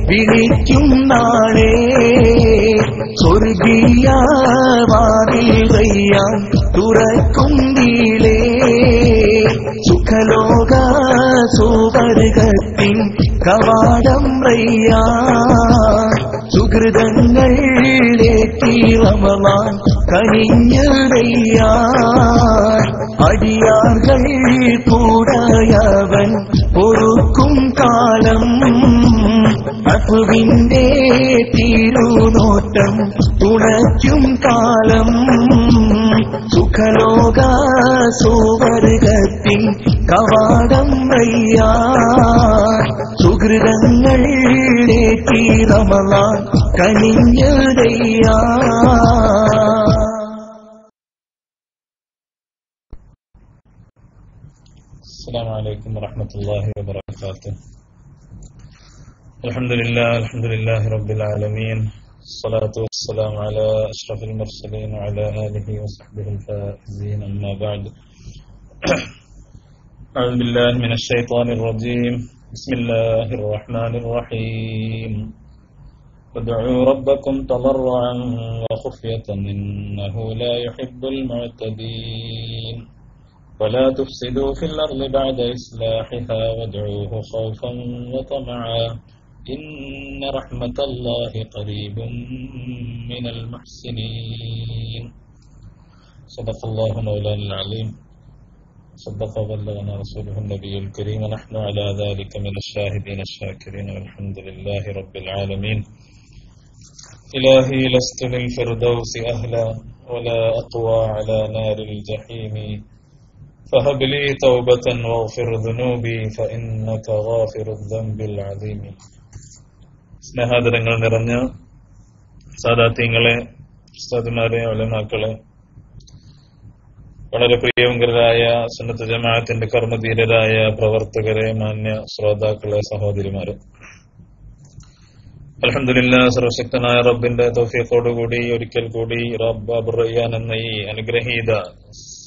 വിളിക്കും നാളെ. സ്വർഗീയ വാതിൽ റയ്യാൻ തുറക്കും വീളേ. സുഖലോക സുവർഗത്തിൻ കവാടം റയ്യാൻ. സുഹൃതങ്ങൾ ഏറ്റി റമളാൻ കനിഞ്ഞറയ്യാൻ. അടിയാர்கள் കൂടായവൻ പൊറുക്കും കാലം. അഫുവിന്റെ തിരുനോട്ടം തുണയ്ക്കും കാലം. സുഖലോക സുവർഗത്തിൻ കവാടം റയ്യാൻ. സുഹൃതങ്ങൾ ഏറ്റി റമളാൻ കനിഞ്ഞറയ്യാൻ. السلام عليكم ورحمة الله وبركاته. الحمد لله رب العالمين. الصلاة والسلام على أشرف المرسلين وعلى آله وصحبه الفائزين. أما بعد. أعوذ بالله من الشيطان الرجيم. بسم الله الرحمن الرحيم. فادعوا ربكم تضرعا وخفية إنه لا يحب المعتدين. ولا تفسدوا في الأرض بعد إصلاحها وادعوه خوفا وطمعا إن رحمة الله قريب من المحسنين. صدق الله مولانا العظيم. صدق وبلغنا رسوله النبي الكريم. ونحن على ذلك من الشاهدين الشاكرين والحمد لله رب العالمين. إلهي لست للفردوس أهلا ولا أطوى على نار الجحيم. فهب لي توبة واغفر ذنوبي فإنك غافر الذنب العظيم. സ്നേഹാദരങ്ങൾ നിറഞ്ഞ സാദാത്യങ്ങളെ, ഉസ്താദുമാരെ, ഉലമാക്കളെ, വളരെ പ്രിയങ്കരായ സുന്നത്ത് ജമാഅത്തിന്റെ കർമ്മധീരരായ പ്രവർത്തകരെ, മാന്യ ശ്രോതാക്കളെ, സഹോദരിമാരെ, അൽഹംദുലില്ലാഹ് സർവശക്തനായ റബ്ബിന്റെ തൗഫീഖോടുകൂടി ഒരിക്കൽ കൂടി റബ്ബ് അബുർ റയ്യാൻ എന്ന ഈ അനുഗ്രഹീത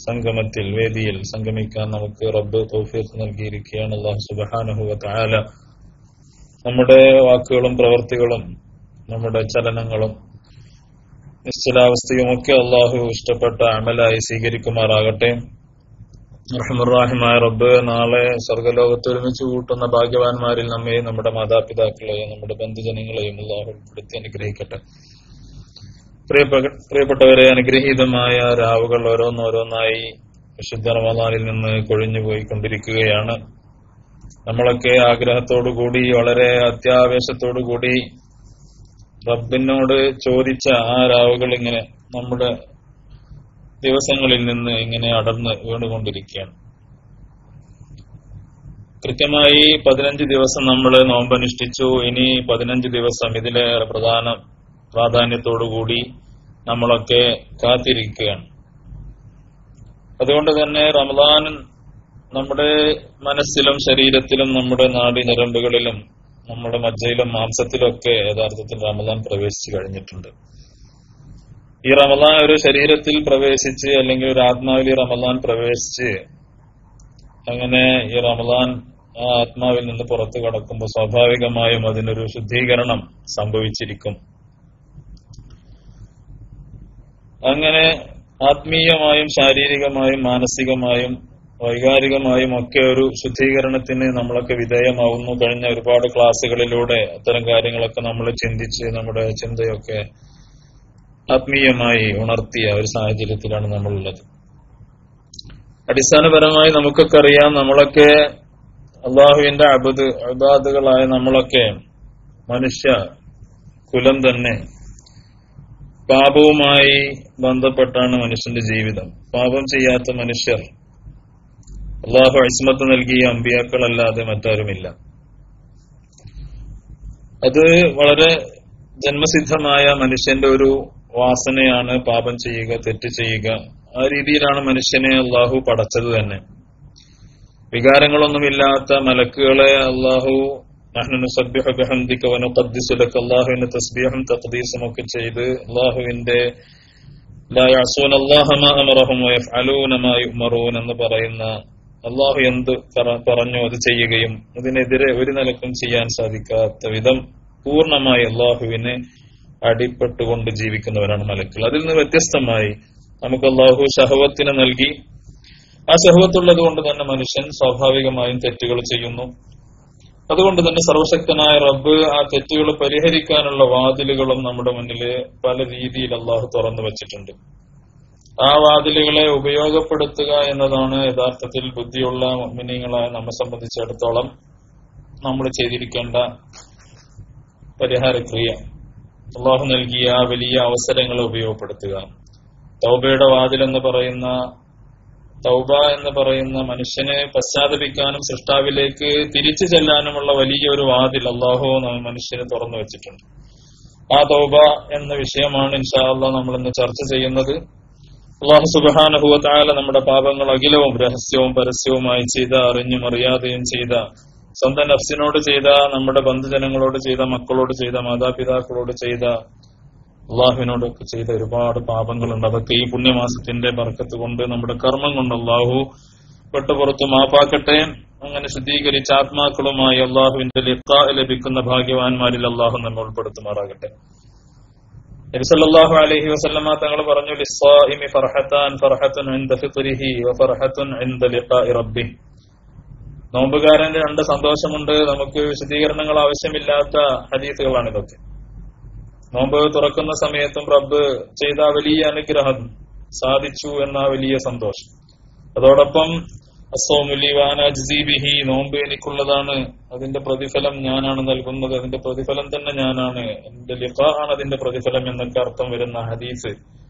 സംഗമത്തിൽ, വേദിയിൽ സംഗമിക്കാൻ നമുക്ക് റബ്ബ് തൗഫീഖ് നൽകിയിരിക്കുകയാണ്. അല്ലാഹു സുബ്ഹാനഹു വ തആല നമ്മുടെ വാക്കുകളും പ്രവൃത്തികളും നമ്മുടെ ചലനങ്ങളും നിശ്ചലാവസ്ഥയുമൊക്കെ അല്ലാഹു ഇഷ്ടപ്പെട്ട അമലായി സ്വീകരിക്കുമാറാകട്ടെ. റഹ്മാനായ റബ്ബ് നാളെ സ്വർഗ്ഗലോകത്ത് ഒരുമിച്ച് കൂട്ടുന്ന ഭാഗ്യവാന്മാരിൽ നമ്മെയും നമ്മുടെ മാതാപിതാക്കളെയും നമ്മുടെ ബന്ധുജനങ്ങളെയും അല്ലാഹു ഉൾപ്പെടുത്തി അനുഗ്രഹിക്കട്ടെ. പ്രിയപ്പെട്ടവരെ, അനുഗ്രഹീതമായ രാവുകൾ ഓരോന്നോരോന്നായി വിശുദ്ധ റമളാനിൽ നിന്ന് കൊഴിഞ്ഞുപോയിക്കൊണ്ടിരിക്കുകയാണ്. നമ്മളൊക്കെ ആഗ്രഹത്തോടുകൂടി, വളരെ അത്യാവേശത്തോടുകൂടി റബ്ബിനോട് ചോദിച്ച ആ രാവുകൾ ഇങ്ങനെ നമ്മുടെ ദിവസങ്ങളിൽ നിന്ന് ഇങ്ങനെ അടർന്ന് വീണുകൊണ്ടിരിക്കുകയാണ്. കൃത്യമായി 15 ദിവസം നമ്മൾ നോമ്പനുഷ്ഠിച്ചു. ഇനി 15 ദിവസം ഇതിലേറെ പ്രാധാന്യത്തോടുകൂടി നമ്മളൊക്കെ കാത്തിരിക്കുകയാണ്. അതുകൊണ്ട് തന്നെ റമളാൻ നമ്മുടെ മനസ്സിലും ശരീരത്തിലും നമ്മുടെ നാഡി ഞരമ്പുകളിലും നമ്മുടെ മജ്ജയിലും മാംസത്തിലൊക്കെ യഥാർത്ഥത്തിൽ റമളാൻ പ്രവേശിച്ചു കഴിഞ്ഞിട്ടുണ്ട്. ഈ റമളാൻ ഒരു ശരീരത്തിൽ പ്രവേശിച്ച്, അല്ലെങ്കിൽ ഒരു ആത്മാവിൽ ഈ റമളാൻ പ്രവേശിച്ച്, അങ്ങനെ ഈ റമളാൻ ആ ആത്മാവിൽ നിന്ന് പുറത്തു കടക്കുമ്പോൾ സ്വാഭാവികമായും അതിനൊരു ശുദ്ധീകരണം സംഭവിച്ചിരിക്കും. അങ്ങനെ ആത്മീയമായും ശാരീരികമായും മാനസികമായും വൈകാരികമായും ഒക്കെ ഒരു ശുദ്ധീകരണത്തിന് നമ്മളൊക്കെ വിധേയമാവുന്നു. കഴിഞ്ഞ ഒരുപാട് ക്ലാസ്സുകളിലൂടെ അത്തരം കാര്യങ്ങളൊക്കെ നമ്മൾ ചിന്തിച്ച് നമ്മുടെ ചിന്തയൊക്കെ ആത്മീയമായി ഉണർത്തിയ ഒരു സാഹചര്യത്തിലാണ് നമ്മളുള്ളത്. അടിസ്ഥാനപരമായി നമുക്കൊക്കെ അറിയാം, നമ്മളൊക്കെ അള്ളാഹുവിന്റെ അബാദുകളായ നമ്മളൊക്കെ മനുഷ്യ കുലം തന്നെ പാപവുമായി ബന്ധപ്പെട്ടാണ് മനുഷ്യന്റെ ജീവിതം. പാപം ചെയ്യാത്ത മനുഷ്യർ അള്ളാഹു ഇസ്മത്ത് നൽകിയ അമ്പിയാക്കളല്ലാതെ മറ്റാരുമില്ല. അത് വളരെ ജന്മസിദ്ധമായ മനുഷ്യന്റെ ഒരു വാസനയാണ് പാപം ചെയ്യുക, തെറ്റ് ചെയ്യുക. ആ രീതിയിലാണ് മനുഷ്യനെ അള്ളാഹു പടച്ചത് തന്നെ. വികാരങ്ങളൊന്നുമില്ലാത്ത മലക്കുകളെ അള്ളാഹു അള്ളാഹുവിന്റെ തസ്ബീഹും തഖ്ദീസും ഒക്കെ ചെയ്ത് അള്ളാഹുവിന്റെ ലാ യഅസൂന അല്ലാഹ മാ അമറഹും വയഫ്അലൂന മാ യുഅ്മറൂൻ എന്ന് പറയുന്ന അള്ളാഹു എന്ത് പറഞ്ഞു അത് ചെയ്യുകയും അതിനെതിരെ ഒരു നിലക്കും ചെയ്യാൻ സാധിക്കാത്ത വിധം പൂർണ്ണമായി അള്ളാഹുവിന് അടിപ്പെട്ടുകൊണ്ട് ജീവിക്കുന്നവരാണ് മലക്കുകൾ. അതിൽ നിന്ന് വ്യത്യസ്തമായി നമുക്ക് അള്ളാഹു ശഹവത്തിന് നൽകി. ആ ശഹവത്തുള്ളത് കൊണ്ട് തന്നെ മനുഷ്യൻ സ്വാഭാവികമായും തെറ്റുകൾ ചെയ്യുന്നു. അതുകൊണ്ട് തന്നെ സർവശക്തനായ റബ്ബ് ആ തെറ്റുകൾ പരിഹരിക്കാനുള്ള വാതിലുകളും നമ്മുടെ മുന്നിൽ പല രീതിയിൽ അള്ളാഹു തുറന്നു വച്ചിട്ടുണ്ട്. ആ വാതിലുകളെ ഉപയോഗപ്പെടുത്തുക എന്നതാണ് യഥാർത്ഥത്തിൽ ബുദ്ധിയുള്ള മുഅ്മിനീങ്ങളായ നമ്മെ സംബന്ധിച്ചിടത്തോളം നമ്മൾ ചെയ്തിരിക്കേണ്ട പരിഹാരക്രിയ. അള്ളാഹു നൽകിയ ആ വലിയ അവസരങ്ങളെ ഉപയോഗപ്പെടുത്തുക. തൗബയുടെ തൗബ എന്ന് പറയുന്ന മനുഷ്യനെ പശ്ചാത്തപിക്കാനും സൃഷ്ടാവിലേക്ക് തിരിച്ചു ചെല്ലാനുമുള്ള വലിയൊരു വാതിൽ അള്ളാഹു മനുഷ്യന് തുറന്നു വെച്ചിട്ടുണ്ട്. ആ തൗബ എന്ന വിഷയമാണ് ഇൻഷാ അല്ലാഹ് നമ്മൾ ഇന്ന് ചർച്ച ചെയ്യുന്നത്. അല്ലാഹു സുബ്ഹാനഹു വ തആല നമ്മുടെ പാപങ്ങൾ അഖിലവും രഹസ്യവും പരസ്യവുമായി ചെയ്ത, അറിഞ്ഞും അറിയാതെയും ചെയ്ത, സ്വന്തം നഫ്സിനോട് ചെയ്ത, നമ്മുടെ ബന്ധുജനങ്ങളോട് ചെയ്ത, മക്കളോട് ചെയ്ത, മാതാപിതാക്കളോട് ചെയ്ത, അള്ളാഹുവിനോടൊക്കെ ചെയ്ത ഒരുപാട് പാപങ്ങളുണ്ട്. അതൊക്കെ ഈ പുണ്യമാസത്തിന്റെ ബർക്കത്ത് കൊണ്ട്, നമ്മുടെ കർമ്മം കൊണ്ട് അള്ളാഹു പെട്ടുപുറത്ത് മാപ്പാക്കട്ടെ. അങ്ങനെ ശുദ്ധീകരിച്ച ആത്മാക്കളുമായി അള്ളാഹുവിന്റെ ലിഖാ ലഭിക്കുന്ന ഭാഗ്യവാന്മാരിൽ അള്ളാഹു നമ്മെ ഉൾപ്പെടുത്തുമാറാകട്ടെ. നബി സല്ലല്ലാഹു അലൈഹി വസല്ലമ തങ്ങൾ പറഞ്ഞു, ലിസ്സായിമി ഫർഹത്താൻ, ഫർഹത്തുൻ ഇൻദ ഫിത്രിഹി വ ഫർഹത്തുൻ ഇൻദ ലിഖാഇ റബ്ബി. നോമ്പുകാരന്റെ രണ്ട് സന്തോഷമുണ്ട്. നമുക്ക് വിശദീകരണങ്ങൾ ആവശ്യമില്ലാത്ത ഹദീസുകളാണ് ഇതൊക്കെ. നോമ്പ് തുറക്കുന്ന സമയത്തും റബ്ബ് ചെയ്ത വലിയ അനുഗ്രഹം സാധിച്ചു എന്ന വലിയ സന്തോഷം. അതോടൊപ്പം അസ്സൗമുലി വാന അജ്സി ബിഹി, നോമ്പ് എനിക്കുള്ളതാണ്, അതിന്റെ പ്രതിഫലം ഞാനാണ് നൽകുന്നത്, അതിന്റെ പ്രതിഫലം തന്നെ ഞാനാണ്, എന്റെ ലിഖാ ആണ് അതിന്റെ പ്രതിഫലം എന്നൊക്കെ അർത്ഥം വരുന്ന ഹദീസ്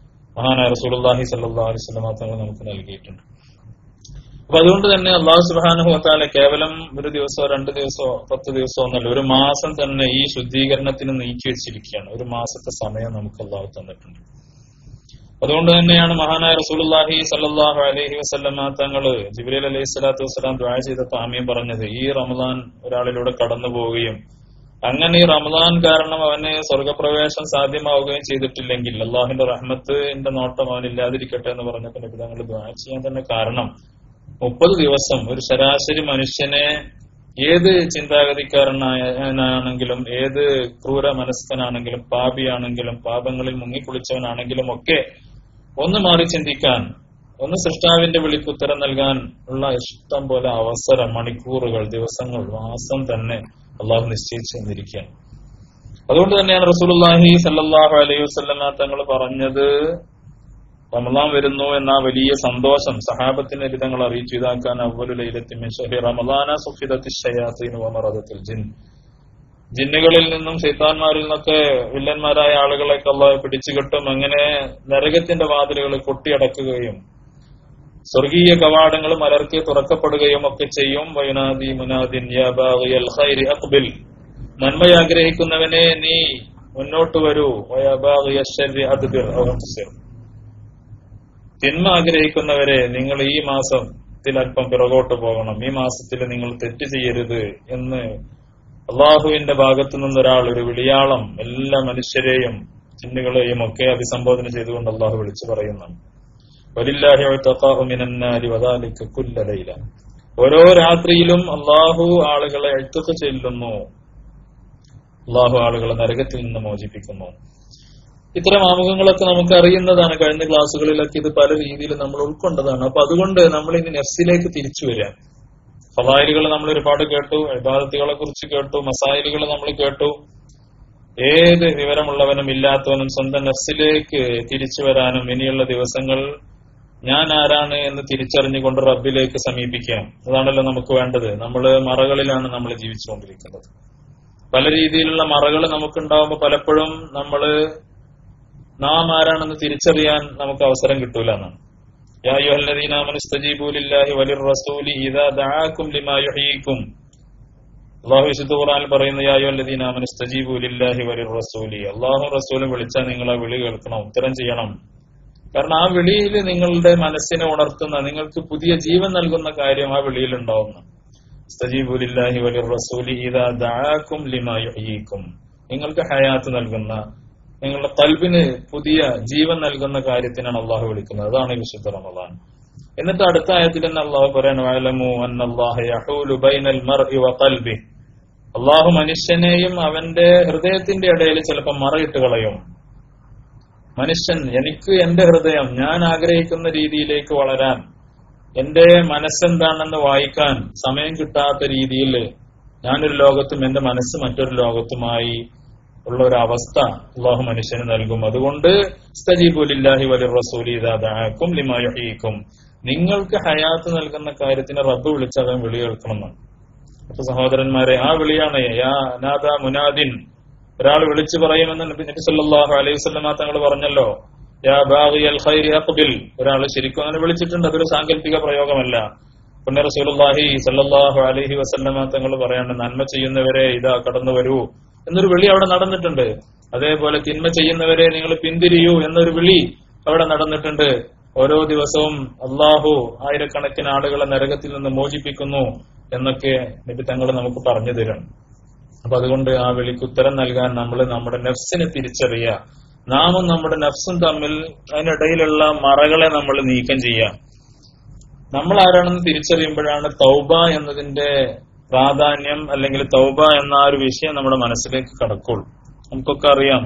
മഹാനായ റസൂലുള്ളാഹി സ്വല്ലല്ലാഹു അലൈഹി വസല്ലം തങ്ങൾ നമുക്ക് നൽകിയിട്ടുണ്ട്. അപ്പൊ അതുകൊണ്ട് തന്നെ അല്ലാഹു സുബ്ഹാനഹു വ തആല കേവലം ഒരു ദിവസമോ 2 ദിവസമോ 10 ദിവസമോ ഒന്നല്ല, ഒരു മാസം തന്നെ ഈ ശുദ്ധീകരണത്തിന് നീക്കി വെച്ചിരിക്കുകയാണ്. ഒരു മാസത്തെ സമയം നമുക്ക് അല്ലാഹു തന്നിട്ടുണ്ട്. അതുകൊണ്ട് തന്നെയാണ് മഹാനായ റസൂലുള്ളാഹി സ്വല്ലല്ലാഹു അലൈഹി വസല്ലം തങ്ങൾ ജിബ്രീൽ അലൈഹി സ്വലാത്തു വസ്സലാം ദുആ ചെയ്തപ്പോൾ ആമീൻ പറഞ്ഞത്, ഈ റമദാൻ ഒരാളിലൂടെ കടന്നു പോവുകയും അങ്ങനെ ഈ റമദാൻ കാരണം അവന് സ്വർഗപ്രവേശം സാധ്യമാവുകയും ചെയ്തിട്ടില്ലെങ്കിൽ അള്ളാഹുവിന്റെ റഹ്മത്തിന്റെ നോട്ടം അവനില്ലാതിരിക്കട്ടെ എന്ന് പറഞ്ഞപ്പോൾ നബി തങ്ങൾ ദുആ ചെയ്യാൻ തന്നെ കാരണം 30 ദിവസം ഒരു ശരാശരി മനുഷ്യനെ ഏത് ചിന്താഗതിക്കാരനാണെങ്കിലും, ഏത് ക്രൂര മനസ്കനാണെങ്കിലും, പാപിയാണെങ്കിലും, പാപങ്ങളിൽ മുങ്ങിക്കുളിച്ചവനാണെങ്കിലും ഒക്കെ ഒന്ന് മാറി ചിന്തിക്കാൻ, ഒന്ന് സൃഷ്ടാവിന്റെ വിളിക്കുത്തരം നൽകാൻ ഉള്ള ഇഷ്ടം പോലെ അവസരം, മണിക്കൂറുകൾ, ദിവസങ്ങൾ, മാസം തന്നെ അള്ളാഹു നിശ്ചയിച്ചു തന്നിരിക്കുകയാണ്. അതുകൊണ്ട് തന്നെയാണ് റസൂലുള്ളാഹി സ്വല്ലല്ലാഹു അലൈഹി വസല്ലം തങ്ങൾ പറഞ്ഞത്, റമളാൻ വരുന്നു എന്ന വലിയ സന്തോഷം സഹാബത്തിന്റെ തങ്ങൾ അറിയിച്ചു. ഇതാക്കാൻ അവ്വലു ലൈലത്തി മിൻ ശഹ്രി റമളാന സുഫിദത്തിശ് ശയാത്തീൻ വമറദത്തുൽ ജിൻ. ജിന്നുകളിൽ നിന്നും ശൈത്താന്മാരിൽ നിന്നൊക്കെ വില്ലന്മാരായ ആളുകളെയൊക്കെ അല്ലാഹു പിടിച്ചുകെട്ടും. അങ്ങനെ നരകത്തിന്റെ വാതിലുകൾ കൊട്ടിയടക്കുകയും സ്വർഗീയ കവാടങ്ങൾ മലർക്കെ തുറക്കപ്പെടുകയും ഒക്കെ ചെയ്യും. വയുനാദി മുനാദിൻ യാ ബാഗിയൽ ഖൈരി അഖ്ബിൽ, നന്മ ആഗ്രഹിക്കുന്നവനെ നീ മുന്നോട്ട് വരൂ. വയാ ബാഗിയശ് ശർരി അദ്ബിർ ഔ അഖ്സിർ, തിന്മ ആഗ്രഹിക്കുന്നവരെ നിങ്ങൾ ഈ മാസത്തിൽ അല്പം പിറകോട്ട് പോകണം, ഈ മാസത്തിൽ നിങ്ങൾ തെറ്റ് ചെയ്യരുത് എന്ന് അള്ളാഹുവിന്റെ ഭാഗത്തു നിന്നൊരാൾ, ഒരു വിളിയാളം എല്ലാ മനുഷ്യരെയും ജിന്നുകളെയും ഒക്കെ അഭിസംബോധന ചെയ്തുകൊണ്ട് അള്ളാഹു വിളിച്ചു പറയുന്നുണ്ട്. വലില്ലാഹി ഉതഖാഉ മിനന്നാരി വദാലിക കുല്ല ലൈല, ഓരോ രാത്രിയിലും അള്ളാഹു ആളുകളെ ഇഅ്തിഖ് ചെല്ലുന്നു, അള്ളാഹു ആളുകളെ നരകത്തിൽ നിന്ന് മോചിപ്പിക്കുന്നു. ഇത്തരം ആമുഖങ്ങളൊക്കെ നമുക്ക് അറിയുന്നതാണ്. കഴിഞ്ഞ ക്ലാസ്സുകളിലൊക്കെ ഇത് പല രീതിയിൽ നമ്മൾ ഉൾക്കൊണ്ടതാണ്. അപ്പൊ അതുകൊണ്ട് നമ്മൾ ഇനി നഫ്സിലേക്ക് തിരിച്ചു വരാം. ഫളായിലുകൾ നമ്മൾ ഒരുപാട് കേട്ടു, ഇബാദത്തുകളെ കുറിച്ച് കേട്ടു, മസായിലുകൾ നമ്മൾ കേട്ടു. ഏത് വിവരമുള്ളവനും ഇല്ലാത്തവനും സ്വന്തം നഫ്സിലേക്ക് തിരിച്ചു വരാനും ഇനിയുള്ള ദിവസങ്ങൾ ഞാൻ ആരാണ് എന്ന് തിരിച്ചറിഞ്ഞുകൊണ്ട് റബ്ബിലേക്ക് സമീപിക്കാം. അതാണല്ലോ നമുക്ക് വേണ്ടത്. നമ്മൾ മറകളിലാണ് നമ്മൾ ജീവിച്ചുകൊണ്ടിരിക്കുന്നത്. പല രീതിയിലുള്ള മറകൾ നമുക്കുണ്ടാവുമ്പോൾ പലപ്പോഴും നാം ആരാണെന്ന് തിരിച്ചറിയാൻ നമുക്ക് അവസരം കിട്ടൂല എന്നാണ്. യാ അയ്യുഹല്ലദീന ആമനൂ ഇസ്തജീബൂ ലില്ലാഹി വലിർറസൂലി ഇദാ ദഅാകും ലിമാ യുഹ്യീകും. അല്ലാഹു വിശുദ്ധ ഖുർആനിൽ പറയുന്നു, യാ അയ്യുഹല്ലദീന ആമനൂ ഇസ്തജീബൂ ലില്ലാഹി വലിർറസൂലി, അല്ലാഹുവും റസൂലും വിളിച്ചാൽ നിങ്ങൾ ആ വിളി കേൾക്കണം, ഉത്തരം ചെയ്യണം. കാരണം ആ വിളിയിൽ നിങ്ങളുടെ മനസ്സിനെ ഉണർത്തുന്ന, നിങ്ങൾക്ക് പുതിയ ജീവൻ നൽകുന്ന കാര്യം ആ വിളിയിൽ ഉണ്ടാവുന്നു. ഇസ്തജീബൂ ലില്ലാഹി വലിർറസൂലി ഇദാ ദഅാകും ലിമാ യുഹ്യീകും, നിങ്ങൾക്ക് ഹയാത്ത് നൽകുന്ന, നിങ്ങളുടെ ഖൽബിന് പുതിയ ജീവൻ നൽകുന്ന കാര്യത്തിനാണ് അള്ളാഹു വിളിക്കുന്നത്. അതാണ് വിശുദ്ധ റമളാൻ. എന്നിട്ട് അടുത്ത ആയത്തിൽ തന്നെ അള്ളാഹു പറയാണ് വഅലമു അന്നല്ലാഹ യഹൂലു ബൈനൽ മർഇ വഖൽബി. അള്ളാഹു മനുഷ്യനെയും അവന്റെ ഹൃദയത്തിന്റെ ഇടയിൽ ചിലപ്പോൾ മറയിട്ട് കളയും. മനുഷ്യൻ എനിക്ക് എന്റെ ഹൃദയം ഞാൻ ആഗ്രഹിക്കുന്ന രീതിയിലേക്ക് വളരാൻ, എന്റെ മനസ്സെന്താണെന്ന് വായിക്കാൻ സമയം കിട്ടാത്ത രീതിയിൽ ഞാനൊരു ലോകത്തും എന്റെ മനസ്സ് മറ്റൊരു ലോകത്തുമായി ഉള്ള ഒരു അവസ്ഥ അള്ളാഹു മനുഷ്യന് നൽകും. അതുകൊണ്ട് ഇസ്തജീബു ലില്ലാഹി വലിർറസൂലി ഇദാ ദഅാകും ലിമാ യുഹ്യീകും, നിങ്ങൾക്ക് ഹയാത്ത് നൽകുന്ന കാര്യത്തിന് റബ്ബ് വിളിച്ചവൻ വിളി കേൾക്കണമെന്നാണ്. അപ്പൊ സഹോദരന്മാരെ, ആ വിളിയാണ് യാ നാദ മുനാദിൻ, ഒരാൾ വിളിച്ചു പറയുമെന്ന് നബി സല്ലല്ലാഹു അലൈഹി വസല്ലമ തങ്ങൾ പറഞ്ഞല്ലോ. യാ ബാഗിയൽ ഖൈരി അഖ്ബിൽ, ഒരാൾ ശരിക്കും അങ്ങനെ വിളിച്ചിട്ടുണ്ട്, അതൊരു സാങ്കല്പിക പ്രയോഗമല്ല. പുണ്യ റസൂലുള്ളാഹി സല്ലല്ലാഹു അലൈഹി വസല്ലമ തങ്ങൾ പറയാണ്, നന്മ ചെയ്യുന്നവരെ ഇതാ കടന്നു വരൂ എന്നൊരു വിളി അവിടെ നടന്നിട്ടുണ്ട്. അതേപോലെ തിന്മ ചെയ്യുന്നവരെ നിങ്ങൾ പിന്തിരിയൂ എന്നൊരു വിളി അവിടെ നടന്നിട്ടുണ്ട്. ഓരോ ദിവസവും അള്ളാഹു ആയിരക്കണക്കിന് ആളുകളെ നരകത്തിൽ നിന്ന് മോചിപ്പിക്കുന്നു എന്നൊക്കെ നബി തങ്ങൾ നമുക്ക് പറഞ്ഞു തരും. അപ്പൊ അതുകൊണ്ട് ആ വിളിക്ക് ഉത്തരം നൽകാൻ നമ്മൾ നമ്മുടെ നഫ്സിനെ തിരിച്ചറിയുക, നാമും നമ്മുടെ നഫ്സും തമ്മിൽ അതിനിടയിലുള്ള മറകളെ നമ്മൾ നീക്കം ചെയ്യുക. നമ്മൾ ആരാണെന്ന് തിരിച്ചറിയുമ്പോഴാണ് തൗബ എന്നതിന്റെ പ്രാധാന്യം, അല്ലെങ്കിൽ തൗബ എന്ന ആ ഒരു വിഷയം നമ്മുടെ മനസ്സിലേക്ക് കടക്കുള്ളൂ. നമുക്കൊക്കെ അറിയാം,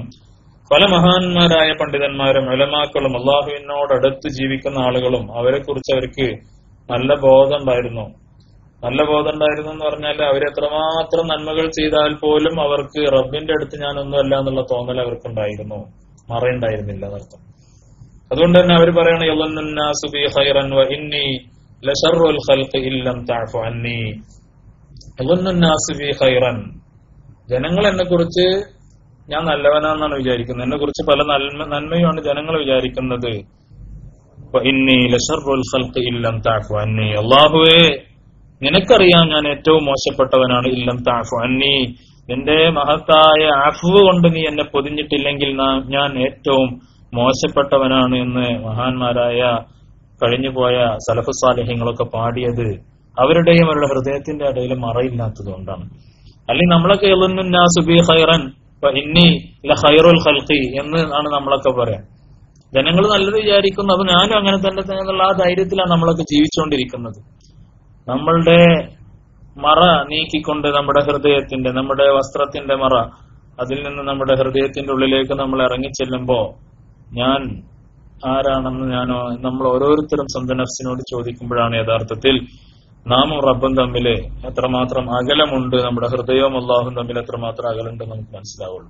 പല മഹാന്മാരായ പണ്ഡിതന്മാരും ഉലമാക്കളും അള്ളാഹുവിനോടടുത്ത് ജീവിക്കുന്ന ആളുകളും അവരെ കുറിച്ച് അവർക്ക് നല്ല ബോധം ഉണ്ടായിരുന്നു. നല്ല ബോധം ഉണ്ടായിരുന്നു എന്ന് പറഞ്ഞാൽ അവരെത്രമാത്രം നന്മകൾ ചെയ്താൽ പോലും അവർക്ക് റബ്ബിന്റെ അടുത്ത് ഞാനൊന്നുമല്ല എന്നുള്ള തോന്നൽ അവർക്കുണ്ടായിരുന്നു, മറയുണ്ടായിരുന്നില്ല എന്നർത്ഥം. അതുകൊണ്ട് തന്നെ അവർ പറയണ യളന്നുന്നാസു ബി ഖൈറൻ വ ഇന്നി ലശർറുൽ ഖൽഖി ഇല്ലം തഅഫു അന്നി. യളന്നുന്നാസു ബി ഖൈറൻ, ജനങ്ങൾ എന്നെ കുറിച്ച് ഞാൻ നല്ലവനാണെന്നാണ് വിചാരിക്കുന്നത്, എന്നെ കുറിച്ച് പല നന്മയുമാണ് ജനങ്ങൾ വിചാരിക്കുന്നത്. വ ഇന്നി ലശർറുൽ ഖൽഖി ഇല്ലം തഅഫു അന്നി, അല്ലാഹുവേ നിനക്കറിയാം ഞാൻ ഏറ്റവും മോശപ്പെട്ടവനാണ്. ഇല്ലം തഅഫു അന്നി, നിന്റെ മഹത്തായ അഫ്വ് കൊണ്ട് നീ എന്നെ പൊതിഞ്ഞിട്ടില്ലെങ്കിൽ ഞാൻ ഏറ്റവും മോശപ്പെട്ടവനാണ് എന്ന് മഹാന്മാരായ കഴിഞ്ഞുപോയ സലഫു സാലിഹ്യങ്ങളൊക്കെ പാടിയത് അവരുടെയും അവരുടെ ഹൃദയത്തിന്റെ ഇടയിൽ മറയില്ലാത്തതുകൊണ്ടാണ്. അല്ലെങ്കിൽ നമ്മളൊക്കെ യളന്നുന്നാസു ബി ഖൈറൻ വ ഇന്നി ലഖൈറുൽ ഖൽഖി എന്ന് ആണ് നമ്മളൊക്കെ പറയാം. ജനങ്ങൾ നല്ലത് വിചാരിക്കുന്നു, അപ്പൊ ഞാനും അങ്ങനെ തന്നെ എന്നുള്ള ആ ധൈര്യത്തിലാണ് നമ്മളൊക്കെ ജീവിച്ചുകൊണ്ടിരിക്കുന്നത്. നമ്മളുടെ മറ നീക്കിക്കൊണ്ട് നമ്മുടെ ഹൃദയത്തിന്റെ, നമ്മുടെ വസ്ത്രത്തിന്റെ മറ, അതിൽ നിന്ന് നമ്മുടെ ഹൃദയത്തിന്റെ ഉള്ളിലേക്ക് നമ്മൾ ഇറങ്ങിച്ചെല്ലുമ്പോ ഞാൻ ആരാണെന്ന് നമ്മൾ ഓരോരുത്തരും സ്വന്തം നഫ്സിനോട് ചോദിക്കുമ്പോഴാണ് യഥാർത്ഥത്തിൽ നാമും റബ്ബും തമ്മിൽ എത്രമാത്രം അകലമുണ്ട്, നമ്മുടെ ഹൃദയവും അള്ളാഹും തമ്മിൽ എത്രമാത്രം അകലുണ്ട് നമുക്ക് മനസ്സിലാവുള്ളൂ.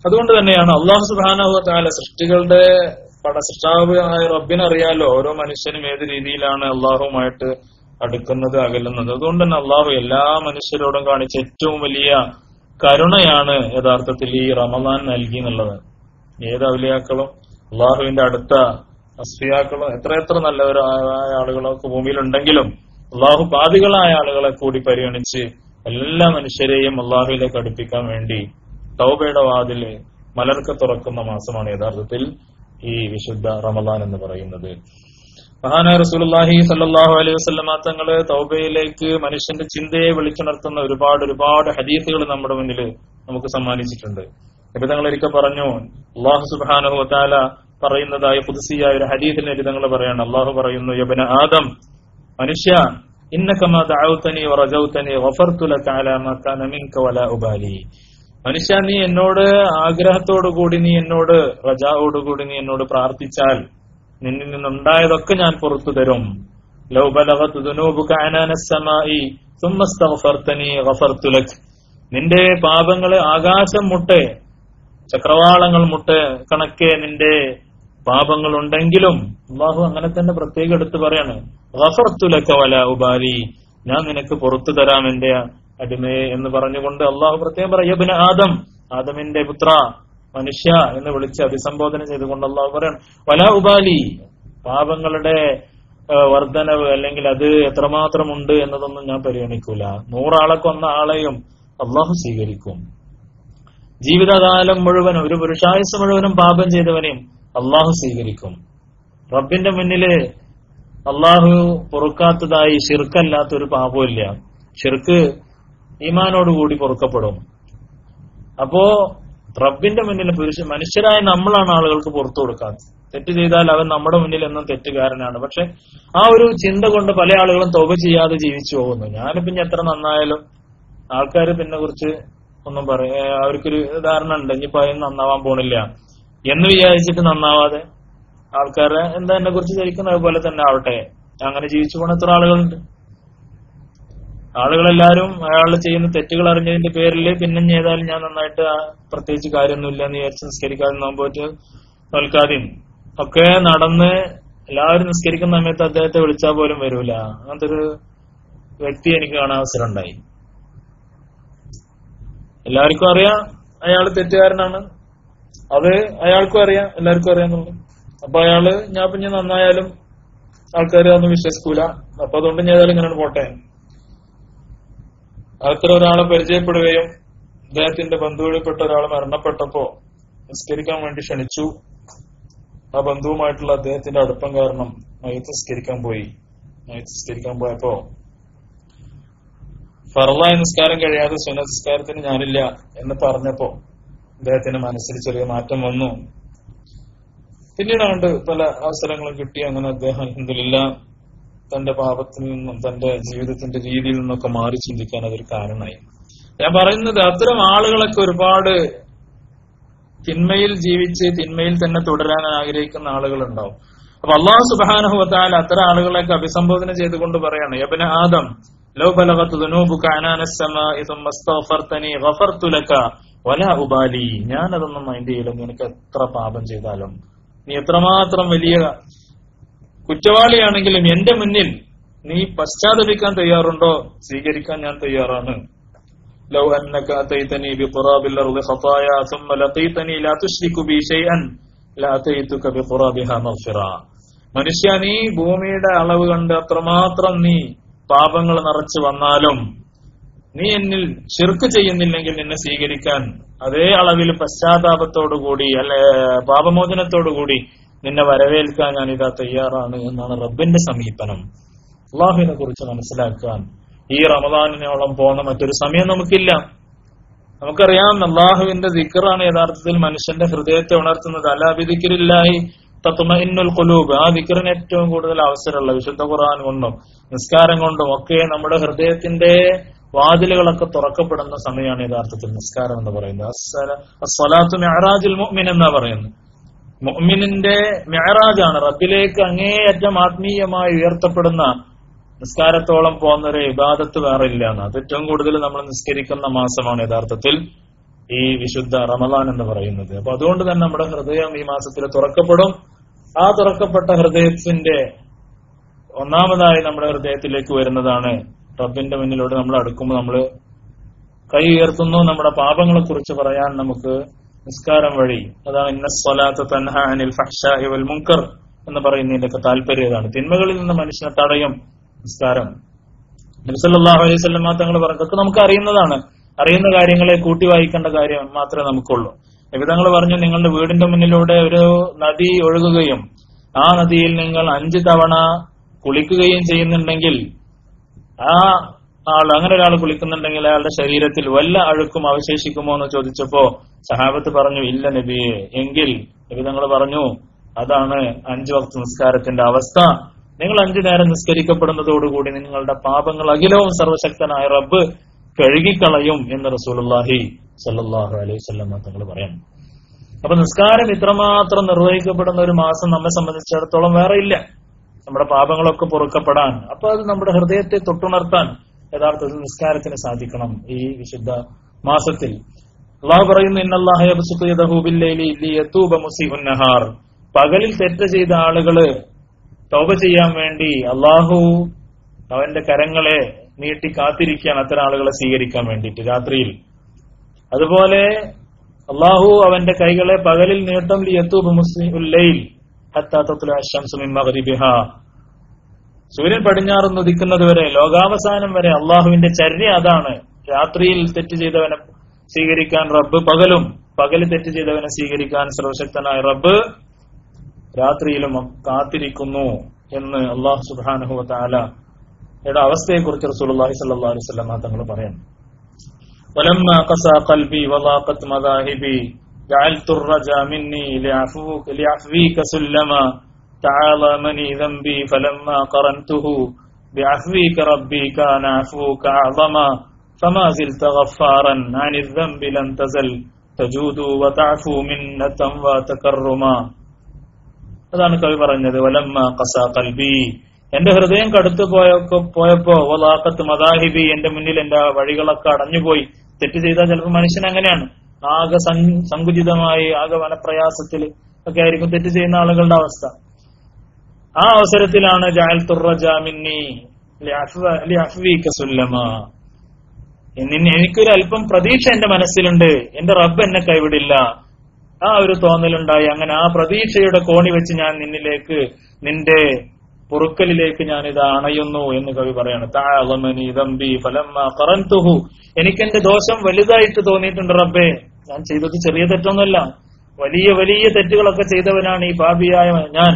അതുകൊണ്ട് തന്നെയാണ് അള്ളാഹു സുബ്ഹാനഹു വ തആല സൃഷ്ടികളുടെ സൃഷ്ടാവ് ആയ റബ്ബിനറിയാലോ ഓരോ മനുഷ്യനും ഏത് രീതിയിലാണ് അള്ളാഹുമായിട്ട് അടുക്കുന്നത് അകലുന്നത്. അതുകൊണ്ട് തന്നെ അള്ളാഹു എല്ലാ മനുഷ്യരോടും കാണിച്ച ഏറ്റവും വലിയ കരുണയാണ് യഥാർത്ഥത്തിൽ ഈ റമദാൻ നൽകി എന്നുള്ളത്. ഏത് ഔലിയാക്കളും അള്ളാഹുവിന്റെ അടുത്ത അസ്ഫിയാക്കളും എത്ര നല്ലവരായ ആളുകളൊക്കെ ഭൂമിയിലുണ്ടെങ്കിലും അള്ളാഹു പാപികളായ ആളുകളെ കൂടി പരിഗണിച്ച് എല്ലാ മനുഷ്യരെയും അള്ളാഹുവിലേക്ക് അടുപ്പിക്കാൻ വേണ്ടി തൗബയുടെ വാതില് മലർക്ക തുറക്കുന്ന മാസമാണ് യഥാർത്ഥത്തിൽ ഈ വിശുദ്ധ റമദാൻ എന്ന് പറയുന്നത്. മഹാനായ റസൂലുള്ളാഹി സ്വല്ലല്ലാഹു അലൈഹി വസല്ലമ തങ്ങള് തൗബയിലേക്ക് മനുഷ്യന്റെ ചിന്തയെ വിളിച്ചുണർത്തുന്ന ഒരുപാട് ഹദീസുകൾ നമ്മുടെ മുന്നിൽ നമുക്ക് സമ്മാനിച്ചിട്ടുണ്ട്. നബി തങ്ങൾ ഒരിക്കൽ പറഞ്ഞു, അല്ലാഹു സുബ്ഹാനഹു വ തആല പറയുന്നതായ ഖുദ്സിയായ ഒരു ഹദീസിൽ നബി തങ്ങൾ പറയാണ്, അല്ലാഹു പറയുന്നു, യബ്ന ആദം, മനുഷ്യ, ഇന്നകമാ ദഅൗതനി വറജൗതനി ഗഫർതു ലക അലാ മാ കാന മിൻക വലാ ഉബാലി. മനുഷ്യ, നീ എന്നോട് ആഗ്രഹത്തോടു കൂടി, നീ എന്നോട് റജാവോടുകൂടി നീ എന്നോട് പ്രാർത്ഥിച്ചാൽ നിന്നിൽ നിന്നുണ്ടായതൊക്കെ ഞാൻ പുറത്തു തരും. ലൗ ബലഗത് ദുനൂബുക അനാനസ് സമാഇ സുമ്മ ഇസ്തഗ്ഫർതനി ഗഫർതു ലക. നിന്റെ പാപങ്ങള് ആകാശം മുട്ടെ, ചക്രവാളങ്ങൾ മുട്ടെ കണക്കെ നിന്റെ പാപങ്ങൾ ഉണ്ടെങ്കിലും അല്ലാഹു അങ്ങനെ തന്നെ പ്രത്യേകം എടുത്തു പറയാണ്, ഗഫർതു ലക വലാ ഉബാലി, ഞാൻ നിനക്ക് പുറത്തു തരാം എന്റെ അടിമയെ എന്ന് പറഞ്ഞുകൊണ്ട് അല്ലാഹു പ്രത്യേകം പറയും, യബ്ന ആദം, ആദമിന്റെ പുത്ര, മനുഷ്യ എന്ന് വിളിച്ച് അഭിസംബോധന ചെയ്തുകൊണ്ട് അല്ലാഹു പറയാണ്, വലാ ഉബാലി, പാപങ്ങളുടെ വർധനവ് അല്ലെങ്കിൽ അത് എത്രമാത്രം ഉണ്ട് എന്നതൊന്നും ഞാൻ പരിഗണിക്കൂല. 100 ആളെ കൊന്ന ആളെയും അല്ലാഹു സ്വീകരിക്കും. ജീവിതകാലം മുഴുവനും ഒരു പുരുഷായുസ് മുഴുവനും പാപം ചെയ്തവനെയും അല്ലാഹു സ്വീകരിക്കും. റബ്ബിന്റെ മുന്നില് അല്ലാഹു പൊറുക്കാത്തതായി ശിർക്കല്ലാത്തൊരു പാപമില്ല. ശിർക്ക് ഈമാനോടുകൂടി പൊറുക്കപ്പെടും. അപ്പോ റബ്ബിന്റെ മുന്നിൽ മനുഷ്യരായ നമ്മളാണ് ആളുകൾക്ക് പുറത്തു കൊടുക്കാത്തത്. തെറ്റ് ചെയ്താൽ അവൻ നമ്മുടെ മുന്നിൽ എന്നും തെറ്റുകാരനാണ്. പക്ഷെ ആ ഒരു ചിന്ത കൊണ്ട് പല ആളുകളും തൗബ ചെയ്യാതെ ജീവിച്ചു പോകുന്നു. ഞാനിപ്പോ ഇനി എത്ര നന്നായാലും ആൾക്കാർ പിന്നെ കുറിച്ച് ഒന്നും പറയാ, അവർക്കൊരു ധാരണ ഉണ്ട് ഇനിയിപ്പോ അതിന് നന്നാവാൻ പോണില്ല എന്ന് വിചാരിച്ചിട്ട് നന്നാവാതെ ആൾക്കാരെ എന്താ എന്നെ കുറിച്ച് ധരിക്കുന്നത് അതുപോലെ തന്നെ ആവട്ടെ, അങ്ങനെ ജീവിച്ചു പോണ എത്ര ആളുകളുണ്ട്. ആളുകളെല്ലാരും അയാൾ ചെയ്യുന്ന തെറ്റുകൾ അറിഞ്ഞതിന്റെ പേരിൽ പിന്നെ ഏതായാലും ഞാൻ നന്നായിട്ട് പ്രത്യേകിച്ച് കാര്യമൊന്നുമില്ല എന്ന് വിചാരിച്ച് നിസ്കരിക്കാതെ നോമ്പോറ്റ് തോൽക്കാതെയും ഒക്കെ നടന്ന് എല്ലാവരും നിസ്കരിക്കുന്ന സമയത്ത് അദ്ദേഹത്തെ വിളിച്ചാൽ പോലും വരൂല. അങ്ങനത്തെ ഒരു വ്യക്തി എനിക്ക് കാണാൻ അവസരം ഉണ്ടായി. എല്ലാവർക്കും അറിയാം അയാൾ തെറ്റുകാരനാണ്, അത് അയാൾക്കും അറിയാം, എല്ലാവർക്കും അറിയാന്നുള്ളു. അപ്പൊ അയാള് ഞാൻ പിന്നെ നന്നായാലും ആൾക്കാർ അതൊന്നും വിശ്വസിക്കൂല, അപ്പൊ അതുകൊണ്ട് ഞാൻ ഏതായാലും ഇങ്ങനെ പോട്ടെ. അത്ര ഒരാളെ പരിചയപ്പെടുകയും അദ്ദേഹത്തിന്റെ ബന്ധുവിൽപ്പെട്ട ഒരാൾ മരണപ്പെട്ടപ്പോ നിസ്കരിക്കാൻ വേണ്ടി ക്ഷണിച്ചു. ആ ബന്ധുവുമായിട്ടുള്ള അദ്ദേഹത്തിന്റെ അടുപ്പം കാരണം മയ്യത്ത് നിസ്കരിക്കാൻ പോയപ്പോ ഫർളായ നിസ്കാരം കഴിയാതെ സുന്നത്ത് നിസ്കാരത്തിന് ഞാനില്ല എന്ന് പറഞ്ഞപ്പോ അദ്ദേഹത്തിന്റെ മനസ്സിൽ ചെറിയ മാറ്റം വന്നു. പിന്നീട് അങ്ങോട്ട് പല അവസരങ്ങളും കിട്ടി. അങ്ങനെ അദ്ദേഹം അൽഹംദുലില്ലാഹ് തന്റെ പാപത്തിൽ നിന്നും തന്റെ ജീവിതത്തിന്റെ രീതിയിൽ നിന്നൊക്കെ മാറി ചിന്തിക്കാൻ അതൊരു കാരണമായി. ഞാൻ പറയുന്നത് അത്തരം ആളുകളൊക്കെ ഒരുപാട് തിന്മയിൽ ജീവിച്ച് തിന്മയിൽ തന്നെ തുടരാൻ ആഗ്രഹിക്കുന്ന ആളുകളുണ്ടാവും. അപ്പൊ അല്ലാഹു സുബ്ഹാനഹു വ തആല അത്തരം ആളുകളെയൊക്കെ അഭിസംബോധന ചെയ്തുകൊണ്ട് പറയാണ്, യബ്ന ആദം ലൗ ബലഗത് ദുനൂബുക അനാന അസ്സമാഇ സുമ്മ അസ്തഗ്ഫർതനി ഗഫർതു ലക വലാ ഉബാലി. ഞാൻ അതൊന്നും മൈൻഡ് ചെയ്യില്ല, നിനക്ക് എത്ര പാപം ചെയ്താലും, നീ എത്രമാത്രം വലിയ കുറ്റവാളിയാണെങ്കിലും എന്റെ മുന്നിൽ നീ പശ്ചാത്തപിക്കാൻ തയ്യാറുണ്ടോ, സ്വീകരിക്കാൻ ഞാൻ തയ്യാറാണ്. ലൗ അന്നക അതൈതനി ബിഖുറാബിൽ അർളി ഖതായ സുമ്മ ലഖീതനി ലാ തുശ്രികു ബി ശൈഅൻ ലാ അതൈതുക ബിഖുറാബിഹാ മഗ്ഫിറ. മനുഷ്യ, നീ ഭൂമിയുടെ അളവ് കണ്ട് അത്രമാത്രം നീ പാപങ്ങൾ നിറച്ചു വന്നാലും നീ എന്നിൽ ശിർക്ക് ചെയ്യുന്നില്ലെങ്കിൽ നിന്നെ സ്വീകരിക്കാൻ അതേ അളവിൽ പശ്ചാത്താപത്തോടുകൂടി അല്ലെ പാപമോചനത്തോടുകൂടി നിന്നെ വരവേൽക്കാൻ ഞാൻ ഇതാ തയ്യാറാണ് എന്നാണ് റബ്ബിന്റെ സമീപനം. അള്ളാഹുവിനെ കുറിച്ച് മനസ്സിലാക്കാൻ ഈ റമദാനിനോളം പോകുന്ന മറ്റൊരു സമയം നമുക്കില്ല. നമുക്കറിയാം അള്ളാഹുവിന്റെ ദിക്റാണ് യഥാർത്ഥത്തിൽ മനുഷ്യന്റെ ഹൃദയത്തെ ഉണർത്തുന്നത്. അലാ ബിദിക്രില്ലാഹി തത്മഇന്നുൽ ഖുലൂബ്. ആ ദിക്റിന് ഏറ്റവും കൂടുതൽ അവസരമുള്ള വിശുദ്ധ ഖുർആൻ കൊണ്ടും നിസ്കാരം കൊണ്ടും ഒക്കെ നമ്മുടെ ഹൃദയത്തിന്റെ വാതിലുകളൊക്കെ തുറക്കപ്പെടുന്ന സമയമാണ് യഥാർത്ഥത്തിൽ നിസ്കാരം എന്ന് പറയുന്നത്. അസ്സലാത്തു മിഅ്റാജുൽ മുഅ്മിൻ എന്നാ പറയുന്നത്. മുഅ്മിനിന്റെ മിഅ്റാജാണ്, റബ്ബിലേക്ക് അങ്ങേയറ്റം ആത്മീയമായി ഉയർത്തപ്പെടുന്ന നിസ്കാരത്തോളം പോകുന്ന ഒരു ഇബാദത്ത് വേറെ ഇല്ല എന്ന്. അത് ഏറ്റവും കൂടുതൽ നമ്മൾ നിസ്കരിക്കുന്ന മാസമാണ് യഥാർത്ഥത്തിൽ ഈ വിശുദ്ധ റമദാൻ എന്ന് പറയുന്നത്. അപ്പൊ അതുകൊണ്ട് തന്നെ നമ്മുടെ ഹൃദയം ഈ മാസത്തിൽ തുറക്കപ്പെടും. ആ തുറക്കപ്പെട്ട ഹൃദയത്തിന്റെ ഒന്നാമതായി നമ്മുടെ ഹൃദയത്തിലേക്ക് വരുന്നതാണ് റബ്ബിന്റെ മുന്നിലൂടെ നമ്മൾ അടുക്കുമ്പോൾ നമ്മൾ കൈ ഉയർത്തുന്നു. നമ്മുടെ പാപങ്ങളെ കുറിച്ച് പറയാൻ നമുക്ക് നിസ്കാരം വഴി, അതാണ് ഇന്ന സ്വലാത്ത തൻഹാ അനിൽ ഫഹ്ശാഇ വൽ മുൻകർ എന്ന് പറയുന്നതിന്റെയൊക്കെ താല്പര്യം ഇതാണ്. തിന്മകളിൽ നിന്ന് മനുഷ്യനെ തടയും നിസ്കാരം. നബി സല്ലല്ലാഹു അലൈഹി വസല്ലം തങ്ങൾ പറഞ്ഞതൊക്കെ നമുക്ക് അറിയുന്നതാണ്. അറിയുന്ന കാര്യങ്ങളെ കൂട്ടി വായിക്കേണ്ട കാര്യം മാത്രമേ നമുക്കുള്ളൂ. നബി തങ്ങൾ പറഞ്ഞു, നിങ്ങളുടെ വീടിന്റെ മുന്നിലൂടെ ഒരു നദി ഒഴുകുകയും ആ നദിയിൽ നിങ്ങൾ 5 തവണ കുളിക്കുകയും ചെയ്യുന്നുണ്ടെങ്കിൽ ആ ആൾ അങ്ങനെ ഒരാൾ കുളിക്കുന്നുണ്ടെങ്കിൽ അയാളുടെ ശരീരത്തിൽ വല്ല അഴുക്കും അവശേഷിക്കുമോ എന്ന് ചോദിച്ചപ്പോ സഹാബത്ത് പറഞ്ഞു, ഇല്ല നബിയെ. എങ്കിൽ നബി തങ്ങൾ പറഞ്ഞു, അതാണ് 5 വക്ത് നിസ്കാരത്തിന്റെ അവസ്ഥ. നിങ്ങൾ 5 നേരം നിസ്കരിക്കപ്പെടുന്നതോടുകൂടി നിങ്ങളുടെ പാപങ്ങൾ അഖിലവും സർവശക്തനായ റബ്ബ് കഴുകിക്കളയും എന്ന് റസൂലുള്ളാഹി സ്വല്ലല്ലാഹു അലൈഹി വസല്ലം തങ്ങൾ പറയുന്നു. അപ്പൊ നിസ്കാരം ഇത്രമാത്രം നിർവഹിക്കപ്പെടുന്ന ഒരു മാസം നമ്മെ സംബന്ധിച്ചിടത്തോളം വേറെ ഇല്ല, നമ്മുടെ പാപങ്ങളൊക്കെ പൊറുക്കപ്പെടാൻ. അപ്പൊ അത് നമ്മുടെ ഹൃദയത്തെ തൊട്ടുണർത്താൻ യഥാർത്ഥത്തിൽ നിസ്കാരത്തിന് സാധിക്കണം ഈ വിശുദ്ധ മാസത്തിൽ. അല്ലാഹു പറയുന്നു, ഇന്നല്ലാഹ യബ്സുതു യദഹു ബില്ലൈലി ലിയതൂബ മുസീഉൻ നഹാർ. പകലിൽ തെറ്റ് ചെയ്ത ആളുകള് തൗബ ചെയ്യാൻ വേണ്ടി അള്ളാഹു അവന്റെ കരങ്ങളെ നീട്ടി കാത്തിരിക്കുകയാണ് അത്തരം ആളുകളെ സ്വീകരിക്കാൻ വേണ്ടിയിട്ട് രാത്രിയിൽ. അതുപോലെ അള്ളാഹു അവന്റെ കൈകളെ പകലിൽ നീട്ടം ലിയതൂബ മുസ്ലിഉൽ ലൈൽ ഹത്താ തത്ലുഅ അശംസു മിൻ മഗ്രിബിഹാ. സൂര്യൻ പടിഞ്ഞാറുന്ന് ഉദിക്കുന്നത് വരെ, ലോകാവസാനം വരെ അള്ളാഹുവിന്റെ ചര്യ അതാണ്. രാത്രിയിൽ തെറ്റ് ചെയ്തവനെ സ്വീകരിക്കാൻ റബ്ബ് പകലും, പകല് തെറ്റ് ചെയ്തവനെ സ്വീകരിക്കാൻ സർവശക്തനായ റബ്ബ് രാത്രിയിലും കാത്തിരിക്കുന്നു എന്ന് അള്ളാഹു സുബ്ഹാനഹു വ തആലയുടെ അവസ്ഥയെക്കുറിച്ച് റസൂലുള്ളാഹി സ്വല്ലല്ലാഹു അലൈഹി വസല്ലം തങ്ങൾ പറയുന്നു. വലമ്മാ ഖസാ ഖൽബി വളാഖത് മദാഹിബി جعلت الرجا مني لعفوك سلما تعاظمني ذنبي فلما قرنته بعفوك ربي كان عفوك أعظما فما زلت غفارا عن الذنب لم تزل تجود وتعفو منة وتكرما. അതാണ് കവി പറഞ്ഞത്. വലമ്മ ഖസാ ഖൽബി, എന്റെ ഹൃദയം കടുത്തു പോയപ്പോ വലാഖത്ത് മദാഹിബി, എന്റെ മുന്നിൽ എന്റെ വഴികളൊക്കെ അടഞ്ഞുപോയി. തെറ്റ് ചെയ്താൽ ചിലപ്പോൾ മനുഷ്യൻ അങ്ങനെയാണ്, ആകെ സങ്കുചിതമായി ആകെ വനപ്രയാസത്തിൽ ഒക്കെ ആയിരിക്കും തെറ്റ് ചെയ്യുന്ന ആളുകളുടെ അവസ്ഥ. ആ അവസരത്തിലാണ് ജഅൽതു റജാ മിന്നി ലിഅഫ്വീക സുല്ലമാ, എനിക്കൊരു അല്പം പ്രതീക്ഷ എന്റെ മനസ്സിലുണ്ട്, എന്റെ റബ്ബ് എന്നെ കൈവിടില്ല, ആ ഒരു തോന്നലുണ്ടായി. അങ്ങനെ ആ പ്രതീക്ഷയുടെ കോണി വെച്ച് ഞാൻ നിന്റെ പൊറുക്കലിലേക്ക് ഞാൻ ഇത് അണയുന്നു എന്ന് കവി പറയാണ്. തഅളമനി ദംബി ഫലമ്മ ഖറൻതുഹു, എനിക്കെന്റെ ദോഷം വലുതായിട്ട് തോന്നിയിട്ടുണ്ട് റബ്ബേ. ഞാൻ ചെയ്തത് ചെറിയ തെറ്റൊന്നുമല്ല, വലിയ വലിയ തെറ്റുകളൊക്കെ ചെയ്തവനാണ് ഈ പാപിയായ ഞാൻ.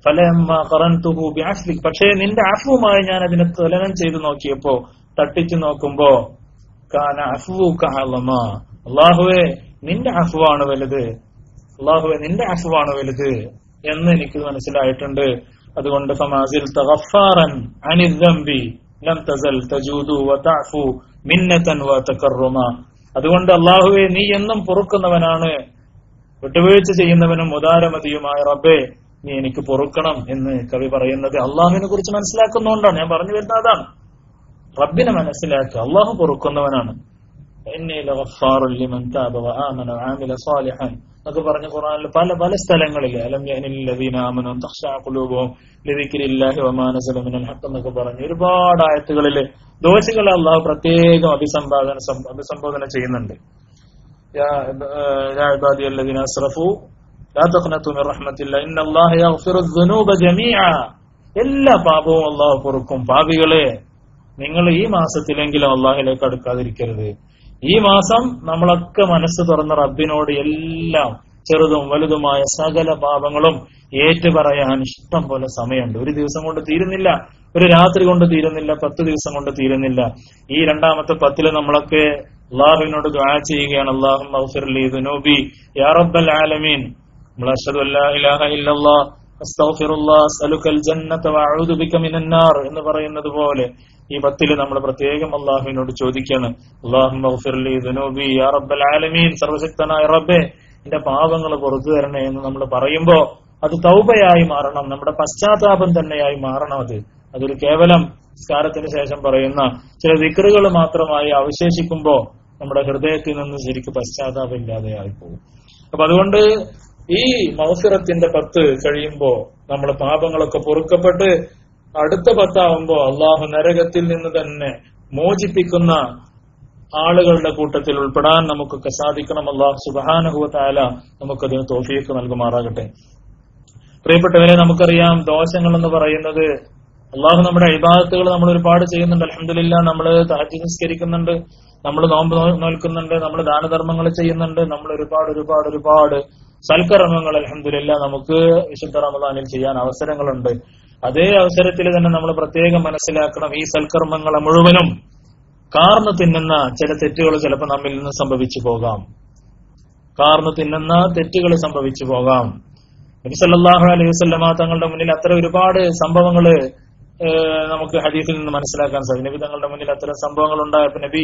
ഫലമ്മ ഖറൻതുഹു ബിഅഫ്ലിക്, പക്ഷേ നിന്റെ അഫ്വുമായി ഞാൻ അതിനെ തുലനം ചെയ്തു നോക്കിയപ്പോ, തട്ടിച്ചു നോക്കുമ്പോ കാന അഫ്വുക അഅളമാ, അല്ലാഹുവേ നിന്റെ അഫ്വാണ് വലുത്, അല്ലാഹുവേ നിന്റെ അഫ്വാണ് വലുത് എന്ന് എനിക്ക് മനസ്സിലായിട്ടുണ്ട്. അതുകൊണ്ട് ഫമാസിൽ തഗഫാറൻ അനിൽ ദംബി ലം തസൽ തജൂദു വതഅഫു മിന്നതൻ വതകറമ, അതുകൊണ്ട് അല്ലാഹുവേ നീ എന്നും പൊറുക്കുന്നവനാണ്, വിട്ടുവീഴ്ച ചെയ്യുന്നവനും ഉദാരമതിയുമായ റബ്ബേ നീ എനിക്ക് പൊറുക്കണം എന്ന് കവി പറയുന്നത് അള്ളാഹുവിനെ കുറിച്ച് മനസ്സിലാക്കുന്നതുകൊണ്ടാണ്. ഞാൻ പറഞ്ഞു വരുന്നത് അതാണ്, റബ്ബിനെ മനസ്സിലാക്കുക, അള്ളാഹു പൊറുക്കുന്നവനാണ്. എന്നൊക്കെ പറഞ്ഞ ഖുർആനിൽ പല പല സ്ഥലങ്ങളിൽ എന്നൊക്കെ പറഞ്ഞ് ഒരുപാട് ആയത്തുകളിൽ ദോഷികളെ അള്ളാഹു പ്രത്യേകം അഭിസംബോധന ചെയ്യുന്നുണ്ട്. എല്ലാ പാപവും അള്ളാഹു പൊറുക്കും. പാപികളെ, നിങ്ങൾ ഈ മാസത്തിലെങ്കിലും അള്ളാഹിലേക്ക് അടുക്കാതിരിക്കരുത്. ഈ മാസം നമ്മളൊക്കെ മനസ്സ് തുറന്ന റബ്ബിനോട് എല്ലാം ചെറുതും വലുതുമായ സകല പാപങ്ങളും ഏറ്റുപറയാൻ ഇഷ്ടം പോലെ സമയമുണ്ട്. ഒരു ദിവസം കൊണ്ട് തീരുന്നില്ല, ഒരു രാത്രി കൊണ്ട് തീരുന്നില്ല, 10 ദിവസം കൊണ്ട് തീരുന്നില്ല. ഈ രണ്ടാമത്തെ 10 നമ്മളൊക്കെ അള്ളാഹുവിനോട് ദുആ ചെയ്യുകയാണ്. അല്ലാഹുമ്മ ഗ്ഫിർ ലി ദുനൂബി യാ റബ്ബൽ ആലമീൻ, അഷ്ഹദു അല്ലാ ഇലാഹ ഇല്ലല്ലാഹ് അസ്തഗ്ഫിറുല്ലാഹ് അസ്അലുകൽ ജന്നത വഅഊദു ബിക മിനൻ നാർ എന്ന് പറയുന്നത് പോലെ ഈ 10 നമ്മൾ പ്രത്യേകം അള്ളാഹുവിനോട് ചോദിക്കാണ്. അല്ലാഹുമ്മ ഗ്ഫിർ ലി ദുനൂബി യാ റബ്ബൽ ആലമീൻ, സർവശക്തനായ റബ്ബേ എന്റെ പാപങ്ങൾ പുറത്തു തരണേ എന്ന് നമ്മൾ പറയുമ്പോ അത് തൗബയായി മാറണം, നമ്മുടെ പശ്ചാത്താപം തന്നെയായി മാറണം. അതൊരു കേവലം നിസ്കാരത്തിന് ശേഷം പറയുന്ന ചില ദിക്റുകൾ മാത്രമായി അവശേഷിക്കുമ്പോ നമ്മുടെ ഹൃദയത്തിൽ നിന്ന് ശരിക്കും പശ്ചാത്താപം ഇല്ലാതെയായി പോകും. അപ്പൊ അതുകൊണ്ട് ഈ മഗ്ഫിറത്തിന്റെ 10 കഴിയുമ്പോ നമ്മുടെ പാപങ്ങളൊക്കെ പൊറുക്കപ്പെട്ട് അടുത്ത 10 ആവുമ്പോ അള്ളാഹു നരകത്തിൽ നിന്ന് തന്നെ മോചിപ്പിക്കുന്ന ആളുകളുടെ കൂട്ടത്തിൽ ഉൾപ്പെടാൻ നമുക്കൊക്കെ സാധിക്കണം. അള്ളാഹു സുബ്ഹാനഹു വ തആല നമുക്കതിന് തൗഫീഖ് നൽകുമാറാകട്ടെ. പ്രിയപ്പെട്ടവരെ, നമുക്കറിയാം ദോഷങ്ങൾ എന്ന് പറയുന്നത്, അള്ളാഹു നമ്മുടെ ഇബാദത്തുകൾ നമ്മൾ ഒരുപാട് ചെയ്യുന്നുണ്ട്. അൽഹംദുലില്ലാഹ്, നമ്മൾ തഹജ്ജുദ് നിസ്കരിക്കുന്നുണ്ട്, നമ്മൾ നോമ്പ് നോൽക്കുന്നുണ്ട്, നമ്മൾ ദാനധർമ്മങ്ങൾ ചെയ്യുന്നുണ്ട്, നമ്മൾ ഒരുപാട് സൽക്കർമ്മങ്ങൾ അൽഹംദുലില്ലാഹ് നമുക്ക് വിശുദ്ധ റമദാനിൽ ചെയ്യാൻ അവസരങ്ങളുണ്ട്. അതേ അവസരത്തിൽ തന്നെ നമ്മൾ പ്രത്യേകം മനസ്സിലാക്കണം, ഈ സൽക്കർമ്മങ്ങളെ മുഴുവനും കാർന്നു തിന്നുന്ന ചില തെറ്റുകൾ ചിലപ്പോൾ നമ്മിൽ നിന്ന് സംഭവിച്ചു പോകാം. നബി സല്ലല്ലാഹു അലൈഹി വസല്ലമ തങ്ങളുടെ മുന്നിൽ അത്ര ഒരുപാട് സംഭവങ്ങൾ നമുക്ക് ഹദീസിൽ നിന്ന് മനസ്സിലാക്കാൻ സാധിക്കും. നബി തങ്ങളുടെ മുന്നിൽ അത്തരം സംഭവങ്ങൾ ഉണ്ടായപ്പോൾ നബി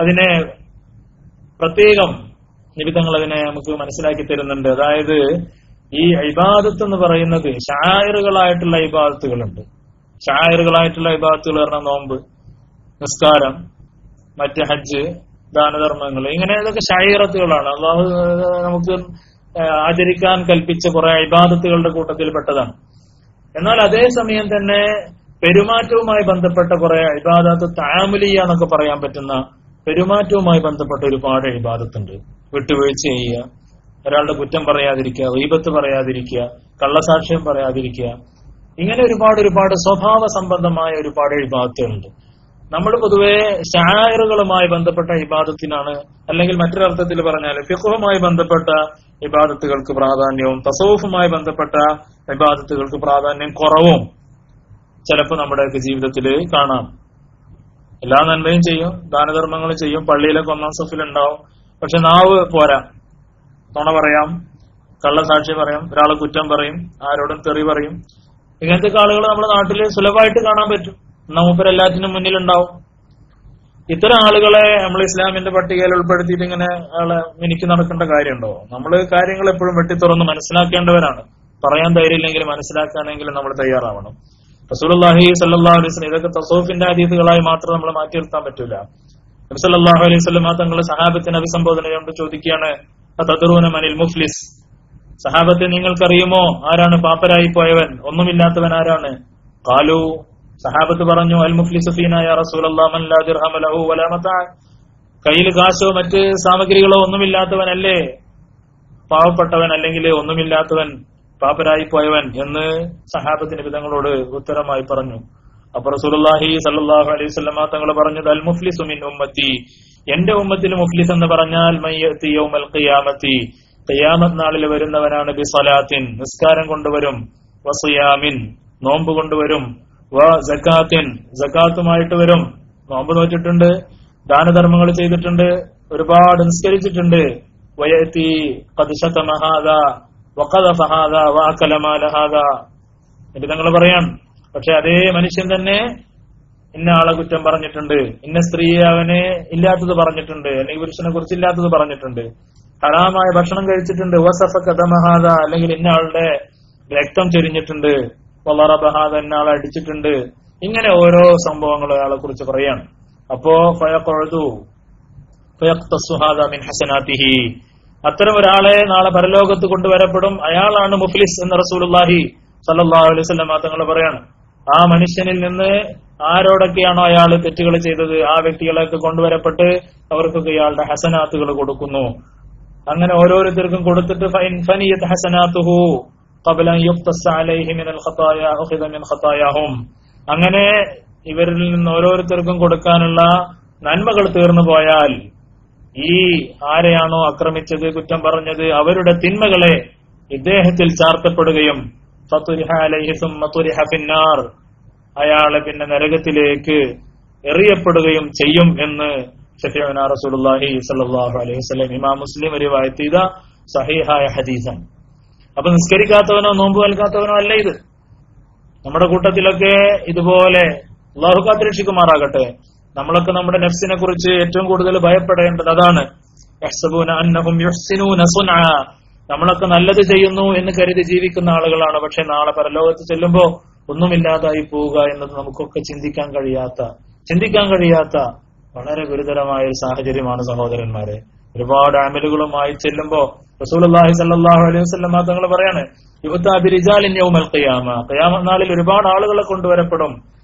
അതിനെ പ്രത്യേകം അതിനെ നമുക്ക് മനസ്സിലാക്കി തരുന്നുണ്ട്. അതായത് ഈ ഇബാദത്ത് എന്ന് പറയുന്നത് ഷായറുകളായിട്ടുള്ള ഇബാദത്തുകളുണ്ട്. ഷായറുകളായിട്ടുള്ള ഇബാദത്തുകൾ പറഞ്ഞാൽ നോമ്പ്, നിസ്കാരം, മറ്റ് ഹജ്ജ്, ദാനധർമ്മങ്ങൾ, ഇങ്ങനെ ഇതൊക്കെ ഷായിറത്തുകളാണ്. അള്ളാഹു നമുക്ക് ആചരിക്കാൻ കൽപ്പിച്ച കുറെ ഇബാദത്തുകളുടെ കൂട്ടത്തിൽപ്പെട്ടതാണ്. എന്നാൽ അതേസമയം തന്നെ പെരുമാറ്റവുമായി ബന്ധപ്പെട്ട കുറെ ഇബാദത്ത് തആമുലിയ എന്നൊക്കെ പറയാൻ പറ്റുന്ന പെരുമാറ്റവുമായി ബന്ധപ്പെട്ട ഒരുപാട് ഇബാദത്തുണ്ട്. വിട്ടുവീഴ്ച ചെയ്യുക, ഒരാളുടെ കുറ്റം പറയാതിരിക്കുക, ഗീബത്ത് പറയാതിരിക്കുക, കള്ളസാക്ഷ്യം പറയാതിരിക്കുക, ഇങ്ങനെ ഒരുപാട് സ്വഭാവ സംബന്ധമായ ഒരുപാട് ഇബാദത്തുകളുണ്ട്. നമ്മൾ പൊതുവെ ഷായറുകളുമായി ബന്ധപ്പെട്ട ഇബാദത്തിനാണ്, അല്ലെങ്കിൽ മറ്റൊരർത്ഥത്തിൽ പറഞ്ഞാൽ ഫിഖ്ഹുമായി ബന്ധപ്പെട്ട ഇബാദത്തുകൾക്ക് പ്രാധാന്യവും തസവുഫുമായി ബന്ധപ്പെട്ട ഇബാദത്തുകൾക്ക് പ്രാധാന്യം കുറവും ചിലപ്പോൾ നമ്മുടെയൊക്കെ ജീവിതത്തിൽ കാണാം. എല്ലാ നന്മയും ചെയ്യും, ദാനധർമ്മങ്ങളും ചെയ്യും, പള്ളിയിലൊക്കെ 1-ാം സഫിലുണ്ടാവും, പക്ഷെ നാവ് പോരാ. നുണ പറയാം, കള്ളസാക്ഷി പറയാം, ഒരാളെ കുറ്റം പറയും, ആരോടും തെറി പറയും. ഇങ്ങനത്തെ ആളുകൾ നമ്മുടെ നാട്ടിൽ സുലഭമായിട്ട് കാണാൻ പറ്റും. മൂപ്പര് എല്ലാത്തിനും മുന്നിലുണ്ടാവും. ഇത്തരം ആളുകളെ നമ്മൾ ഇസ്ലാമിന്റെ പട്ടികയിൽ ഉൾപ്പെടുത്തിയിട്ട് ഇങ്ങനെ ആളെ മിനിക്ക് നടക്കേണ്ട കാര്യമുണ്ടോ? നമ്മൾ കാര്യങ്ങൾ എപ്പോഴും വെട്ടിത്തുറന്ന് മനസ്സിലാക്കേണ്ടവരാണ്. പറയാൻ ധൈര്യമില്ലെങ്കിൽ മനസ്സിലാക്കാനെങ്കിലും നമ്മൾ തയ്യാറാവണം. റസൂലുള്ളാഹി സ്വല്ലല്ലാഹു അലൈഹി വസല്ലം ഇതൊക്കെ തസവ്വുഫിന്റെ ഹദീസുകളായി മാത്രം നമ്മൾ മാറ്റി നിർത്താൻ പറ്റൂല. നബി സല്ലല്ലാഹു അലൈഹി വസല്ലം തങ്ങളുടെ സഹാബത്തിനെ അഭിസംബോധന കൊണ്ട് ചോദിക്കുകയാണ്, അതദ്റൂന മനിൽ മുഫ്ലിസ്, സഹാബത്തെ നിങ്ങൾക്കറിയുമോ ആരാണ് പാപ്പരായി പോയവൻ, ഒന്നുമില്ലാത്തവൻ ആരാണ്? ഖാലു, സഹാബത്ത് പറഞ്ഞു, അൽ മുഫ്ലിസു ഫീനാ യാ റസൂലല്ലാഹ് മൻ ലാ ദിർഹമ ലഹു വലാ മതാ, കയ്യിൽ കാശോ മറ്റ് സാമഗ്രികളോ ഒന്നുമില്ലാത്തവനല്ലേ പാവപ്പെട്ടവൻ, അല്ലെങ്കിൽ ഒന്നുമില്ലാത്തവൻ, പാപ്പരായി പോയവൻ എന്ന് സഹാബത്തിന്റെ വിധങ്ങളോട് ഉത്തരമായി പറഞ്ഞു. അപ്പൊ റസൂലുള്ളാഹി സ്വല്ലല്ലാഹു അലൈഹി വസല്ലം തങ്ങൾ പറഞ്ഞത്, അൽ മുഫ്ലിസു മിൻ ഉമ്മത്തി, എന്റെ ഉമ്മത്തിൽ മുഫ്ലിസ് എന്ന് പറഞ്ഞാൽ മയ്യത്തി യൗമൽ ഖിയാമത്തി, ഖിയാമത്ത് നാളിൽ വരുന്നവനാണ് ബിസ്വലാത്തിൻ, നിസ്കാരം കൊണ്ടുവരും, വസിയാമിൻ, നോമ്പ് കൊണ്ടുവരും, വ സകാത്തിൻ, സകാത്തുമായിട്ട് വരും, നോമ്പ് നോറ്റിട്ടുണ്ട്, ദാനധർമ്മങ്ങൾ ചെയ്തിട്ടുണ്ട്, ഒരുപാട് നിസ്കരിച്ചിട്ടുണ്ട്, വയത്തി ഖദ് ശതമ ഹാദാ വഖദഫ ഹാദാ വഅകല മാല ഹാദാ, ഇത് നിങ്ങൾ പറയാം. പക്ഷെ അതേ മനുഷ്യൻ തന്നെ ഇന്ന ആളെ കുറ്റം പറഞ്ഞിട്ടുണ്ട്, ഇന്ന സ്ത്രീയെ അവനെ ഇല്ലാത്തത് പറഞ്ഞിട്ടുണ്ട്, അല്ലെങ്കിൽ പുരുഷനെ കുറിച്ച് ഇല്ലാത്തത് പറഞ്ഞിട്ടുണ്ട്, ഹറാമായ ഭക്ഷണം കഴിച്ചിട്ടുണ്ട്, വസഫക ദമഹാദ, അല്ലെങ്കിൽ ഇന്ന ആളുടെ രക്തം ചൊരിഞ്ഞിട്ടുണ്ട്, വളറബഹാദ, ഇന്ന ആളെ അടിച്ചിട്ടുണ്ട്. ഇങ്ങനെ ഓരോ സംഭവങ്ങൾ അയാളെ കുറിച്ച് പറയാണ്. അപ്പോ ഫയഖഉദു ഫയഖ്തസു ഹാദ മിൻ ഹസനാതിഹി, അത്തരം ഒരാളെ നാളെ പരലോകത്ത് കൊണ്ടുവരപ്പെടും, അയാളാണ് മുഫ്ലിസ് എന്ന് റസൂലുള്ളാഹി സ്വല്ലല്ലാഹു അലൈഹി വസല്ലം തങ്ങൾ പറയാണ്. ആ മനുഷ്യനിൽ നിന്ന് ആരോടൊക്കെയാണോ അയാൾ തെറ്റുകൾ ചെയ്തത് ആ വ്യക്തികളൊക്കെ കൊണ്ടുവരപ്പെട്ട് അവർക്കൊക്കെ ഇയാളുടെ ഹസനാത്തുകൾ കൊടുക്കുന്നു. അങ്ങനെ ഓരോരുത്തർക്കും കൊടുത്തിട്ട് ഫനിയത് ഹസനാതുഹു ഖബ്ല അൻ യുഖ്തസ അലൈഹി മിനൽ ഖതായ ഉഖിദ മിൻ ഖതായാഹും, അങ്ങനെ ഇവരിൽ നിന്ന് ഓരോരുത്തർക്കും കൊടുക്കാനുള്ള നന്മകൾ തീർന്നു പോയാൽ ഈ ആരെയാണോ ആക്രമിച്ചത്, കുറ്റം പറഞ്ഞത്, അവരുടെ തിന്മകളെ ഇദ്ദേഹത്തിൽ ചാർത്തപ്പെടുകയും ഫതുരിഹ അലൈഹി സുമ്മ തുരിഹ ഫിന്നാർ, അയാളെ പിന്നെ നരകത്തിലേക്ക് എറിയപ്പെടുകയും ചെയ്യും എന്ന് ഷഫീഉനാ റസൂലുള്ളാഹി സ്വല്ലല്ലാഹു അലൈഹി വസല്ലം ഇമാം മുസ്ലിം റിവായത്ത് ചെയ്ത സഹീഹായ ഹദീസാണ്. അപ്പൊ നിസ്കരിക്കാത്തവനോ നോമ്പ് നൽകാത്തവനോ അല്ല ഇത്. നമ്മുടെ കൂട്ടത്തിലൊക്കെ ഇതുപോലെ അല്ലാഹു കാത്തുരക്ഷിക്കുമാറാകട്ടെ. നമ്മളൊക്കെ നമ്മുടെ നഫ്സിനെ കുറിച്ച് ഏറ്റവും കൂടുതൽ ഭയപ്പെടേണ്ടത് അതാണ്. യഹ്സബൂന അന്നഹും യുഹ്സിനൂന സുൻആ, നമ്മളൊക്കെ നല്ലത് ചെയ്യുന്നു എന്ന് കരുതി ജീവിക്കുന്ന ആളുകളാണ്. പക്ഷെ നാളെ പരലോകത്ത് ചെല്ലുമ്പോ ഒന്നുമില്ലാതായി പോവുക എന്നത് നമുക്കൊക്കെ ചിന്തിക്കാൻ കഴിയാത്ത വളരെ ഗുരുതരമായ ഒരു സാഹചര്യമാണ് സഹോദരന്മാരെ. ഒരുപാട് അമലുകളുമായി ചെല്ലുമ്പോ റസൂലുള്ളാഹി സ്വല്ലല്ലാഹു അലൈഹി വസല്ലം തങ്ങൾ പറയാണ്, യുഅ്താ ബിരിജാലിൻ യൗമൽ ഖിയാമ, ഖിയാമത്ത് നാളിൽ ഒരുപാട് ആളുകളെ കൊണ്ടുവരപ്പെടും.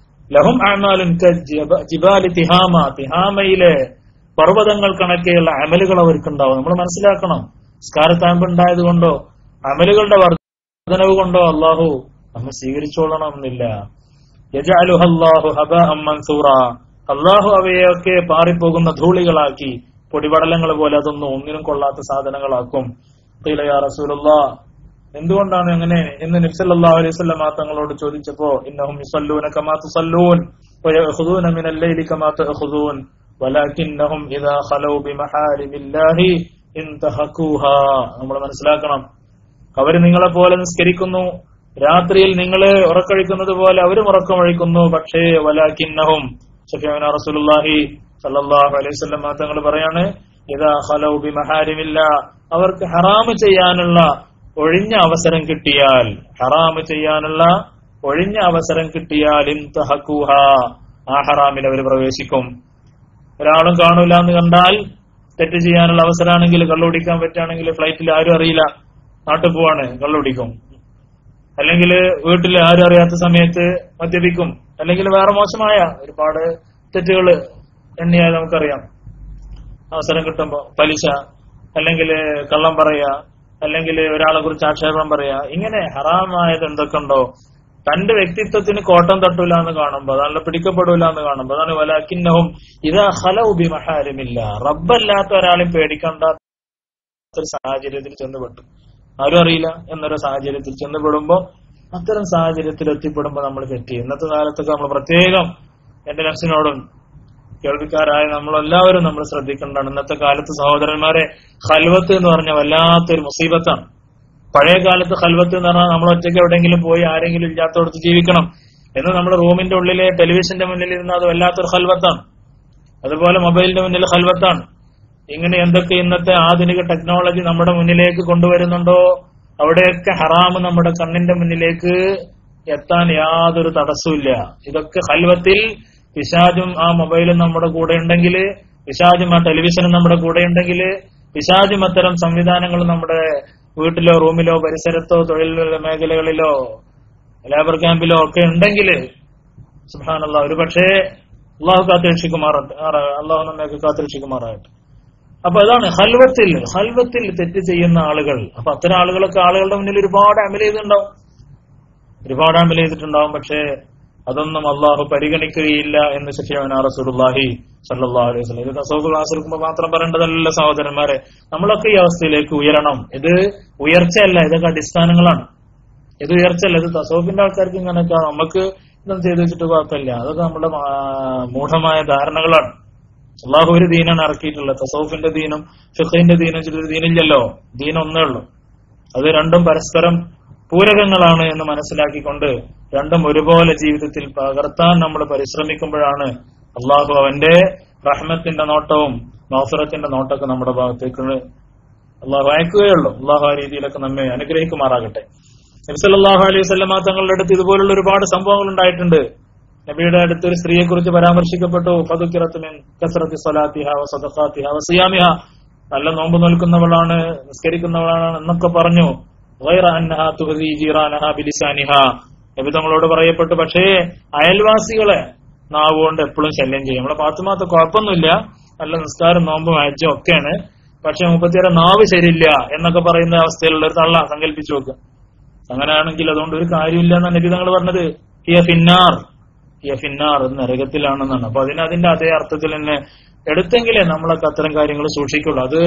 ലഹും അഅമാലുൻ കജിബാലി തിഹാമ, തിഹാമയിലെ പർവ്വതങ്ങൾ കണക്കെയുള്ള അമലുകൾ അവർക്കുണ്ടാവും. നമ്മൾ മനസ്സിലാക്കണം, സ്കാരത്താമ്പ് ഉണ്ടായത് കൊണ്ടോ അമലുകളുടെ വർധനവ് കൊണ്ടോ അള്ളാഹു നമ്മൾ സ്വീകരിച്ചോളണമെന്നില്ല. യജഅലുഹല്ലാഹു ഹബഅൻ മൻസൂറ, അള്ളാഹു അവയൊക്കെ പാറിപ്പോകുന്ന ധൂളികളാക്കി, പൊടിപടലങ്ങൾ പോലെ അതൊന്നും ഒന്നിനും കൊള്ളാത്ത സാധനങ്ങളാക്കും. ഖീല യാ റസൂലുള്ളാഹ്, എന്തുകൊണ്ടാണ് അങ്ങനെ എന്ന് നബി സല്ലല്ലാഹു അലൈഹി വസല്ലം തങ്ങളോട് ചോദിച്ചപ്പോ, ഇന്നഹും യുസല്ലൂന കമാ തുസല്ലൂൻ വയഖുദൂന മിനൽ ലൈലി കമാ തഖുദൂൻ വലാകിന്നഹും ഇദാ ഖലൂ ബിമഹാരിമില്ലാഹി ഇൻതഹഖൂഹാ. നമ്മൾ മനസ്സിലാക്കണം, അവർ നിങ്ങളെ പോലെ നിസ്കരിക്കുന്നു, രാത്രിയിൽ നിങ്ങൾ ഉറക്കഴിക്കുന്നത് പോലെ അവരും ഉറക്കമഴിക്കുന്നു. പക്ഷേ വലാകിന്നഹും, ഷഫീഉനാ റസൂലുള്ളാഹി സല്ലല്ലാഹു അലൈഹി വസല്ലം തങ്ങൾ പറയാണ്, ഇദാ ഖലൂ ബിമഹാരിമില്ലാ, അവർക്ക് ഹറാമ് ചെയ്യാനുള്ള ഒഴിഞ്ഞ അവസരം കിട്ടിയാൽ ഇൻതഹഖൂഹാ, ആ ഹറാമിൽ അവർ പ്രവേശിക്കും. ഒരാളും കാണൂല എന്ന് കണ്ടാൽ തെറ്റ് ചെയ്യാനുള്ള അവസരമാണെങ്കിൽ, കള്ളുപിടിക്കാൻ പറ്റുകയാണെങ്കിൽ ഫ്ലൈറ്റിൽ ആരും അറിയില്ല, നാട്ടിൽ പോവാണ് കള്ളുപിടിക്കും, അല്ലെങ്കിൽ വീട്ടിൽ ആരും അറിയാത്ത സമയത്ത് മദ്യപിക്കും, അല്ലെങ്കിൽ വേറെ മോശമായ ഒരുപാട് തെറ്റുകൾ എണ്ണിയാൽ നമുക്കറിയാം. അവസരം കിട്ടുമ്പോ പലിശ, അല്ലെങ്കിൽ കള്ളം പറയുക, അല്ലെങ്കിൽ ഒരാളെ കുറിച്ച് ആക്ഷേപം പറയുക, ഇങ്ങനെ ഹറാമായത് എന്തൊക്കെ ഉണ്ടോ തന്റെ വ്യക്തിത്വത്തിന് കോട്ടം തട്ടൂല എന്ന് കാണുമ്പോ, അതാണല്ലോ പിടിക്കപ്പെടൂല എന്ന് കാണുമ്പോ, അതാണ് വലാകിന്നഹും ഇദാ ഖലൗ ബിമഹാരിമില്ലാ, റബ്ബല്ലാത്ത ഒരാളെയും പേടിക്കേണ്ടാത്ത ഒരു സാഹചര്യത്തിൽ ചെന്നുപെട്ടു, ആരും അറിയില്ല എന്നൊരു സാഹചര്യത്തിൽ ചെന്നുപെടുമ്പോ, അത്തരം സാഹചര്യത്തിൽ എത്തിപ്പെടുമ്പോ നമ്മൾ തെറ്റി. ഇന്നത്തെ കാലത്തൊക്കെ നമ്മൾ പ്രത്യേകം എന്റെ നഫ്സിനോടും കേൾവിക്കാരായ നമ്മളെല്ലാവരും നമ്മൾ ശ്രദ്ധിക്കേണ്ടതാണ്. ഇന്നത്തെ കാലത്ത് സഹോദരന്മാരെ, ഖൽവത്ത് എന്ന് പറഞ്ഞ വല്ലാത്തൊരു മുസീബത്താണ്. പഴയ കാലത്ത് ഖൽവത്ത് എന്ന് പറഞ്ഞാൽ നമ്മൾ ഒറ്റയ്ക്ക് എവിടെയെങ്കിലും പോയി ആരെങ്കിലും ഇല്ലാത്തടത്ത് ജീവിക്കണം എന്ന് നമ്മുടെ റൂമിന്റെ ഉള്ളിലെ ടെലിവിഷന്റെ മുന്നിൽ ഇരുന്ന് അത് വല്ലാത്തൊരു ഖൽവത്താണ്. അതുപോലെ മൊബൈലിന്റെ മുന്നിൽ ഖൽവത്താണ്. ഇങ്ങനെ എന്തൊക്കെ ഇന്നത്തെ ആധുനിക ടെക്നോളജി നമ്മുടെ മുന്നിലേക്ക് കൊണ്ടുവരുന്നുണ്ടോ അവിടെയൊക്കെ ഹറാമ് നമ്മുടെ കണ്ണിന്റെ മുന്നിലേക്ക് എത്താൻ യാതൊരു തടസ്സമില്ല. ഇതൊക്കെ ഖൽവത്തിൽ പിശാചും ആ മൊബൈലും നമ്മുടെ കൂടെ ഉണ്ടെങ്കിൽ, പിശാചും ആ ടെലിവിഷനും നമ്മുടെ കൂടെ ഉണ്ടെങ്കിൽ, പിശാചും അത്തരം സംവിധാനങ്ങൾ നമ്മുടെ വീട്ടിലോ റൂമിലോ പരിസരത്തോ തൊഴിൽ മേഖലകളിലോ ലേബർ ക്യാമ്പിലോ ഒക്കെ ഉണ്ടെങ്കിൽ സുബ്ഹാനല്ലാഹ് ഒരു പക്ഷേ അള്ളാഹു അള്ളാഹു നമ്മയൊക്കെ കാത്തിരക്ഷിക്കുമാറാകട്ടെ. അപ്പൊ അതാണ് ഖൽവത്തിൽ തെറ്റ് ചെയ്യുന്ന ആളുകൾ. അപ്പൊ അത്തരം ആളുകളൊക്കെ ആളുകളുടെ മുന്നിൽ ഒരുപാട് അമൽ ചെയ്തിട്ടുണ്ടാവും. പക്ഷേ അതൊന്നും അള്ളാഹു പരിഗണിക്കുകയില്ല എന്ന് ശഫീഉനാ റസൂലുള്ളാഹി സ്വല്ലല്ലാഹു അലൈഹി വസല്ലം. ഇത് തസവ്വുഫ് ക്ലാസ് എടുക്കുമ്പോൾ മാത്രം പറയേണ്ടതല്ല സഹോദരന്മാരെ, നമ്മളൊക്കെ ഈ അവസ്ഥയിലേക്ക് ഉയരണം. ഇത് ഉയർച്ചയല്ല, ഇതൊക്കെ അടിസ്ഥാനങ്ങളാണ്. ഇത് ഉയർച്ചയല്ല, ഇത് തസവ്വുഫിന്റെ ആൾക്കാർക്ക് ഇങ്ങനെയൊക്കെ നമുക്ക് ഇതൊന്നും ചെയ്തു വെച്ചിട്ട് കുഴപ്പമില്ല. അതൊക്കെ നമ്മുടെ മൂഢമായ ധാരണകളാണ്. അള്ളാഹു ഒരു ദീനാണ് ഇറക്കിയിട്ടുള്ളത്. തസവ്വുഫിന്റെ ദീനും ഫിഖ്ഹിന്റെ ദീനും ചിലൊരു ദീനില്ലല്ലോ. ദീൻ ഒന്നേ ഉള്ളൂ. അത് രണ്ടും പരസ്പരം പൂരകങ്ങളാണ് എന്ന് മനസ്സിലാക്കിക്കൊണ്ട് രണ്ടും ഒരുപോലെ ജീവിതത്തിൽ പകർത്താൻ നമ്മൾ പരിശ്രമിക്കുമ്പോഴാണ് അള്ളാഹു അവന്റെ റഹ്മത്തിന്റെ നോട്ടവും മഗ്ഫിറത്തിന്റെ നോട്ടമൊക്കെ നമ്മുടെ ഭാഗത്തേക്ക് അള്ളാഹു അയക്കുകയുള്ളൂ. അള്ളാഹു ആ രീതിയിലൊക്കെ നമ്മെ അനുഗ്രഹിക്കുമാറാകട്ടെ. നബി സല്ലല്ലാഹു അലൈഹി വസല്ലം തങ്ങളുടെ അടുത്ത് ഇതുപോലുള്ള ഒരുപാട് സംഭവങ്ങൾ ഉണ്ടായിട്ടുണ്ട്. നബിയുടെ അടുത്ത് ഒരു സ്ത്രീയെ കുറിച്ച് പരാമർശിക്കപ്പെട്ടു. ഫദുക്കിറതു മിൻ കസ്റത്തി സ്വലാത്തിഹാ വസദഖാത്തിഹാ വസിയാമിഹാ, നല്ല നോമ്പ് നോൽക്കുന്നവളാണ്, നിസ്കരിക്കുന്നവളാണ് എന്നൊക്കെ പറഞ്ഞു. ഗൈറ അന്നഹാ തുഹദി ജീറാനഹാ ബിലിസാനിഹാ, നബി തങ്ങളോട് പറയപ്പെട്ടു പക്ഷേ അയൽവാസികളെ നാവ് കൊണ്ട് എപ്പോഴും ശല്യം ചെയ്യും. നമ്മളെ ഫാത്തിമാത്ത കുഴപ്പമൊന്നുമില്ല, നല്ല നിസ്കാരം നോമ്പും ഹജ്ജും ഒക്കെയാണ്, പക്ഷെ മുപ്പത്തിയേറെ നാവ് ശരിയില്ല എന്നൊക്കെ പറയുന്ന അവസ്ഥയിലുള്ള ഒരു തള്ള സങ്കല്പിച്ചു നോക്കുക. അങ്ങനെയാണെങ്കിൽ അതുകൊണ്ട് ഒരു കാര്യമില്ല എന്നാണ് നബി തങ്ങൾ പറഞ്ഞത്. ഹിയ ഫിന്നാർ നരകത്തിലാണെന്നാണ്. അപ്പൊ അതിന്റെ അതേ അർത്ഥത്തിൽ തന്നെ എടുത്തെങ്കിലേ നമ്മളൊക്കെ അത്തരം കാര്യങ്ങൾ സൂക്ഷിക്കുള്ളൂ. അത്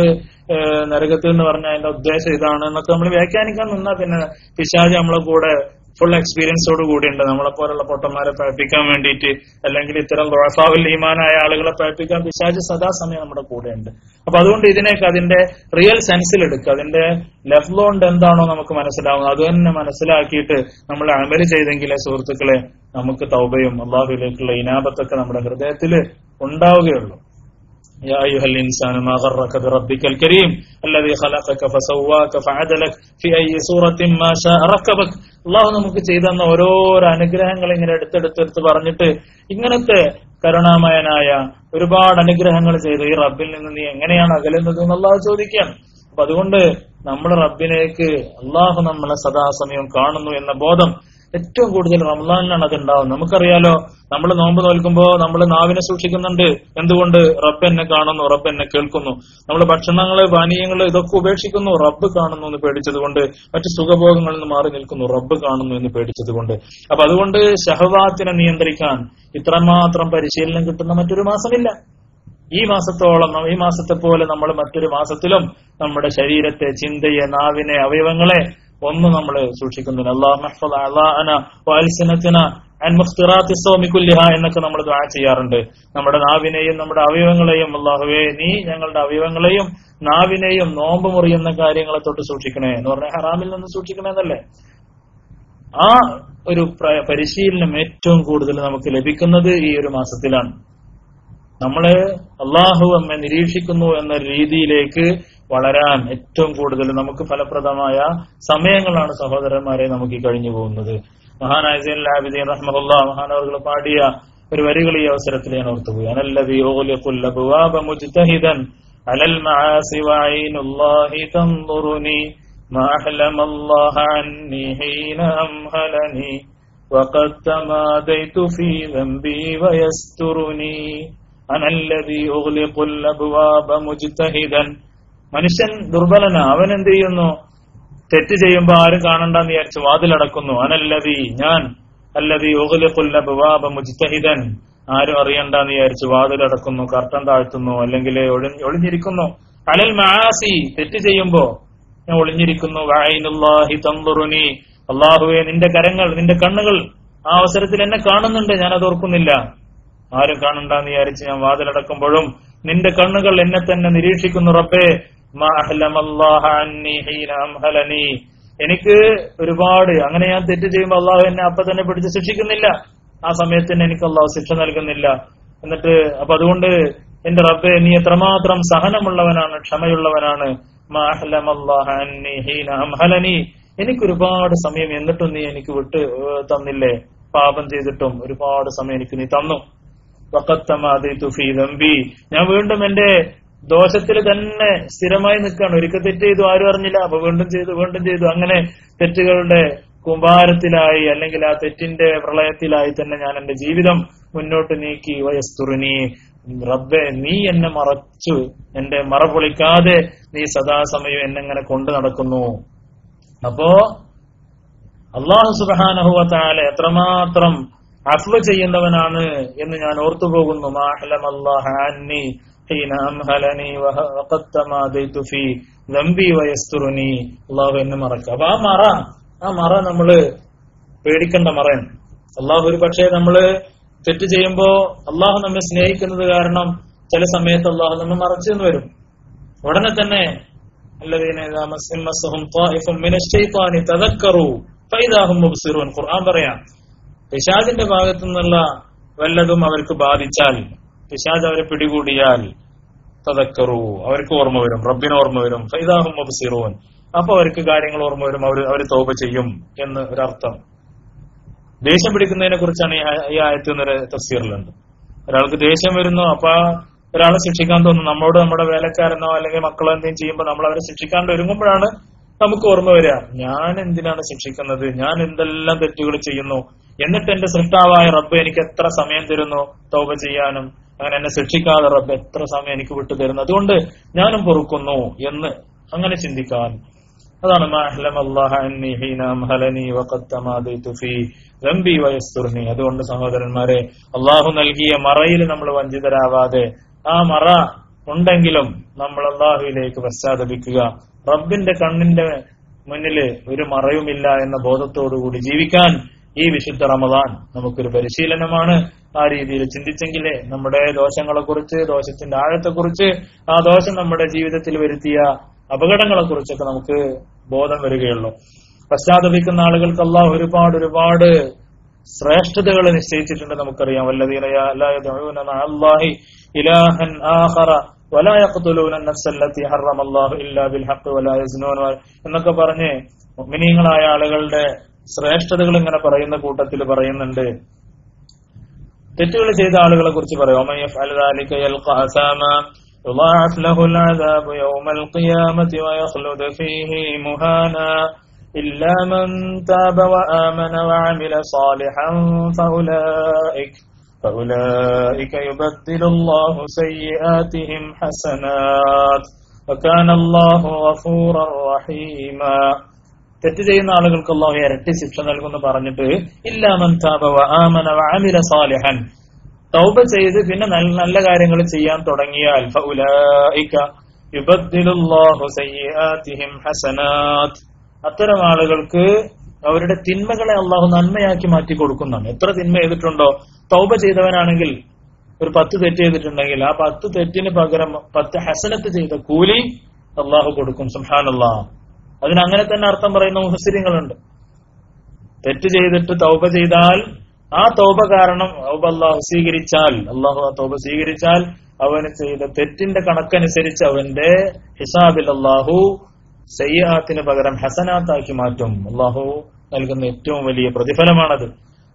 നരകത്തിൽ എന്ന് പറഞ്ഞാൽ അതിന്റെ ഉദ്ദേശം ഇതാണ് എന്നൊക്കെ നമ്മൾ വ്യാഖ്യാനിക്കാൻ നിന്നാൽ പിന്നെ പിശാച് നമ്മളെ കൂടെ ഫുൾ എക്സ്പീരിയൻസോട് കൂടിയുണ്ട്. നമ്മളെ പോലുള്ള പൊട്ടന്മാരെ പഴപ്പിക്കാൻ വേണ്ടിയിട്ട്, അല്ലെങ്കിൽ ഇത്തരം ദുഅഫാഉൽ ഈമാനായ ആളുകളെ പഴപ്പിക്കാൻ പിശാച് സദാസമയം നമ്മുടെ കൂടെയുണ്ട്. അപ്പൊ അതുകൊണ്ട് ഇതിനൊക്കെ അതിന്റെ റിയൽ സെൻസിൽ എടുക്കുക. അതിന്റെ ലെഫ്റ്റ് കൊണ്ട് എന്താണോ നമുക്ക് മനസ്സിലാവുന്നത് അത് തന്നെ മനസ്സിലാക്കിയിട്ട് നമ്മൾ അമല് ചെയ്തെങ്കിലേ സുഹൃത്തുക്കളെ നമുക്ക് തൗബയും അള്ളാഹുവിലേക്കുള്ള ഇനാബത്തൊക്കെ നമ്മുടെ ഹൃദയത്തിൽ ഉണ്ടാവുകയുള്ളൂ. يا أيها الإنسان ما غرك بربك الكريم الذي خلقك فسواك فعدلك في أي صورة ما شاء ركبك. അള്ളാഹു നമുക്ക് ചെയ്തെന്ന ഓരോരോ അനുഗ്രഹങ്ങൾ ഇങ്ങനെ എടുത്തെടുത്തെടുത്ത് പറഞ്ഞിട്ട് ഇങ്ങനത്തെ കരുണാമയനായ ഒരുപാട് അനുഗ്രഹങ്ങൾ ചെയ്ത് ഈ റബ്ബിൽ നിന്ന് നീ എങ്ങനെയാണ് അകലുന്നത് എന്ന് അള്ളാഹു ചോദിക്കുകയാണ്. അപ്പൊ അതുകൊണ്ട് നമ്മുടെ റബ്ബിലേക്ക് അള്ളാഹു നമ്മളെ സദാസമയം കാണുന്നു എന്ന ബോധം ഏറ്റവും കൂടുതൽ റമദാനിലാണ് അത് ഉണ്ടാവുന്നത്. നമുക്കറിയാലോ, നമ്മൾ നോമ്പ് നോൽക്കുമ്പോൾ നമ്മൾ നാവിനെ സൂക്ഷിക്കുന്നുണ്ട്. എന്തുകൊണ്ട്? റബ്ബ് എന്നെ കാണുന്നു, റബ്ബ് എന്നെ കേൾക്കുന്നു. നമ്മൾ ഭക്ഷണങ്ങള് പാനീയങ്ങള് ഇതൊക്കെ ഉപേക്ഷിക്കുന്നു, റബ്ബ് കാണുന്നു എന്ന് പേടിച്ചതുകൊണ്ട്. മറ്റു സുഖഭോഗങ്ങളിൽ നിന്ന് മാറി നിൽക്കുന്നു, റബ്ബ് കാണുന്നു എന്ന് പേടിച്ചതുകൊണ്ട്. അപ്പൊ അതുകൊണ്ട് ശഹവാത്തിനെ നിയന്ത്രിക്കാൻ ഇത്രമാത്രം പരിശീലനം കിട്ടുന്ന മറ്റൊരു മാസമില്ല. ഈ മാസത്തോളം, ഈ മാസത്തെ പോലെ നമ്മൾ മറ്റൊരു മാസത്തിലും നമ്മുടെ ശരീരത്തെ, ചിന്തയെ, നാവിനെ, അവയവങ്ങളെ ഒന്നും നമ്മൾ സൂക്ഷിക്കുന്നില്ല. എന്നൊക്കെ നമ്മൾ ദുആ ചെയ്യാറുണ്ട്. നമ്മുടെ നാവിനെയും നമ്മുടെ അവയവങ്ങളെയും അല്ലാഹുവേ നീ ഞങ്ങളുടെ അവയവങ്ങളെയും നാവിനെയും നോമ്പ് മുറിയുന്ന കാര്യങ്ങളെ തൊട്ട് സൂക്ഷിക്കണേ എന്ന് പറഞ്ഞാൽ ഹറാമിൽ നിന്ന് സൂക്ഷിക്കണേ എന്നല്ലേ. ആ ഒരു പരിശീലനം ഏറ്റവും കൂടുതൽ നമുക്ക് ലഭിക്കുന്നത് ഈ ഒരു മാസത്തിലാണ്. നമ്മള് അള്ളാഹു നമ്മെ നിരീക്ഷിക്കുന്നു എന്ന രീതിയിലേക്ക് വളരാൻ ഏറ്റവും കൂടുതൽ നമുക്ക് ഫലപ്രദമായ സമയങ്ങളാണ് സഹോദരന്മാരെ നമുക്ക് കഴിഞ്ഞു പോകുന്നത്. മഹാനായ സൈനുൽ ആബിദീൻ റഹ്മത്തുള്ളാഹി മഹാനവറുകൾ പാടിയ ഒരു വരികൾ ഈ അവസരത്തിൽ ഞാൻ ഓർത്തുപോയി. അനല്ലദീ യുഗ്ലിഖുൽ അബ്വാബ മുജ്തഹിദൻ അലൽ മആസി വഅയ്നുല്ലാഹി തൻദുറുനി മാ അഹ്ലമല്ലാഹ അന്നി ഹീന അംഹലനി വഖദ് തമാദൈതു ഫീ ദംബി വയസ്തുറുനി. അനല്ലദീ യുഗ്ലിഖുൽ അബ്വാബ മുജ്തഹിദൻ, മനുഷ്യൻ ദുർബലന, അവൻ എന്ത് ചെയ്യുന്നു? തെറ്റ് ചെയ്യുമ്പോ ആരും കാണണ്ടെന്ന് വിചാരിച്ച് വാതിലടക്കുന്നു. അനല്ലദീ, ഞാൻ, അല്ലദീ ഉഗ്ലിഖുൽ അബ്വാബ മുജ്തഹിദൻ, ആരും അറിയണ്ടെന്ന് വിചാരിച്ച് വാതിലടക്കുന്നു, കർട്ടൻ താഴ്ത്തുന്നു, അല്ലെങ്കിൽ ഒളിഞ്ഞിരിക്കുന്നു. അലൽ മആസി, തെറ്റ് ചെയ്യുമ്പോ ഞാൻ ഒളിഞ്ഞിരിക്കുന്നു. വഅയ്നുല്ലാഹി തൻദുറുനി, അല്ലാഹുവേ നിന്റെ കരങ്ങൾ, നിന്റെ കണ്ണുകൾ ആ അവസരത്തിൽ എന്നെ കാണുന്നുണ്ട്, ഞാൻ അത് ഓർക്കുന്നില്ല. ആരും കാണണ്ടെന്ന് വിചാരിച്ച് ഞാൻ വാതിലടക്കുമ്പോഴും നിന്റെ കണ്ണുകൾ എന്നെ തന്നെ നിരീക്ഷിക്കുന്നു റബ്ബേ. മാ അഹ്ലമല്ലാഹ അന്നി ഹീന അംഹലനി. എനിക്ക് ഒരുപാട് അങ്ങനെ ഞാൻ തെറ്റ് ചെയ്യുമ്പോൾ അള്ളാഹു എന്നെ അപ്പൊ തന്നെ പിടിച്ച് ശിക്ഷിക്കുന്നില്ല. ആ സമയത്ത് തന്നെ എനിക്ക് അള്ളാഹു ശിക്ഷ നൽകുന്നില്ല. എന്നിട്ട് അപ്പൊ അതുകൊണ്ട് എന്റെ റബ്ബേ, നീ എത്രമാത്രം സഹനമുള്ളവനാണ്, ക്ഷമയുള്ളവനാണ്. മാ അഹ്ലമല്ലാഹ അന്നി ഹീന അംഹലനി. എനിക്കൊരുപാട് സമയം എന്നിട്ടും നീ എനിക്ക് വിട്ട് തന്നില്ലേ? പാപം ചെയ്തിട്ടും ഒരുപാട് സമയം എനിക്ക് നീ തന്നു. വഖത്തമാദൈതു ഫീ ദംബി. ഞാൻ വീണ്ടും എന്റെ ദോഷത്തിൽ തന്നെ സ്ഥിരമായി നിൽക്കുകയാണ്. ഒരിക്കൽ തെറ്റ് ചെയ്തു, ആരും അറിഞ്ഞില്ല, അപ്പൊ വീണ്ടും ചെയ്തു. അങ്ങനെ തെറ്റുകളുടെ കുമ്പാരത്തിലായി, അല്ലെങ്കിൽ ആ തെറ്റിന്റെ പ്രളയത്തിലായി തന്നെ ഞാൻ എന്റെ ജീവിതം മുന്നോട്ട് നീക്കി. വയസ്തുറിനി. റബ്ബെ, നീ എന്നെ മറച്ചു, എന്റെ മറ പൊളിക്കാതെ നീ സദാസമയം എന്നെങ്ങനെ കൊണ്ടു നടക്കുന്നു. അപ്പോ അല്ലാഹു സുബ്ഹാനഹു വ തആല എത്രമാത്രം അഫ്വ് ചെയ്യുന്നവനാണ് എന്ന് ഞാൻ ഓർത്തുപോകുന്നു. മാ അഹ്ലമല്ലാഹ അന്നി ഹീന അംഹലനി വഖദ് തമാദൈതു ഫീ ദംബി വയസ്തുറുനി. അല്ലാഹു എന്നെ മറക്കുക. അപ്പൊ ആ മറ നമ്മള് പേടിക്കേണ്ട മറയാണ്. അല്ലാഹു ഒരു പക്ഷേ നമ്മള് തെറ്റ് ചെയ്യുമ്പോ അല്ലാഹു നമ്മെ സ്നേഹിക്കുന്നത് കാരണം ചില സമയത്ത് അല്ലാഹു നമ്മെ മറച്ചു എന്ന് വരും. ഉടനെ തന്നെ ഖുർആൻ പറയാം, പിശാചിന്റെ ഭാഗത്തു നിന്നുള്ള വല്ലതും അവർക്ക് ബാധിച്ചാൽ, പിശാച് അവരെ പിടികൂടിയാൽ, തദക്കറു, അവർക്ക് ഓർമ്മ വരും, റബ്ബിന് ഓർമ്മ വരും. ഫൈദാഹും മുബ്സിറൂൻ, അപ്പൊ അവർക്ക് കാര്യങ്ങൾ ഓർമ്മ വരും, അവർ തൗബ ചെയ്യും എന്ന് ഒരർത്ഥം. ദേഷ്യം പിടിക്കുന്നതിനെ കുറിച്ചാണ് ഈ ആയത്ത് എന്നൊരു തഫ്സീറിലുണ്ട്. ഒരാൾക്ക് ദേഷ്യം വരുന്നു, അപ്പൊ ഒരാളെ ശിക്ഷിക്കാൻ തോന്നുന്നു. നമ്മളോട് നമ്മുടെ വേലക്കാരനോ അല്ലെങ്കിൽ മക്കളോ എന്തെങ്കിലും ചെയ്യുമ്പോൾ നമ്മൾ അവരെ ശിക്ഷിക്കാണ്ട് ഒരുങ്ങുമ്പോഴാണ് നമുക്ക് ഓർമ്മ വരിക, ഞാൻ എന്തിനാണ് ശിക്ഷിക്കുന്നത്, ഞാൻ എന്തെല്ലാം തെറ്റുകൾ ചെയ്യുന്നു, എന്നിട്ട് എന്റെ സൃഷ്ടാവായ റബ്ബ് എനിക്ക് എത്ര സമയം തരുന്നു തൗബ ചെയ്യാനും, അങ്ങനെ എന്നെ ശിക്ഷിക്കാതെ റബ്ബ് എത്ര സമയം എനിക്ക് വിട്ടു തരുന്നു, അതുകൊണ്ട് ഞാനും പൊറുക്കുന്നു എന്ന് അങ്ങനെ ചിന്തിക്കാൻ. അതാണ് മാ അഹ്ലമല്ലാഹ അന്നി ഹീന അംഹലനി വഖദ് തമാദൈതു ഫീ ദംബി വയസ്തുർനി. അതുകൊണ്ട് സഹോദരന്മാരെ, അള്ളാഹു നൽകിയ മറയിൽ നമ്മൾ വഞ്ചിതരാവാതെ, ആ മറ ഉണ്ടെങ്കിലും നമ്മൾ അള്ളാഹുവിലേക്ക് പശ്ചാത്തപിക്കുക. റബ്ബിന്റെ കണ്ണിന്റെ മുന്നില് ഒരു മറയുമില്ല എന്ന ബോധത്തോടുകൂടി ജീവിക്കാൻ ഈ വിശുദ്ധ റമദാൻ നമുക്കൊരു പരിശീലനമാണ്. ആ രീതിയിൽ ചിന്തിച്ചെങ്കിലേ നമ്മുടെ ദോഷങ്ങളെ കുറിച്ച്, ദോഷത്തിന്റെ ആഴത്തെക്കുറിച്ച്, ആ ദോഷം നമ്മുടെ ജീവിതത്തിൽ വരുത്തിയ അപകടങ്ങളെ കുറിച്ചൊക്കെ നമുക്ക് ബോധം വരികയുള്ളൂ. പശ്ചാത്തപിക്കുന്ന ആളുകൾക്ക് അല്ലാഹു ഒരുപാട് ശ്രേഷ്ഠതകൾ നിശ്ചയിച്ചിട്ടുണ്ട്. നമുക്കറിയാം, വല്ലദീന ലാ യദഊന മഅല്ലാഹി ഇലാഹൻ ആഖറ വലാ യഖ്തുലൂന അൻ-നഫ്സ അല്ലതി ഹറമല്ലാഹു ഇല്ലാ ബിൽ ഹഖ് വലാ യസ്നൂൻ എന്നൊക്കെ പറഞ്ഞ് മുഅ്മിനീങ്ങളായ ആളുകളുടെ ശ്രേഷ്ഠതകൾ ഇങ്ങനെ പറയുന്ന കൂട്ടത്തിൽ പറയുന്നുണ്ട്. തെറ്റുകൾ ചെയ്ത ആളുകളെ കുറിച്ച് പറയും, വമൻ യഫ്അൽ ദാലിക യൽഖ അസാമ യുളാഅഫ് ലഹുൽ അദാബു യൗമൽ ഖിയാമത്തി വയഖ്ലുദ് ഫീഹി മുഹാനാ ഇല്ലാ മൻ താബ വആമന വഅമില സാലിഹൻ فأولئك يبدل الله سيئاتهم حسنات وكان الله غفورا رحيما. തെറ്റ് ചെയ്യുന്ന ആളുകൾക്ക് അല്ലാഹു ഇരട്ടി ശിക്ഷ നൽകുമെന്ന് പറഞ്ഞിട്ട് ഇല്ലാ മൻ താബ വആമന വഅമില സാലിഹൻ, തൗബ ചെയ്ത് പിന്നെ നല്ല കാര്യങ്ങൾ ചെയ്യാൻ തുടങ്ങിയാൽ ഫഉലൈക യുബദ്ദിലുല്ലാഹു സയ്യിആതിഹിം ഹസനാത്ത്, അത്തരം ആളുകൾക്ക് അവരുടെ തിന്മകളെ അള്ളാഹു നന്മയാക്കി മാറ്റി കൊടുക്കുന്നതാണ്. എത്ര തിന്മ ചെയ്തിട്ടുണ്ടോ, തൗബ ചെയ്തവനാണെങ്കിൽ ഒരു 10 തെറ്റ് ചെയ്തിട്ടുണ്ടെങ്കിൽ ആ 10 തെറ്റിന് പകരം 10 ഹസനത്ത് ചെയ്ത കൂലി അള്ളാഹു കൊടുക്കും. സുബ്ഹാനല്ലാഹ്. അതിനങ്ങനെ തന്നെ അർത്ഥം പറയുന്ന മുഫസ്സിരീങ്ങളുണ്ട്. തെറ്റ് ചെയ്തിട്ട് തൗബ ചെയ്താൽ ആ തൗബ കാരണം അള്ളാഹു ആ തൗബ സ്വീകരിച്ചാൽ അവന് ചെയ്ത തെറ്റിന്റെ കണക്കനുസരിച്ച് അവന്റെ ഹിസാബിൽ അള്ളാഹു സയ്യിആത്തിന് പകരം ഹസനാത്താക്കി മാറ്റും. അള്ളാഹു നൽകുന്ന ഏറ്റവും വലിയ പ്രതിഫലമാണത്.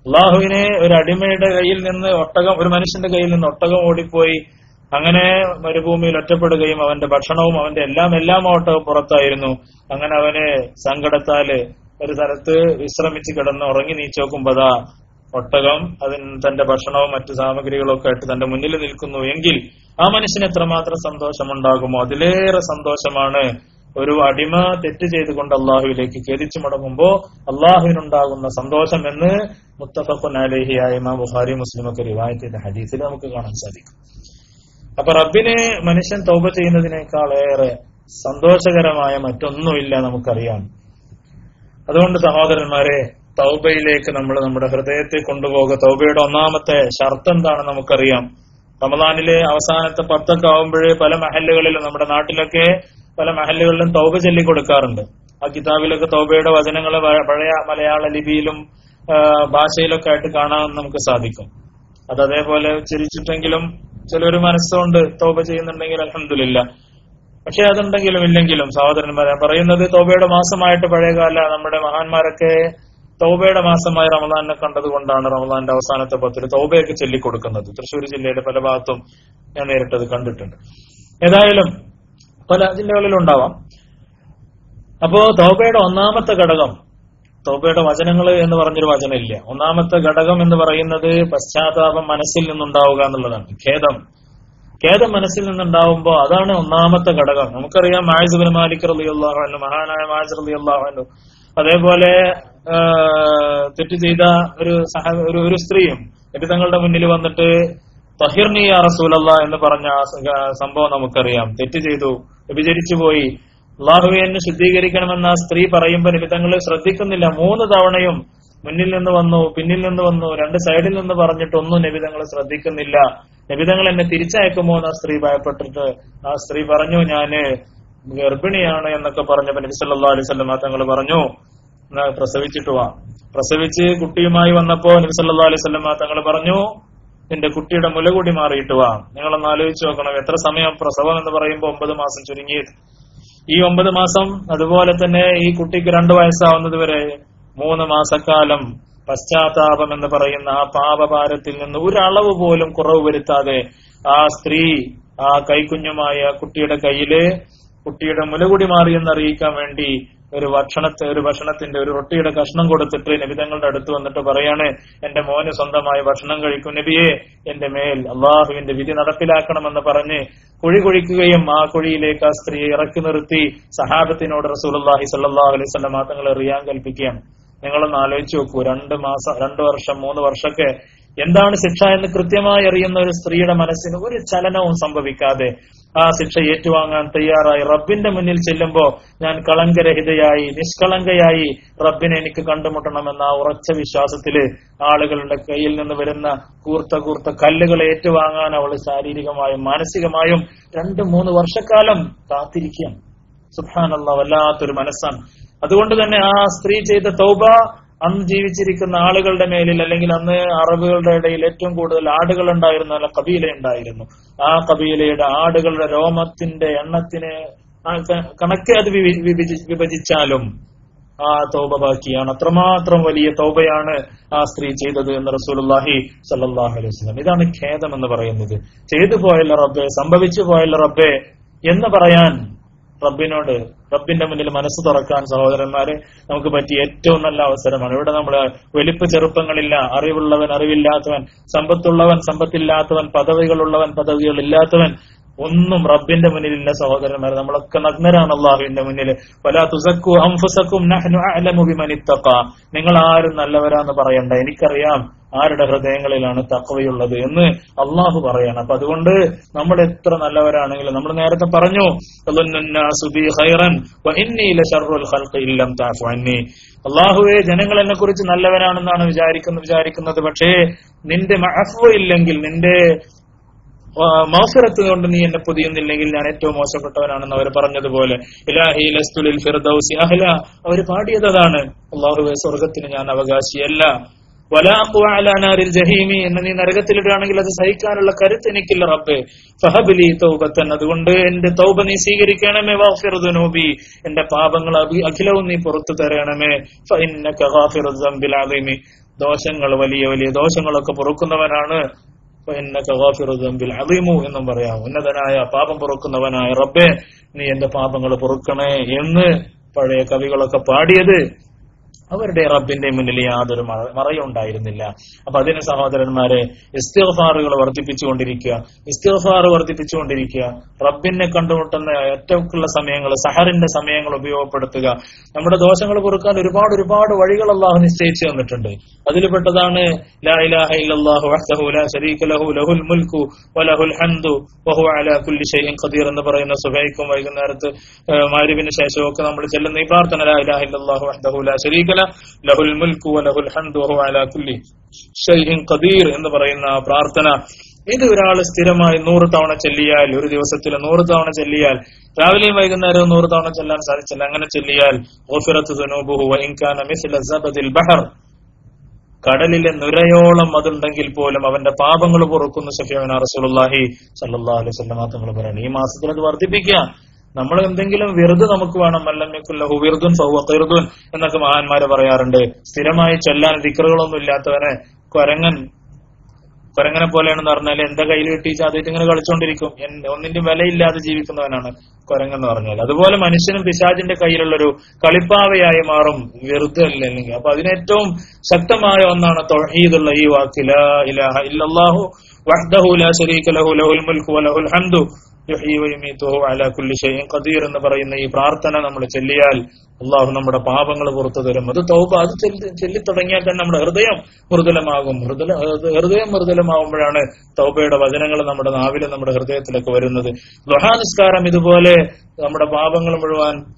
അള്ളാഹുവിനെ ഒരു അടിമയുടെ കയ്യിൽ നിന്ന് ഒരു മനുഷ്യന്റെ കയ്യിൽ നിന്ന് ഒട്ടകം ഓടിപ്പോയി അങ്ങനെ മരുഭൂമിയിൽ ഒറ്റപ്പെടുകയും അവന്റെ ഭക്ഷണവും അവന്റെ എല്ലാം ഒട്ടകം പുറത്തായിരുന്നു. അങ്ങനെ അവന് സങ്കടത്താല് ഒരു സ്ഥലത്ത് വിശ്രമിച്ച് കിടന്ന് ഉറങ്ങി നീച്ചോക്കുമ്പോഴാ ഒട്ടകം തന്റെ ഭക്ഷണവും മറ്റു സാമഗ്രികളും ഒക്കെ ആയിട്ട് തന്റെ മുന്നിൽ നിൽക്കുന്നു എങ്കിൽ ആ മനുഷ്യന് എത്രമാത്രം സന്തോഷമുണ്ടാകുമോ അതിലേറെ സന്തോഷമാണ് ഒരു അടിമ തെറ്റ് ചെയ്തുകൊണ്ട് അള്ളാഹുവിലേക്ക് ഖേദിച്ചു മടങ്ങുമ്പോ അള്ളാഹുവിനുണ്ടാകുന്ന സന്തോഷം എന്ന് മുത്തഫഖുൻ അലൈഹിയായ ഇമാം ബുഖാരി മുസ്ലിമൊക്കെ റിവായത്ത് ചെയ്ത ഹദീസിൽ നമുക്ക് കാണാൻ സാധിക്കും. അപ്പൊ റബ്ബിനെ മനുഷ്യൻ തൗബ ചെയ്യുന്നതിനേക്കാളേറെ സന്തോഷകരമായ മറ്റൊന്നുമില്ല നമുക്കറിയാം. അതുകൊണ്ട് സഹോദരന്മാരെ, തൗബയിലേക്ക് നമ്മൾ നമ്മുടെ ഹൃദയത്തെ കൊണ്ടുപോകുക. തൗബയുടെ ഒന്നാമത്തെ ഷർത്ത് എന്താണ് നമുക്കറിയാം. റമദാനിലെ അവസാനത്തെ 10 ആവുമ്പോഴേ പല മഹല്ലുകളിലും, നമ്മുടെ നാട്ടിലൊക്കെ പല മഹല്ലുകളിലും തൗബ ചൊല്ലി കൊടുക്കാറുണ്ട്. ആ കിതാബിലൊക്കെ തൗബയുടെ വചനങ്ങൾ പഴയ മലയാള ലിപിയിലും ഭാഷയിലൊക്കെ ആയിട്ട് കാണാൻ നമുക്ക് സാധിക്കും. അത് അതേപോലെ ഉച്ചരിച്ചിട്ടെങ്കിലും ചിലൊരു മനസ്സുകൊണ്ട് തൗബ ചെയ്യുന്നുണ്ടെങ്കിൽ അൽഹംദുലില്ലാ. പക്ഷെ അതുണ്ടെങ്കിലും ഇല്ലെങ്കിലും സഹോദരന്മാരെ പറയുന്നത്, തൗബയുടെ മാസമായിട്ട് പഴയകാല നമ്മുടെ മഹാന്മാരൊക്കെ തൗബയുടെ മാസമായി റമദാനിനെ കണ്ടതുകൊണ്ടാണ് റമദാന്റെ അവസാനത്തെ 10 തൗബയൊക്കെ ചൊല്ലിക്കൊടുക്കുന്നത്. തൃശ്ശൂർ ജില്ലയുടെ പല ഭാഗത്തും ഞാൻ നേരിട്ടത് കണ്ടിട്ടുണ്ട്. ഏതായാലും പല ജില്ലകളിലുണ്ടാവാം. അപ്പോ തൗബയുടെ ഒന്നാമത്തെ ഘടകം, തൗബയുടെ വചനങ്ങൾ എന്ന് പറഞ്ഞൊരു വചനമില്ല. ഒന്നാമത്തെ ഘടകം എന്ന് പറയുന്നത് പശ്ചാത്താപം മനസ്സിൽ നിന്നുണ്ടാവുക എന്നുള്ളതാണ്. ഖേദം മനസ്സിൽ നിന്നുണ്ടാവുമ്പോ അതാണ് ഒന്നാമത്തെ ഘടകം. നമുക്കറിയാം മാഇസ് ഇബ്നു മാലിക് റളിയല്ലാഹു അൻഹു, മഹാനായ മാഇസ് റളിയല്ലാഹു അൻഹു, അതേപോലെ തെറ്റ് ചെയ്ത ഒരു സ്ത്രീയും നബി തങ്ങളുടെ മുന്നിൽ വന്നിട്ട് തഹിർനി യാ റസൂലല്ലാഹ് എന്ന് പറഞ്ഞ സംഭവം നമുക്കറിയാം. തെറ്റ് ചെയ്തു, വ്യഭിചരിച്ചു പോയി, അല്ലാഹുവേ എന്നെ ശുദ്ധീകരിക്കണമെന്ന് ആ സ്ത്രീ പറയുമ്പോൾ നബി തങ്ങൾ ശ്രദ്ധിക്കുന്നില്ല. 3 തവണയും മുന്നിൽ നിന്ന് വന്നു, പിന്നിൽ നിന്ന് വന്നു, 2 സൈഡിൽ നിന്ന് പറഞ്ഞിട്ടൊന്നും നബി തങ്ങൾ ശ്രദ്ധിക്കുന്നില്ല. നബി തങ്ങൾ എന്നെ തിരിച്ചയക്കുമോ എന്ന് ആ സ്ത്രീ ഭയപ്പെട്ടിട്ട് ആ സ്ത്രീ പറഞ്ഞു, ഞാന് ഗർഭിണിയാണ് എന്നൊക്കെ പറഞ്ഞപ്പോ നബി സല്ലല്ലാഹു അലൈഹി വസല്ലം തങ്ങൾ പറഞ്ഞു, പ്രസവിച്ചിട്ട് വാ. പ്രസവിച്ച് കുട്ടിയുമായി വന്നപ്പോ നബി സല്ലല്ലാഹു അലൈഹി വസല്ലം തങ്ങൾ പറഞ്ഞു, നിന്റെ കുട്ടിയുടെ മുലകൂടി മാറിയിട്ട് വാ. നിങ്ങളൊന്ന് ആലോചിച്ച് നോക്കണം, എത്ര സമയം പ്രസവം എന്ന് പറയുമ്പോൾ 9 മാസം ചുരുങ്ങിയത്. ഈ 9 മാസം, അതുപോലെ തന്നെ ഈ കുട്ടിക്ക് 2 വയസ്സാവുന്നത് വരെ 3 മാസക്കാലം പശ്ചാത്താപം എന്ന് പറയുന്ന ആ പാപഭാരത്തിൽ നിന്ന് ഒരളവ് പോലും കുറവ് വരുത്താതെ ആ സ്ത്രീ ആ കൈക്കുഞ്ഞുമായ കുട്ടിയുടെ കയ്യില് കുട്ടിയുടെ മുലകുടി മാറിയെന്ന് അറിയിക്കാൻ വേണ്ടി ഒരു ഭക്ഷണത്തിന്റെ ഒരു റൊട്ടിയുടെ കഷ്ണം കൊടുത്തിട്ട് നബി തങ്ങളുടെ അടുത്ത് വന്നിട്ട് പറയാണ്, എന്റെ മോന് സ്വന്തമായി ഭക്ഷണം കഴിക്കും നബിയെ, എന്റെ മേൽ അള്ളാഹുവിന്റെ വിധി നടപ്പിലാക്കണമെന്ന് പറഞ്ഞ് കുഴി കുഴിക്കുകയും ആ കുഴിയിലേക്ക് ആ സ്ത്രീയെ ഇറക്കി നിർത്തി സഹാബത്തിനോട് റസൂലുള്ളാഹി സ്വല്ലല്ലാഹു അലൈഹി വസല്ലം തങ്ങൾ എറിയാൻ കൽപ്പിക്കുകയാണ്. നിങ്ങളൊന്ന് ആലോചിച്ച് നോക്കൂ, 2 വർഷം 3 വർഷമൊക്കെ എന്താണ് ശിക്ഷ എന്ന് കൃത്യമായി അറിയുന്ന ഒരു സ്ത്രീയുടെ മനസ്സിന് ഒരു ചലനവും സംഭവിക്കാതെ ആ ശിക്ഷ ഏറ്റുവാങ്ങാൻ തയ്യാറായി റബ്ബിന്റെ മുന്നിൽ ചെല്ലുമ്പോ ഞാൻ കളങ്കരഹിതയായി നിഷ്കളങ്കയായി റബ്ബിനെ എനിക്ക് കണ്ടുമുട്ടണമെന്ന ആ ഉറച്ച വിശ്വാസത്തില് ആളുകളുടെ കയ്യിൽ നിന്ന് വരുന്ന കൂർത്ത കല്ലുകൾ ഏറ്റുവാങ്ങാൻ അവൾ ശാരീരികമായും മാനസികമായും 2-3 വർഷക്കാലം കാത്തിരിക്കുകയാണ്. സുബ്ഹാനല്ലാഹ്, വല്ലാത്തൊരു മനസ്സാണ്. അതുകൊണ്ട് തന്നെ ആ സ്ത്രീ ചെയ്ത തൗബ അന്ന് ജീവിച്ചിരിക്കുന്ന ആളുകളുടെ മേലിൽ, അല്ലെങ്കിൽ അന്ന് അറബുകളുടെ ഇടയിൽ ഏറ്റവും കൂടുതൽ ആടുകൾ ഉണ്ടായിരുന്ന നല്ല കബീല ഉണ്ടായിരുന്നു. ആ കബീലയുടെ ആടുകളുടെ രോമത്തിന്റെ എണ്ണത്തിന് കണക്കെ അത് വിഭജിച്ചാലും ആ തൗബ ബാക്കിയാണ്. അത്രമാത്രം വലിയ തൗബയാണ് ആ സ്ത്രീ ചെയ്തത് എന്ന് റസൂലുള്ളാഹി സ്വല്ലല്ലാഹു അലൈഹി വസല്ലം. ഇതാണ് ഖേദം എന്ന് പറയുന്നത്. ചെയ്തു പോയല്ല റബ്ബേ, സംഭവിച്ചു പോയല്ല റബ്ബേ എന്ന് പറയാൻ റബ്ബിനോട്, റബ്ബിന്റെ മുന്നിൽ മനസ്സ് തുറക്കാൻ സഹോദരന്മാരെ നമുക്ക് പറ്റിയ ഏറ്റവും നല്ല അവസരമാണ്. ഇവിടെ നമ്മള് വലിപ്പ ചെറുപ്പങ്ങളില്ല, അറിവുള്ളവൻ അറിവില്ലാത്തവൻ, സമ്പത്തുള്ളവൻ സമ്പത്തില്ലാത്തവൻ, പദവികളുള്ളവൻ പദവികളില്ലാത്തവൻ, ഒന്നും റബ്ബിന്റെ മുന്നിലില്ല സഹോദരന്മാരെ. നമ്മളൊക്കെ നഗ്നരാണ് അല്ലാഹുവിന്റെ മുന്നിൽ. വലാ തുസക്കു അൻഫുസകും നഹ്നു അഅലമു ബിമൻ ഇത്തഖ. നിങ്ങൾ ആരും നല്ലവരാന്ന് പറയണ്ട, എനിക്കറിയാം ആരുടെ ഹൃദയങ്ങളിലാണ് തഖ്വയുള്ളത് എന്ന് അള്ളാഹു പറയണം. അപ്പൊ അതുകൊണ്ട് നമ്മൾ എത്ര നല്ലവരാണെങ്കിലും, നമ്മൾ നേരത്തെ പറഞ്ഞു അള്ളാഹുവെ ജനങ്ങൾ എന്നെ കുറിച്ച് നല്ലവനാണെന്നാണ് വിചാരിക്കുന്നത്. പക്ഷേ നിന്റെ മഅഫ്വ ഇല്ലെങ്കിൽ, നിന്റെ മഗ്ഫിറത്ത് കൊണ്ട് നീ എന്നെ പൊതിയുന്നില്ലെങ്കിൽ ഞാൻ ഏറ്റവും മോശപ്പെട്ടവനാണെന്ന് അവർ പറഞ്ഞതുപോലെ ഇലാഹി ലസ്തു ലിൽ ഫിർദൗസി അഹ്ല, അവർ പാടിയതാണ്. അള്ളാഹുവെ സ്വർഗത്തിന് ഞാൻ അവകാശിയല്ല. വലാ ഖുവ അലാ നാരിൽ ജഹീമി, എന്നെ നീ നരകത്തിലിടുകയാണെങ്കിൽ അത് സഹിക്കാനുള്ള കരുത്ത് എനിക്കില്ല റബ്ബേ. ഫഹബ്ലി തൗബത്തൻ, അതുകൊണ്ട് എന്റെ തൗബ നീ സ്വീകരിക്കണമേ. വഗ്ഫിർ ദുനൂബി, എന്റെ പാപങ്ങൾ അഖിലവും നീ പുറത്തു തരണമേ. ഫഇന്നക ഗാഫിറു ദംബിൽ അദീമി, ദോഷങ്ങൾ വലിയ വലിയ ദോഷങ്ങളൊക്കെ പൊറുക്കുന്നവനാണ്. ഫഇന്നക ഗാഫിറു ദംബിൽ അദീമു എന്നും പറയാം. ഉന്നതനായ പാപം പൊറുക്കുന്നവനായ റബ്ബേ, നീ എന്റെ പാപങ്ങൾ പൊറുക്കണേ എന്ന് പഴയ കവികളൊക്കെ പാടിയത് അവരുടെ റബ്ബിന്റെ മുന്നിൽ യാതൊരു മറയുണ്ടായിരുന്നില്ല. അപ്പൊ അതിന് സഹോദരന്മാരെ ഇസ്തിഗ്ഫാറുകൾ വർദ്ധിപ്പിച്ചുകൊണ്ടിരിക്കുക, റബ്ബിനെ കണ്ടുമുട്ടുന്ന ഏറ്റവും സമയങ്ങൾ, സഹറിന്റെ സമയങ്ങൾ ഉപയോഗപ്പെടുത്തുക. നമ്മുടെ ദോഷങ്ങൾ പൊറുക്കാൻ ഒരുപാട് വഴികൾ അല്ലാഹു നിശ്ചയിച്ചു തന്നിട്ടുണ്ട്. അതിൽപ്പെട്ടതാണ് ലാ ഇലാഹ ഇല്ലല്ലാഹു വഹ്ദഹു ലാ ശരീക ലഹു ലഹുൽ മുൽക്കു വലഹുൽ ഹംദു വഹുവ അലാ കുല്ലി ഷൈഇൻ ഖദീർ എന്ന് പറയുന്ന സുബഹിക്കും വൈകുന്നേരത്ത് മഗ്രിബിന് ശേഷമൊക്കെ നമ്മൾ ചെല്ലുന്ന ഈ പ്രാർത്ഥന ലാ ഇലാഹ ഇല്ലല്ലാഹു വഹ്ദഹു ലാ ശരീക തആല ലഹുൽ മുൽക്കു വലഹുൽ ഹംദു വഹുവ അലാ കുല്ലി ഷൈഇൻ ഖദീർ എന്ന് പറയുന്ന പ്രാർത്ഥന ഇത് ഒരാൾ സ്ഥിരമായി 100 തവണ ചൊല്ലിയാൽ, ഒരു ദിവസത്തിൽ 100 തവണ ചൊല്ലിയാൽ, രാവിലെയും വൈകുന്നേരവും 100 തവണ ചൊല്ലാൻ സാധിച്ചില്ല, അങ്ങനെ ചൊല്ലിയാൽ ഗുഫിറത്ത് ദുനൂബുഹു വഇൻ കാന മിസ്ല സബദിൽ ബഹർ, കടലിലെ നുരയോളം അതുണ്ടെങ്കിൽ പോലും അവന്റെ പാപങ്ങൾ പൊറുക്കുന്നു ശഫീഉനാ റസൂലുള്ളാഹി സ്വല്ലല്ലാഹു അലൈഹി വസല്ലം തങ്ങൾ പറയുന്നു. ഈ മാസത്തിൽ അത് വർദ്ധിപ്പിക്കുക. നമ്മൾ എന്തെങ്കിലും വിറുദ് നമുക്ക് വേണം, മല്ലം യകുൽ ലഹു വിറുദുൻ ഫഹുവ ഖിർദുൻ എന്നൊക്കെ മഹാന്മാര് പറയാറുണ്ട്. സ്ഥിരമായി ചൊല്ലാൻ ദിക്റുകളൊന്നും ഇല്ലാത്തവനെ കൊരങ്ങനെ പോലെയാണെന്ന് പറഞ്ഞാൽ എന്താ കയ്യിൽ കിട്ടിച്ച് അതായിട്ട് ഇങ്ങനെ കളിച്ചുകൊണ്ടിരിക്കും. ഒന്നിന്റെ വിലയില്ലാതെ ജീവിക്കുന്നവനാണ് കൊരങ്ങെന്ന് പറഞ്ഞാൽ. അതുപോലെ മനുഷ്യനും പിശാചിന്റെ കയ്യിലുള്ളൊരു കളിപ്പാവയായി മാറും വെറുതെ അല്ലെങ്കിൽ. അപ്പൊ അതിനേറ്റവും ശക്തമായ ഒന്നാണ് തൗഹീദുള്ള ഈ വാക്ക്, ലാ ഇലാഹ ഇല്ലല്ലാഹു വഹ്ദഹു ലാ ശരീക ലഹു ലഹുൽ മുൽക്കു വലഹുൽ ഹംദു യുഹ്യി വയുമീതുഹു അലാ കുല്ലി ഷൈഇൻ ഖദീർ എന്ന് പറയുന്ന ഈ പ്രാർത്ഥന നമ്മൾ ചൊല്ലിയാൽ അള്ളാഹു നമ്മുടെ പാപങ്ങൾ പുറത്തു തരും. അത് തൗബ, അത് ചൊല്ലി തുടങ്ങിയാൽ തന്നെ നമ്മുടെ ഹൃദയം മൃദുലമാകും. ഹൃദയം മൃദുലമാകുമ്പോഴാണ് തൗബയുടെ വചനങ്ങൾ നമ്മുടെ നാവിലും നമ്മുടെ ഹൃദയത്തിലൊക്കെ വരുന്നത്. ദുഹാ നിസ്കാരം ഇതുപോലെ നമ്മുടെ പാപങ്ങൾ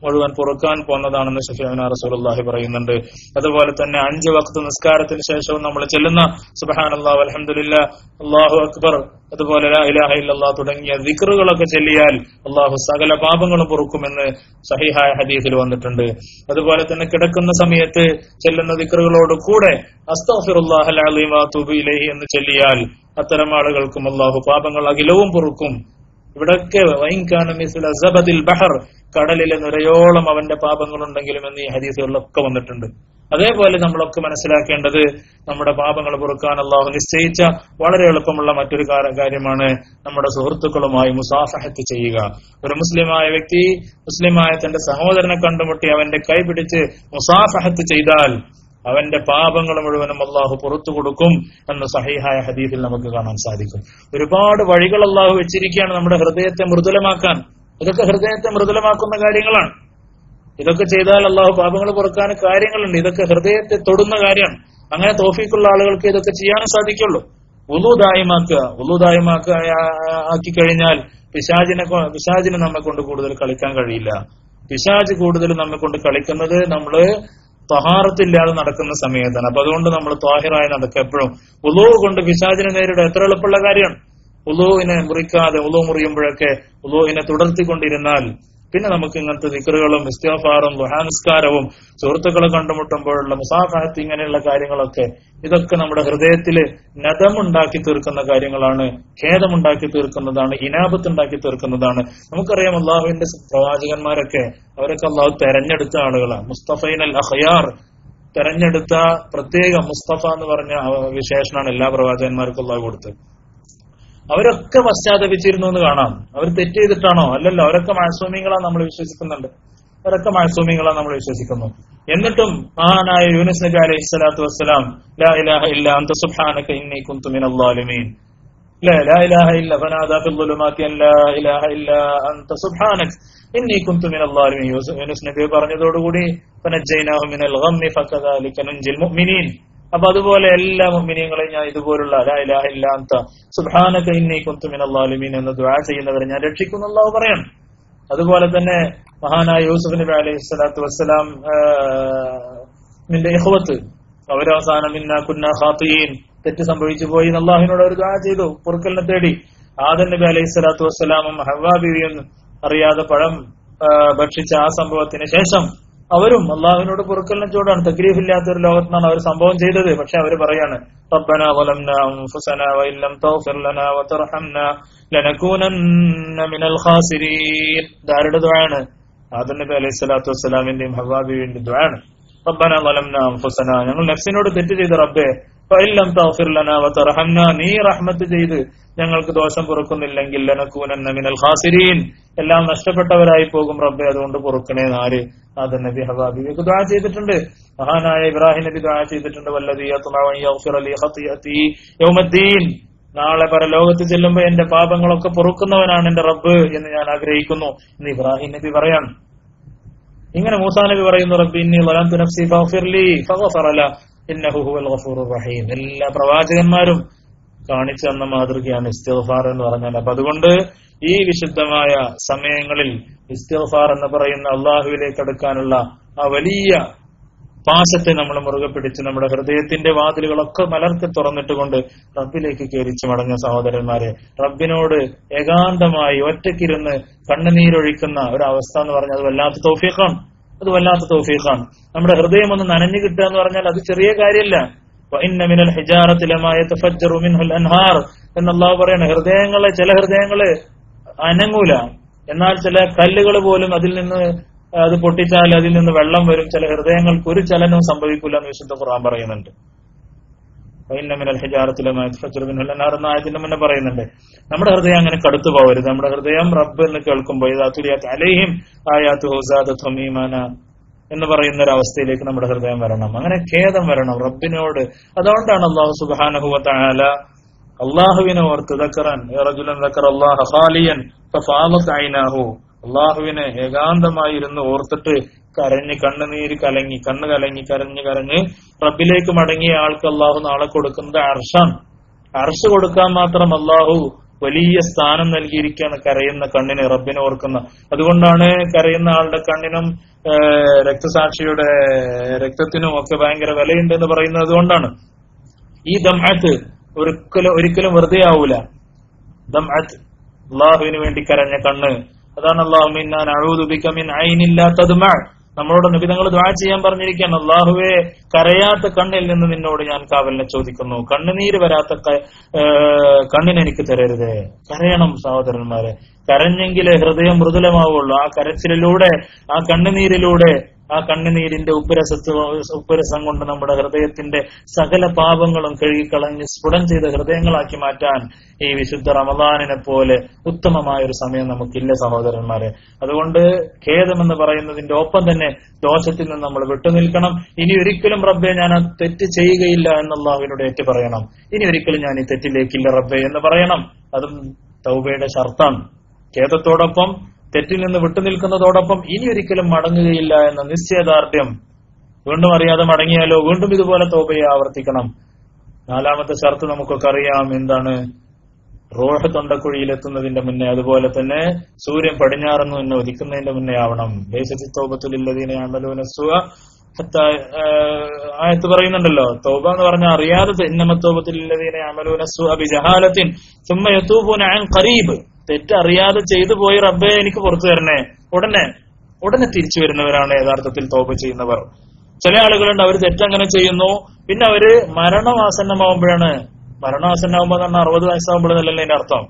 മുഴുവൻ പൊറുക്കാൻ പോന്നതാണെന്ന് ശഫീഉനാ റസൂലുള്ളാഹി പറയുന്നുണ്ട്. അതുപോലെ തന്നെ 5 വഖ്ത് നിസ്കാരത്തിന് ശേഷവും നമ്മൾ ചെല്ലുന്ന സുബ്ഹാനല്ലാഹ് വൽഹംദുലില്ലാഹ് അല്ലാഹു അക്ബർ, അതുപോലെ ലാ ഇലാഹ ഇല്ലല്ലാഹ് തുടങ്ങിയ ദിക്റുകളൊക്കെ ചൊല്ലിയാൽ അള്ളാഹു സകല പാപങ്ങളും പൊറുക്കുമെന്ന് സഹീഹായ ഹദീസിൽ വന്നിട്ടുണ്ട്. അതുപോലെ തന്നെ കിടക്കുന്ന സമയത്ത് ചെല്ലുന്ന ദിക്റുകളോട് കൂടെ അസ്തഗ്ഫിറുല്ലാഹൽ അലീം വഅതൂബു ഇലൈഹി എന്ന് ചൊല്ലിയാൽ അത്തരം ആളുകൾക്കും അള്ളാഹു പാപങ്ങൾ അഖിലവും പൊറുക്കും. ഇവിടൊക്കെ വൈൻകാന മിസ്ല സബദിൽ ബഹർ, കടലിലെ നുരയോളം അവന്റെ പാപങ്ങളുണ്ടെങ്കിലും എന്ന് ഈ ഹദീസുകളിലൊക്കെ വന്നിട്ടുണ്ട്. അതേപോലെ നമ്മളൊക്കെ മനസ്സിലാക്കേണ്ടത് നമ്മുടെ പാപങ്ങൾ പൊറുക്കാൻ അള്ളാഹു നിശ്ചയിച്ച വളരെ എളുപ്പമുള്ള മറ്റൊരു കാര്യമാണ് നമ്മുടെ സുഹൃത്തുക്കളുമായി മുസാഫഹത്ത് ചെയ്യുക. ഒരു മുസ്ലിമായ വ്യക്തി മുസ്ലിമായ തന്റെ സഹോദരനെ കണ്ടുമുട്ടി അവന്റെ കൈ പിടിച്ച് മുസാഫഹത്ത് ചെയ്താൽ അവന്റെ പാപങ്ങൾ മുഴുവനും അള്ളാഹു പുറത്തു കൊടുക്കും എന്ന് സഹീഹായ ഹദീസിൽ നമുക്ക് കാണാൻ സാധിക്കും. ഒരുപാട് വഴികൾ അള്ളാഹു വെച്ചിരിക്കുകയാണ് നമ്മുടെ ഹൃദയത്തെ മൃദുലമാക്കാൻ. ഇതൊക്കെ ഹൃദയത്തെ മൃദുലമാക്കുന്ന കാര്യങ്ങളാണ്. ഇതൊക്കെ ചെയ്താൽ അള്ളാഹു പാപങ്ങൾ പുറക്കാൻ കാര്യങ്ങളുണ്ട്. ഇതൊക്കെ ഹൃദയത്തെ തൊടുന്ന കാര്യമാണ്. അങ്ങനെ തൗഫീഖുള്ള ആളുകൾക്ക് ഇതൊക്കെ ചെയ്യാനും സാധിക്കുള്ളൂ. വുളു ദായിമാക്കുക ആക്കി കഴിഞ്ഞാൽ പിശാചിനെ നമ്മെ കൊണ്ട് കൂടുതൽ കളിക്കാൻ കഴിയില്ല. പിശാച് കൂടുതൽ നമ്മെ കൊണ്ട് കളിക്കുന്നത് നമ്മള് തഹാറത്തില്ലാതെ നടക്കുന്ന സമയത്താണ്. അപ്പൊ അതുകൊണ്ട് നമ്മൾ ത്വാഹിറായി നടക്കുക. എപ്പോഴും വുളു കൊണ്ട് പിശാചിനെ നേരിടുക എത്ര എളുപ്പമുള്ള കാര്യമാണ്. വുളുവിനെ മുറിക്കാതെ വുളു മുറിയുമ്പോഴൊക്കെ വുളുവിനെ തുടർത്തിക്കൊണ്ടിരുന്നാൽ പിന്നെ നമുക്ക് ഇങ്ങനത്തെ ദിക്റുകളും ഇസ്തിഗ്ഫാറും ദുഹാ നിസ്കാരവും സുഹൃത്തുക്കളെ കണ്ടുമുട്ടുമ്പോഴുള്ള മുസാഫഹത്ത് ഇങ്ങനെയുള്ള കാര്യങ്ങളൊക്കെ ഇതൊക്കെ നമ്മുടെ ഹൃദയത്തിൽ നദമുണ്ടാക്കി തീർക്കുന്ന കാര്യങ്ങളാണ്, ഖേദമുണ്ടാക്കി തീർക്കുന്നതാണ്, ഇനാബത്ത് ഉണ്ടാക്കി തീർക്കുന്നതാണ്. നമുക്കറിയാം അള്ളാഹുവിന്റെ പ്രവാചകന്മാരൊക്കെ അവരൊക്കെ അള്ളാഹു തെരഞ്ഞെടുത്ത ആളുകളാണ്. മുസ്തഫൈനൽ അഖ്യാർ, തെരഞ്ഞെടുത്ത പ്രത്യേക മുസ്തഫ എന്ന് പറഞ്ഞ വിശേഷണമാണ് എല്ലാ പ്രവാചകന്മാർക്കും അള്ളാഹു കൊടുത്തത്. അവരൊക്കെ പശ്ചാത്തപിച്ചിരുന്നു എന്ന് കാണാം. അവർ തെറ്റ് ചെയ്തിട്ടാണോ? അല്ലല്ലോ, അവരൊക്കെ മഅ്സൂമീങ്ങളാണ് നമ്മൾ വിശ്വസിക്കുന്നുണ്ട്. നമ്മൾ വിശ്വസിക്കുന്നു. എന്നിട്ടും മഹാനായ യൂനുസ് നബി അലൈഹി സ്വലാത്തു വസ്സലാം ലാ ഇലാഹ ഇല്ല അൻത സുബ്ഹാനക ഇന്നി കുന്തു മിനൽ ളാലിമീൻ, ലാ ഇലാഹ ഇല്ല ഫനാദാ ഫിൽ ളുലുമാതി അൻ ലാ ഇലാഹ ഇല്ല അൻത സുബ്ഹാനക ഇന്നി കുന്തു മിനൽ ളാലിമീൻ. യൂനുസ് നബി പറഞ്ഞതോടുകൂടി ഫനജ്ജൈനാഹു മിനൽ ഗമ്മി ഫകദാലിക നുൻജിൽ മുഅ്മിനീൻ. അപ്പൊ അതുപോലെ എല്ലാ മുഅ്മിനീങ്ങളെയും ഞാൻ ഇതുപോലുള്ള ലാ ഇലാഹ ഇല്ല അൻത സുബ്ഹാനക ഇന്നി കുന്തു മിനൽ ളാലിമീൻ എന്ന് ദുആ ചെയ്യുന്നവരെ ഞാൻ രക്ഷിക്കുന്നു അല്ലാഹു പറയാണ്. അതുപോലെ തന്നെ മഹാനായ യൂസുഫ് നബി അലൈഹി സ്വലാത്തു വസ്സലാം ഇഖ്വത്ത് അവരവസാനം ഇന്നാ കുന്നാ ഖാതിഈൻ, തെറ്റ് സംഭവിച്ചു പോയി അല്ലാഹുവിനോട് ഒരു ദുആ ചെയ്തു, പൊറുക്കലിനെ തേടി. ആദം നബി അലൈഹി സ്വലാത്തു വസ്സലാമും ഹവ്വാ ബീവിയും അറിയാതെ പഴം ഭക്ഷിച്ച ആ സംഭവത്തിന് ശേഷം അവരും അള്ളാഹുവിനോട് പൊറുക്കലിനെ ചോടാണ്. തക്ലീഫില്ലാത്ത ഒരു ലോകത്താണ് അവർ സംഭവം ചെയ്തത്. പക്ഷെ അവർ പറയാണ് റബ്ബനാ വലംനാ അൻഫുസനാ വഇല്ലം തഗ്ഫിർ ലനാ വതർഹംനാ ലനകൂനന്ന മിനൽ ഖാസിരീൻ. ഇതാരുടെ ദുആയാണ്? ആദം നബി അലൈഹി സ്വലാത്തു വസ്സലാമിന്റെയും ഹവ്വാ ബീവിന്റെയും ദുആയാണ്. റബ്ബനാ വലംനാ അൻഫുസനാ, ഞങ്ങൾ നഫ്സിനോട് തെറ്റ് ചെയ്ത റബ്ബേ, ഫഇല്ലം തഗ്ഫിർ ലനാ വതർഹംനാ, നീ റഹ്മത്ത് ചെയ്ത് ഞങ്ങൾക്ക് ദോഷം പൊറുക്കുന്നില്ലെങ്കിൽ ലനകൂനന്ന മിനൽ ഖാസിരീൻ, എല്ലാം നഷ്ടപ്പെട്ടവരായി പോകും റബ്ബേ, അതുകൊണ്ട് പൊറുക്കണേ. നാല് ആദം നബി ഹവ്വാ ബീവിക്ക് ദുആ ചെയ്തിട്ടുണ്ട്. മഹാനായ ഇബ്രാഹിം നബി ദുആ ചെയ്തിട്ടുണ്ട്, വല്ലദീ യത്മഉ അൻ യഗ്ഫിറ ലീ ഖതിയതി യൗമദ്ദീൻ, നാളെ പരലോകത്ത് ചെല്ലുമ്പോ എന്റെ പാപങ്ങളൊക്കെ പൊറുക്കുന്നവനാണ് എന്റെ റബ്ബ് എന്ന് ഞാൻ ആഗ്രഹിക്കുന്നു എന്ന് ഇബ്രാഹിം നബി പറയാണ്. ഇങ്ങനെ മൂസാ നബി പറയുന്നു, റബ്ബി ഇന്നി ളലംതു നഫ്സി ഫഗ്ഫിർ ലീ ഫഗ്ഫറ ലഹു ഇന്നഹു ഹുവൽ ഗഫൂറുർ റഹീം. എല്ലാ പ്രവാചകന്മാരും കാണിച്ചു തന്ന മാതൃകയാണ് ഇസ്തിഗ്ഫാർ എന്ന് പറഞ്ഞാൽ. അപ്പൊ അതുകൊണ്ട് ഈ വിശുദ്ധമായ സമയങ്ങളിൽ ഇസ്തിഗ്ഫാർ എന്ന് പറയുന്ന അള്ളാഹുവിലേക്ക് അടുക്കാനുള്ള ആ വലിയ പാശത്തെ നമ്മൾ മുറുകെ പിടിച്ച് നമ്മുടെ ഹൃദയത്തിന്റെ വാതിലുകളൊക്കെ മലർത്തി തുറന്നിട്ടുകൊണ്ട് റബ്ബിലേക്ക് കേറിച്ചു മടങ്ങിയ സഹോദരന്മാരെ, റബ്ബിനോട് ഏകാന്തമായി ഒറ്റയ്ക്കിരുന്ന് കണ്ണുനീരൊഴിക്കുന്ന ഒരവസ്ഥ എന്ന് പറഞ്ഞാൽ അത് വല്ലാത്ത തൗഫീഖാണ്. അത് വല്ലാത്ത തൗഫീഖാണ്. നമ്മുടെ ഹൃദയം ഒന്ന് നനഞ്ഞു കിട്ടുക എന്ന് പറഞ്ഞാൽ അത് ചെറിയ കാര്യമല്ല. വഇന്ന മിനൽ ഹിജാറത്തി ലമാ യതഫജ്ജറു മിൻഹുൽ അൻഹാർ എന്ന് അല്ലാഹു പറയാണ്. ചില ഹൃദയങ്ങള് അനങ്ങൂല, എന്നാൽ ചില കല്ലുകൾ പോലും അതിൽ നിന്ന് അത് പൊട്ടിച്ചാൽ അതിൽ നിന്ന് വെള്ളം വരും. ചില ഹൃദയങ്ങൾക്ക് ഒരു ചലനവും സംഭവിക്കില്ല എന്ന് വിശുദ്ധ ഖുർആൻ പറയുന്നുണ്ട്. വഇന്ന മിനൽ ഹിജാറത്തി ലമാ യതഫജ്ജറു മിൻഹുൽ അൻഹാർ എന്ന ആയത്തിന്റെ മുന്നേ പറയുന്നുണ്ട്. നമ്മുടെ ഹൃദയം അങ്ങനെ കടുത്തു പോകരുത്. നമ്മുടെ ഹൃദയം റബ്ബ് എന്ന് കേൾക്കുമ്പോൾ ഇദാ തുലിയത് അലൈഹിം ആയാതുഹു സാദത്തുഹും ഈമാന എന്ന് പറയുന്ന ഒരു അവസ്ഥയിലേക്ക് നമ്മുടെ ഹൃദയം വരണം. അങ്ങനെ ഖേദം വരണം റബ്ബിനോട്. അതുകൊണ്ടാണ് അല്ലാഹു സുബ്ഹാനഹു വ തആല അല്ലാഹുവിനെ ഓർത്ത് ദക്കറൻ റജുലൻ ദക്കറ അല്ലാഹ ഖാലിയൻ ഫഫാലത് ഐനാഹു, അല്ലാഹുവിനെ ഏകാന്തമായി ഇരുന്ന് ഓർത്തിട്ട് കരഞ്ഞ് കണ്ണ് കലങ്ങി കരഞ്ഞ് റബ്ബിലേക്ക് മടങ്ങിയ ആൾക്ക് അല്ലാഹു നാളെ കൊടുക്കുന്നത് അർശാണ്. അർശ് കൊടുക്കാൻ മാത്രം അല്ലാഹു വലിയ സ്ഥാനം നൽകിയിരിക്കുകയാണ് കരയുന്ന കണ്ണിന്, റബ്ബിനെ ഓർക്കുന്ന. അതുകൊണ്ടാണ് കരയുന്ന ആളുടെ കണ്ണിനും രക്തസാക്ഷിയുടെ രക്തത്തിനും ഒക്കെ ഭയങ്കര വിലയുണ്ട് എന്ന് പറയുന്നത്. അതുകൊണ്ടാണ് ഈ ദംഅത്ത് ഒരിക്കലും വെറുതെ ആവൂല. ദംഅത്ത് അല്ലാഹുവിന് വേണ്ടി കരഞ്ഞ കണ്ണ്, അതാണ് അല്ലാഹുമ്മ ഇന്നാ നഊദു ബിക മിൻ ഐനിൻ ലാ തദ്മഅ. നമ്മളോട് നബി തങ്ങൾ ദുആ ചെയ്യാൻ പറഞ്ഞിരിക്കുകയാണ്. അല്ലാഹുവേ, കരയാത്ത കണ്ണിൽ നിന്ന് നിന്നോട് ഞാൻ കാവലിനെ ചോദിക്കുന്നു. കണ്ണുനീര് വരാത്ത കണ്ണിനെനിക്ക് തരരുതേ. കരയണം സഹോദരന്മാരെ. കരഞ്ഞെങ്കിലേ ഹൃദയം മൃദുലമാവുള്ളൂ. ആ കരച്ചിലൂടെ, ആ കണ്ണുനീരിലൂടെ, ആ കണ്ണുനീരിന്റെ ഉപ്പുരസം കൊണ്ട് നമ്മുടെ ഹൃദയത്തിന്റെ സകല പാപങ്ങളും കഴുകിക്കളഞ്ഞ് സ്ഫുടം ചെയ്ത ഹൃദയങ്ങളാക്കി മാറ്റാൻ ഈ വിശുദ്ധ റമദാനിനെ പോലെ ഉത്തമമായ ഒരു സമയം നമുക്കില്ല സഹോദരന്മാരെ. അതുകൊണ്ട് ഖേദമെന്ന് പറയുന്നതിന്റെ ഒപ്പം തന്നെ ദോഷത്തിൽ നിന്ന് നമ്മൾ വിട്ടുനിൽക്കണം. ഇനി ഒരിക്കലും റബ്ബെ ഞാൻ ആ തെറ്റ് ചെയ്യുകയില്ല എന്ന് അല്ലാഹുവിനോട് ഏറ്റു പറയണം. ഇനി ഒരിക്കലും ഞാൻ ഈ തെറ്റിലേക്കില്ല റബ്ബെ എന്ന് പറയണം. അതും തൗബയുടെ ഷർത്താണ്. ഖേദത്തോടൊപ്പം, തെറ്റിൽ നിന്ന് വിട്ടുനിൽക്കുന്നതോടൊപ്പം ഇനി ഒരിക്കലും മടങ്ങുകയില്ല എന്ന നിശ്ചയദാർഢ്യം. വീണ്ടും അറിയാതെ മടങ്ങിയാലോ വീണ്ടും ഇതുപോലെ തൗബയെ ആവർത്തിക്കണം. നാലാമത്തെ ഷർത്ത് നമുക്കൊക്കെ അറിയാം എന്താണ്. റൂഹ് തൊണ്ടക്കുഴിയിലെത്തുന്നതിന്റെ മുന്നേ, അതുപോലെ തന്നെ സൂര്യൻ പടിഞ്ഞാറെന്ന് തന്നെ ഉദിക്കുന്നതിന്റെ മുന്നേ ആവണം. ലൈസത്തി തൗബത്തുൽ ലില്ലദീന യഅമലൂന സുഅ ഹത്താ ആയത്ത് പറയുന്നുണ്ടല്ലോ. തൗബ എന്ന് പറഞ്ഞാൽ അറിയാതെ, ഇന്നമ തൗബത്തുൽ ലില്ലദീന യഅമലൂന സുഅ ബിജഹാലത്തിൻ സുമ്മ യതൂബൂന അൻ ഖരീബ്. തെറ്ററിയാതെ ചെയ്തു പോയി റബ്ബേ എനിക്ക് പുറത്തു തരണേ, ഉടനെ തിരിച്ചു വരുന്നവരാണ് യഥാർത്ഥത്തിൽ തൗബ ചെയ്യുന്നവർ. ചില ആളുകളുണ്ട്, അവർ തെറ്റങ്ങനെ ചെയ്യുന്നു, പിന്നെ അവര് മരണവാസന്നമാവുമ്പോഴാണ്. മരണവാസന്നാവുമ്പോ എന്ന് പറഞ്ഞാൽ 60 വയസ്സാവുമ്പോഴല്ലേ അതിന്റെ അർത്ഥം.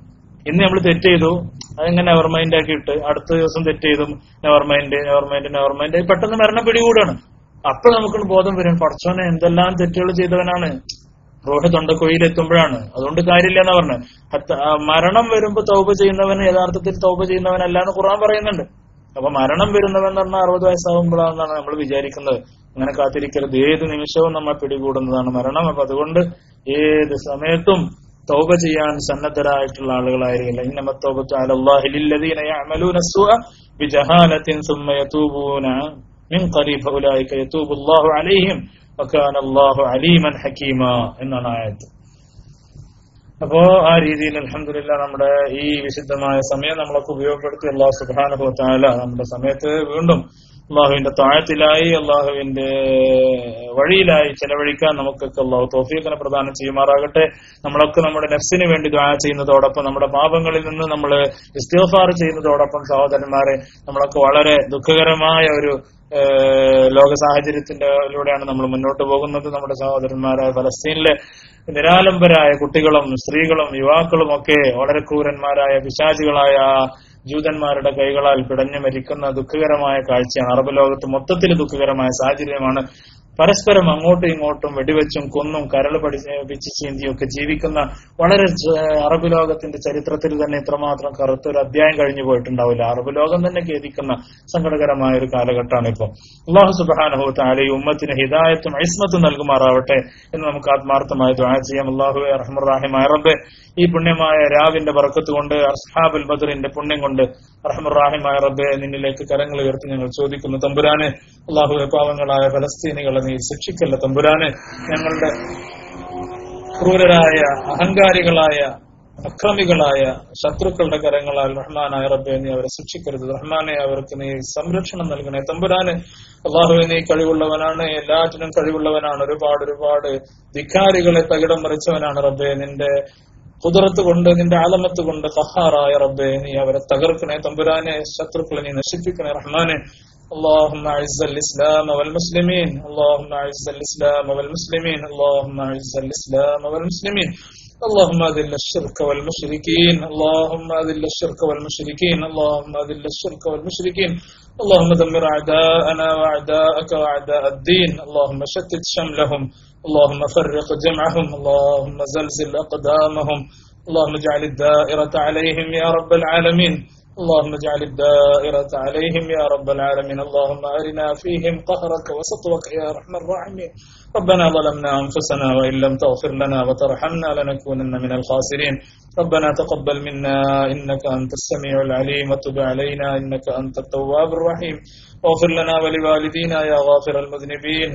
ഇന്ന് നമ്മൾ തെറ്റ് ചെയ്തു, അതെങ്ങനെ നെവർ മൈൻഡ് ആക്കിയിട്ട് അടുത്ത ദിവസം തെറ്റ് ചെയ്തും നെവർ മൈൻഡ് പെട്ടെന്ന് മരണം പിടികൂടാണ്. അപ്പൊ നമുക്ക് ബോധം വരും, പടച്ചോനെ എന്തെല്ലാം തെറ്റുകൾ ചെയ്തവനാണ്. റൂഹ് തൊണ്ടക്കുഴിയിലെത്തുമ്പോഴാണ്. അതുകൊണ്ട് കാര്യമില്ല എന്നാ പറഞ്ഞത്. മരണം വരുമ്പോ തൗബ ചെയ്യുന്നവന് യഥാർത്ഥത്തിൽ തൗബ ചെയ്യുന്നവനല്ല എന്ന് ഖുർആൻ പറയുന്നുണ്ട്. അപ്പൊ മരണം വരുന്നവൻ എന്ന് പറഞ്ഞാൽ 60 വയസ്സാകുമ്പോഴാണെന്നാണ് നമ്മൾ വിചാരിക്കുന്നത്. അങ്ങനെ കാത്തിരിക്കരുത്. ഏത് നിമിഷവും നമ്മൾ പിടികൂടുന്നതാണ് മരണം. അപ്പൊ അതുകൊണ്ട് ഏത് സമയത്തും തൗബ ചെയ്യാൻ സന്നദ്ധരായിട്ടുള്ള ആളുകളായിരിക്കില്ല. ഇന്നമ തൗബത്തു അലല്ലാഹി ലില്ലദീന യഅമലൂന സുഅ ബിജഹാലത്തിൻ സുമ്മ യതൂബൂന മിൻ ഖരീബ് ഫഉലൈക യതൂബുല്ലാഹു അലൈഹിം വകാന അല്ലാഹു അലീമൻ ഹകീമ എന്നാണ് ആയത്ത്. അപ്പോ ആ രീതിയിൽ അൽഹംദുലില്ലാഹ് നമ്മുടെ ഈ വിശുദ്ധമായ സമയം നമ്മളൊക്കെ ഉപയോഗപ്പെടുത്തി അല്ലാഹു സുബ്ഹാനഹു വ തആല നമ്മുടെ സമയത്ത് വീണ്ടും അള്ളാഹുവിന്റെ താഴത്തിലായി, അള്ളാഹുവിന്റെ വഴിയിലായി ചെലവഴിക്കാൻ നമുക്കൊക്കെ അള്ളാഹു തൗഫീഖിനെ പ്രദാനം ചെയ്യുമാറാകട്ടെ. നമ്മളൊക്കെ നമ്മുടെ നഫ്സിന് വേണ്ടി ദുആ ചെയ്യുന്നതോടൊപ്പം നമ്മുടെ പാപങ്ങളിൽ നിന്ന് നമ്മൾ ഇസ്തിഗ്ഫാർ ചെയ്യുന്നതോടൊപ്പം സഹോദരന്മാരെ, നമ്മളൊക്കെ വളരെ ദുഃഖകരമായ ഒരു ലോക സാഹചര്യത്തിലൂടെയാണ് നമ്മൾ മുന്നോട്ട് പോകുന്നത്. നമ്മുടെ സഹോദരന്മാരായ ഫലസ്തീനിലെ നിരാലംബരായ കുട്ടികളും സ്ത്രീകളും യുവാക്കളും ഒക്കെ വളരെ ക്രൂരന്മാരായ പിശാചികളായ ജൂതന്മാരുടെ കൈകളാൽ പിടഞ്ഞു മരിക്കുന്ന ദുഃഖകരമായ കാഴ്ചയാണ്. അറബ് ലോകത്ത് മൊത്തത്തിൽ ദുഃഖകരമായ സാഹചര്യമാണ്. പരസ്പരം അങ്ങോട്ടും ഇങ്ങോട്ടും വെടിവെച്ചും കൊന്നും കരൾ പിടിച്ച് ചീന്തിയൊക്കെ ജീവിക്കുന്ന വളരെ അറബ് ലോകത്തിന്റെ ചരിത്രത്തിൽ തന്നെ ഇത്രമാത്രം കറുത്തൊരു അധ്യായം കഴിഞ്ഞു പോയിട്ടുണ്ടാവില്ല. അറബ് ലോകം തന്നെ ഖേദിക്കുന്ന സങ്കടകരമായ ഒരു കാലഘട്ടമാണ് ഇപ്പോൾ. അല്ലാഹു സുബ്ഹാനഹു വ തആല ഈ ഉമ്മത്തിന് ഹിദായത്തും ഇസ്മത്തും നൽകുമാറാവട്ടെ എന്ന് നമുക്ക് ആത്മാർത്ഥമായി ദുആ ചെയ്യാം. അല്ലാഹുവേ അർഹമർ റഹീമായ റബ്ബേ, ഈ പുണ്യമായ രാവിന്റെ ബറക്കത്ത് കൊണ്ട്, അസ്ഹാബുൽ ബദറിന്റെ പുണ്യം കൊണ്ട് അർഹമർ റഹീമായ റബ്ബേ, നിന്നിലേക്ക് കരങ്ങൾ ഉയർത്തി ഞങ്ങൾ ചോദിക്കുന്നു തമ്പുരാനെ. അല്ലാഹുവേ, പാവങ്ങളായ ഫലസ്തീനികളെ നീ ശിക്ഷിക്കല്ല തമ്പുരാനെ. ഞങ്ങളുടെ ക്രൂരരായ അഹങ്കാരികളായ അക്രമികളായ ശത്രുക്കളുടെ കരങ്ങളാൽ റഹ്മാനായ റബ്ബേ നീ അവരെ ശിക്ഷിക്കരുത്. റഹ്മാനെ അവർക്ക് നീ സംരക്ഷണം നൽകണേ. തമ്പുരാന് അള്ളാഹുവേ നീ കഴിവുള്ളവനാണ്, എല്ലാറ്റിനും കഴിവുള്ളവനാണ്. ഒരുപാട് ധിക്കാരികളെ തകിടം മറിച്ചവനാണ് റബ്ബേ. നിന്റെ ഖുദ്റത്ത് കൊണ്ട്, നിന്റെ ആലമത്ത് കൊണ്ട് ഖഹാറായ റബ്ബേ നീ അവരെ തകർക്കണേ. തമ്പുരാനെ ശത്രുക്കളെ നീ നശിപ്പിക്കണേ റഹ്മാനെ. اللهم اعز الاسلام والمسلمين اللهم اعز الاسلام والمسلمين اللهم اعز الاسلام والمسلمين اللهم اذل الشرك والمشركين اللهم اذل الشرك والمشركين اللهم اذل الشرك والمشركين اللهم دمر اعداءنا واعداءك واعداء الدين اللهم شتت شملهم اللهم فرق جمعهم اللهم زلزل اقدامهم اللهم اجعل الدائرة عليهم يا رب العالمين اللهم اجعل الدائرة عليهم يا رب العالمين اللهم أرنا فيهم قهرك وسطوك يا أرحم الراحمين ربنا ظلمنا أنفسنا وإن لم تغفر لنا وترحمنا لنكونن من الخاسرين ربنا تقبل منا إنك أنت السميع العليم وتب علينا إنك أنت التواب الرحيم واغفر لنا ولوالدينا يا غافر المذنبين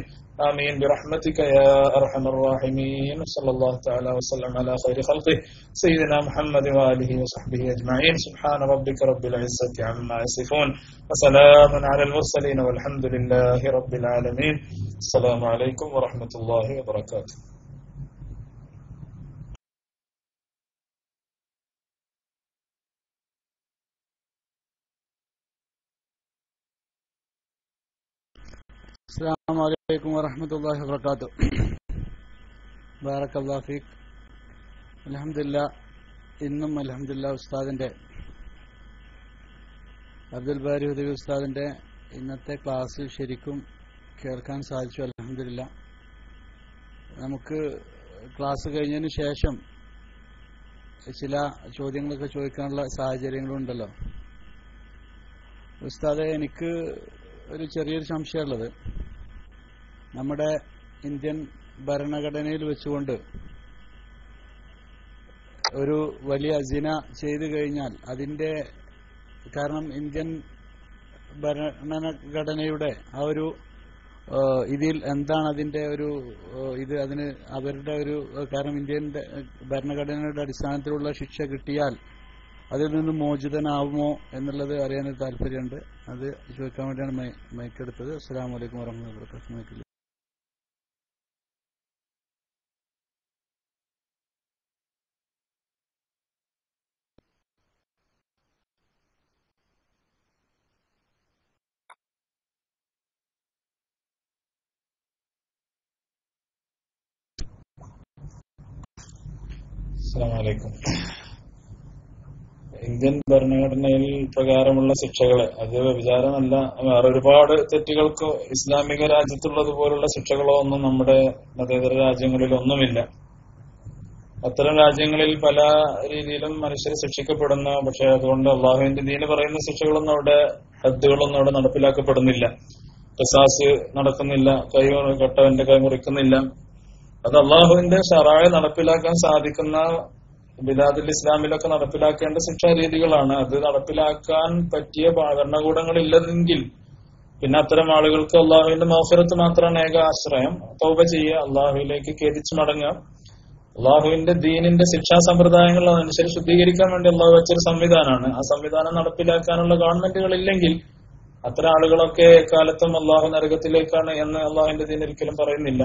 آمين برحمتك يا أرحم الراحمين صلى الله تعالى وسلم على خير خلقه سيدنا محمد وآله وصحبه أجمعين سبحان ربك رب العزة عما يصفون وسلام على المرسلين والحمد لله رب العالمين السلام عليكم ورحمة الله وبركاته. السلام عليكم ورحمة الله وبركاته. بارك الله فيك. അൽഹംദുലില്ലാ, ഇന്നും അൽഹംദുലില്ലാ ഉസ്താദിന്റെ അബ്ദുൽ ബാരി ഹുദവി ഉസ്താദിന്റെ ഇന്നത്തെ ക്ലാസ് ശരിക്കും കേൾക്കാൻ സാധിച്ചു. അൽഹംദുലില്ലാ, നമുക്ക് ക്ലാസ് കഴിഞ്ഞതിന് ശേഷം ചില ചോദ്യങ്ങളൊക്കെ ചോദിക്കാനുള്ള സാഹചര്യങ്ങളുണ്ടല്ലോ. ഉസ്താദെ, എനിക്ക് ഒരു ചെറിയൊരു സംശയമുള്ളത്, നമ്മുടെ ഇന്ത്യൻ ഭരണഘടനയിൽ വെച്ചുകൊണ്ട് ഒരു വലിയ സിന ചെയ്തു കഴിഞ്ഞാൽ അതിന്റെ കാരണം ഇന്ത്യൻ ഭരണഘടനയുടെ ആ ഒരു ഇതിൽ എന്താണ് അതിന്റെ ഒരു ഇത്, അതിന് അവരുടെ ഒരു കാരണം ഇന്ത്യൻ ഭരണഘടനയുടെ അടിസ്ഥാനത്തിലുള്ള ശിക്ഷ കിട്ടിയാൽ അതിൽ നിന്ന് മോചിതനാവുമോ എന്നുള്ളത് അറിയാനൊരു താല്പര്യമുണ്ട്. അത് ചോദിക്കാൻ വേണ്ടിയാണ് മൈക്കെടുത്തത്. അസ്സലാമു അലൈക്കും വറഹ്മത്തുള്ളാഹി വബറകാതുഹു. അസ്സലാമു അലൈക്കും. ഇന്ത്യൻ ഭരണഘടനയിൽ പ്രകാരമുള്ള ശിക്ഷകള്, അത് വിചാരമല്ല, വേറെ ഒരുപാട് തെറ്റുകൾക്ക് ഇസ്ലാമിക രാജ്യത്തുള്ളതുപോലുള്ള ശിക്ഷകളോ ഒന്നും നമ്മുടെ മതേതര രാജ്യങ്ങളിലൊന്നുമില്ല. അത്തരം രാജ്യങ്ങളിൽ പല രീതിയിലും മനുഷ്യർ ശിക്ഷിക്കപ്പെടുന്നു. പക്ഷെ അതുകൊണ്ട് അള്ളാഹുവിന്റെ ദീന് പറയുന്ന ശിക്ഷകളൊന്നും അവിടെ, ഹദ്ദുകളൊന്നും അവിടെ നടപ്പിലാക്കപ്പെടുന്നില്ല. ഖിസാസ് നടക്കുന്നില്ല, കട്ടവന്റെ കൈ മുറിക്കുന്നില്ല. അത് അള്ളാഹുവിന്റെ ശറഅ നടപ്പിലാക്കാൻ സാധിക്കുന്ന ബിലാദുൽ ഇസ്ലാമിലൊക്കെ നടപ്പിലാക്കേണ്ട ശിക്ഷാ രീതികളാണ്. അത് നടപ്പിലാക്കാൻ പറ്റിയ ഭരണകൂടങ്ങളില്ലെങ്കിൽ പിന്നെ അത്തരം ആളുകൾക്ക് അള്ളാഹുവിന്റെ മഗ്ഫിറത്ത് മാത്രമാണ് ഏക ആശ്രയം. തൗബ ചെയ്യുക, അള്ളാഹുവിലേക്ക് ഖേദിച്ച് മടങ്ങുക. അള്ളാഹുവിന്റെ ദീനിന്റെ ശിക്ഷാ സമ്പ്രദായങ്ങൾ അതനുസരിച്ച് ശുദ്ധീകരിക്കാൻ വേണ്ടി അള്ളാഹു വെച്ചൊരു സംവിധാനമാണ്. ആ സംവിധാനം നടപ്പിലാക്കാനുള്ള ഗവൺമെന്റുകൾ ഇല്ലെങ്കിൽ അത്തരം ആളുകളൊക്കെ എക്കാലത്തും അള്ളാഹു നരകത്തിലേക്കാണ് എന്ന് അള്ളാഹുവിന്റെ ദീൻ ഒരിക്കലും പറയുന്നില്ല.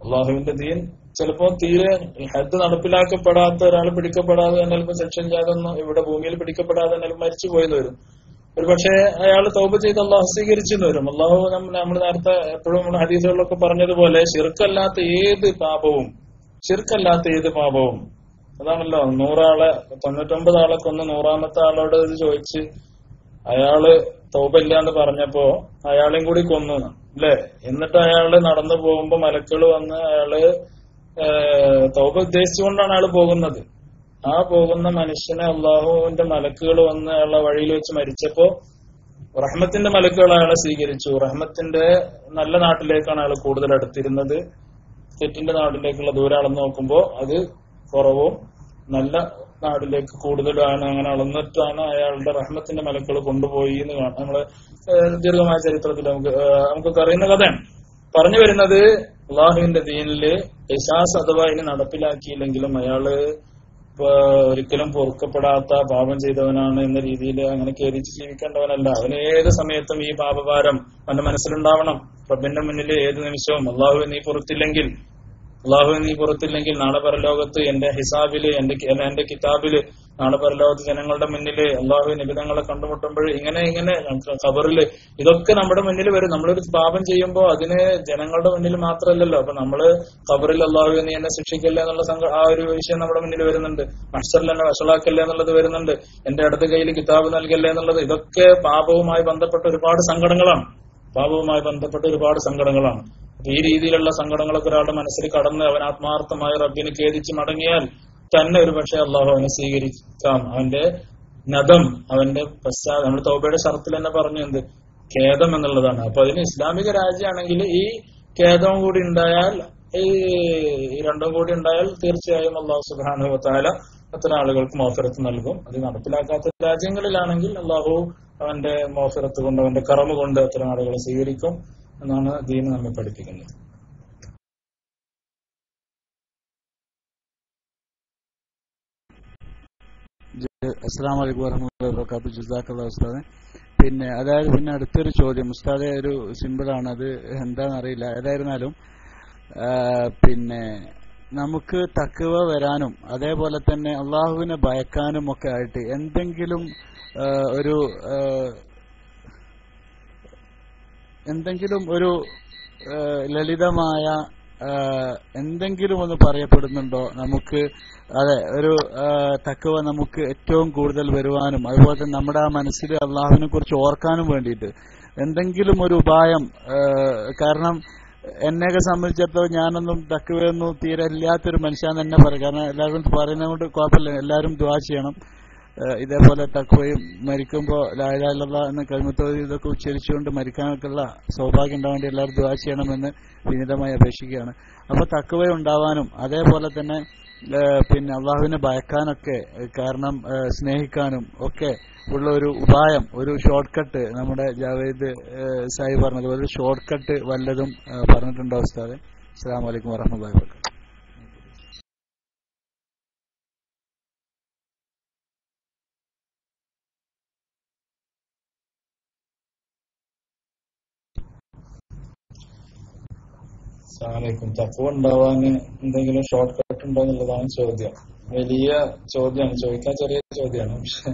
അള്ളാഹുവിന്റെ ദീൻ ചിലപ്പോ തീരെ ഹദ് നടപ്പിലാക്കപ്പെടാത്ത ഒരാൾ പിടിക്കപ്പെടാതെ തന്നെ ചിലപ്പോൾ സെക്ഷൻ ജാതൊന്നും ഇവിടെ ഭൂമിയിൽ പിടിക്കപ്പെടാതെ തന്നെ മരിച്ചു പോയെന്ന് വരും. ഒരു പക്ഷേ അയാൾ തൗബ ചെയ്ത് അള്ളാഹു സ്വീകരിച്ചെന്ന് വരും. അള്ളാഹു നമ്മൾ നേരത്തെ എപ്പോഴും നമ്മുടെ ഹദീസുകളിലൊക്കെ പറഞ്ഞതുപോലെ ശിർക്കല്ലാത്ത ഏത് പാപവും അതാണല്ലോ, 100 ആളെ 99 ആളെ കൊന്ന് 100ാമത്തെ ആളോട് ഇത് ചോദിച്ച് അയാള് തൗബ ഇല്ല എന്ന് പറഞ്ഞപ്പോ അയാളെയും കൂടി കൊന്നു അല്ലെ. എന്നിട്ട് അയാള് നടന്നു പോകുമ്പോ മലക്കൾ വന്ന് അയാള് തൗബ ഉദ്ദേശിച്ചുകൊണ്ടാണ് അയാൾ പോകുന്നത്. ആ പോകുന്ന മനുഷ്യനെ അള്ളാഹുവിന്റെ മലക്കുകൾ വന്ന് അയാളെ വഴിയിൽ വെച്ച് മരിച്ചപ്പോ റഹ്മത്തിന്റെ മലക്കുകൾ അയാളെ സ്വീകരിച്ചു. റഹ്മത്തിന്റെ നല്ല നാട്ടിലേക്കാണ് അയാൾ കൂടുതൽ അടുത്തിരുന്നത്. തെറ്റിന്റെ നാട്ടിലേക്കുള്ള ദൂരം അളന്ന് നോക്കുമ്പോ അത് കുറവും നല്ല നാട്ടിലേക്ക് കൂടുതലാണ്. അങ്ങനെ അളന്നിട്ടാണ് അയാളുടെ റഹ്മത്തിന്റെ മലക്കുകൾ കൊണ്ടുപോയി എന്ന് കാണാം. നമ്മള് ദീർഘമായ ചരിത്രത്തിൽ നമുക്കൊക്കെ അറിയുന്ന കഥയാണ്. പറഞ്ഞു വരുന്നത്, അള്ളാഹുവിന്റെ ദീനില് ഖിസാസ് അഥവാ ഇനി നടപ്പിലാക്കിയില്ലെങ്കിലും അയാള് ഒരിക്കലും പൊറുക്കപ്പെടാത്ത പാപം ചെയ്തവനാണ് എന്ന രീതിയിൽ അങ്ങനെ കേരിച്ച് ജീവിക്കേണ്ടവനല്ല. അവന് ഏത് സമയത്തും ഈ പാപഭാരം അവന്റെ മനസ്സിലുണ്ടാവണം. റബ്ബിന്റെ മുന്നിൽ ഏത് നിമിഷവും അള്ളാഹു നീ പുറത്തില്ലെങ്കിൽ നാളെ പരലോകത്ത് എന്റെ ഹിസാബില് എന്റെ കിതാബില് നാളെ പരലോകത്ത് ജനങ്ങളുടെ മുന്നിൽ അള്ളാഹു നിബിധങ്ങളെ കണ്ടുമുട്ടുമ്പോൾ ഇങ്ങനെ ഖബറില് ഇതൊക്കെ നമ്മുടെ മുന്നിൽ വരും. നമ്മളൊരു പാപം ചെയ്യുമ്പോൾ അതിന് ജനങ്ങളുടെ മുന്നിൽ മാത്രമല്ലല്ലോ. അപ്പൊ നമ്മള് ഖബറിൽ അള്ളാഹു നീ എന്നെ ശിക്ഷിക്കല്ലേ എന്നുള്ള ആ ഒരു വിഷയം നമ്മുടെ മുന്നിൽ വരുന്നുണ്ട്. മഹ്ശറിൽ എന്നെ വഷളാക്കല്ലേ എന്നുള്ളത് വരുന്നുണ്ട്. എന്റെ അടുത്ത കയ്യിൽ കിതാബ് നൽകല്ലേ എന്നുള്ളത്. ഇതൊക്കെ പാപവുമായി ബന്ധപ്പെട്ട ഒരുപാട് സങ്കടങ്ങളാണ്. ഈ രീതിയിലുള്ള സങ്കടങ്ങളൊക്കെ ഒരാളുടെ മനസ്സിൽ കടന്ന് അവൻ ആത്മാർത്ഥമായ റബ്ബിനെ ഖേദിച്ച് മടങ്ങിയാൽ തന്നെ ഒരു പക്ഷേ അള്ളാഹു അവനെ സ്വീകരിക്കാം. അവന്റെ നദം, അവന്റെ നമ്മുടെ തൗബയുടെ ഷർത്തിൽ തന്നെ പറഞ്ഞു എന്ത് ഖേദം എന്നുള്ളതാണ്. അപ്പൊ അതിന് ഇസ്ലാമിക രാജ്യമാണെങ്കിൽ ഈ ഖേദവും കൂടി ഉണ്ടായാൽ, ഈ രണ്ടും കൂടി ഉണ്ടായാൽ തീർച്ചയായും അള്ളാഹു സുബ്ഹാനഹു വ തആല അത്തരം ആളുകൾക്ക് മഗ്ഫിറത്ത് നൽകും. അത് നടപ്പിലാക്കാത്ത രാജ്യങ്ങളിലാണെങ്കിൽ അള്ളാഹു അവന്റെ മഗ്ഫിറത്ത് കൊണ്ട്, അവന്റെ കറമ കൊണ്ട് അത്തരം ആളുകളെ സ്വീകരിക്കും എന്നാണ് ദീൻ നമ്മെ പഠിപ്പിക്കുന്നത്. അസ്സലാമു അലൈക്കും വറഹ്മത്തുള്ളാഹി വബറകാതുഹു. ജസാക്കല്ലാഹു ഉസ്താദേ. പിന്നെ അടുത്തൊരു ചോദ്യം ഉസ്താദേ, ഒരു സിമ്പിളാണ്, അത് എന്താണെന്നറിയില്ല. ഏതായിരുന്നാലും പിന്നെ നമുക്ക് തഖ്വ വരാനും അതേപോലെ തന്നെ അള്ളാഹുവിനെ ഭയക്കാനും ഒക്കെ ആയിട്ട് എന്തെങ്കിലും ഒരു ലളിതമായ എന്തെങ്കിലും ഒന്ന് പറയപ്പെടുന്നുണ്ടോ നമുക്ക്? അതെ, ഒരു തഖ്വ നമുക്ക് ഏറ്റവും കൂടുതൽ വരുവാനും അതുപോലെ തന്നെ നമ്മുടെ ആ മനസ്സിൽ അള്ളാഹുവിനെ കുറിച്ച് ഓർക്കാനും വേണ്ടിയിട്ട് എന്തെങ്കിലും ഒരു ഉപായം. കാരണം എന്നെയൊക്കെ സംബന്ധിച്ചിടത്തോളം ഞാനൊന്നും തഖ്വയൊന്നും തീരെ ഇല്ലാത്തൊരു മനുഷ്യൻ തന്നെ പറയും. കാരണം എല്ലാവരും പറയുന്നത് കൊണ്ട് കുഴപ്പമില്ല, എല്ലാവരും ദുആ ചെയ്യണം. ഇതേപോലെ തഖ്വയും മരിക്കുമ്പോൾ ലാ ഇലാഹ ഇല്ലല്ലാഹ് എന്ന കലിമത്ത് ഇതൊക്കെ ഉച്ചരിച്ചുകൊണ്ട് മരിക്കാനൊക്കെയുള്ള സൗഭാഗ്യം ഉണ്ടാവാൻ വേണ്ടി എല്ലാവരും ദുആ ചെയ്യണമെന്ന് വിനീതമായി അപേക്ഷിക്കുകയാണ്. അപ്പൊ തഖ്വ ഉണ്ടാവാനും അതേപോലെ തന്നെ പിന്നെ അള്ളാഹുവിനെ ഭയക്കാനൊക്കെ, കാരണം സ്നേഹിക്കാനും ഒക്കെ ഉള്ള ഒരു ഉപായം, ഒരു ഷോർട്ട് കട്ട് നമ്മുടെ ജാവേദ് സാഹിബ് പറഞ്ഞത് ഒരു ഷോർട്ട് കട്ട് വല്ലതും പറഞ്ഞിട്ടുണ്ടോ ഉസ്താദേ? അസ്സലാമു അലൈക്കും വറഹ്മത്തുള്ളാഹി വബറകാതുഹു. തഖ്വ ഉണ്ടാവാൻ എന്തെങ്കിലും ഷോർട്ട് കട്ട് ഉണ്ടോ എന്നുള്ളതാണ് ചോദ്യം. വലിയ ചോദ്യമാണ്, ചോദിക്കാൻ ചെറിയ ചോദ്യമാണ്. പക്ഷെ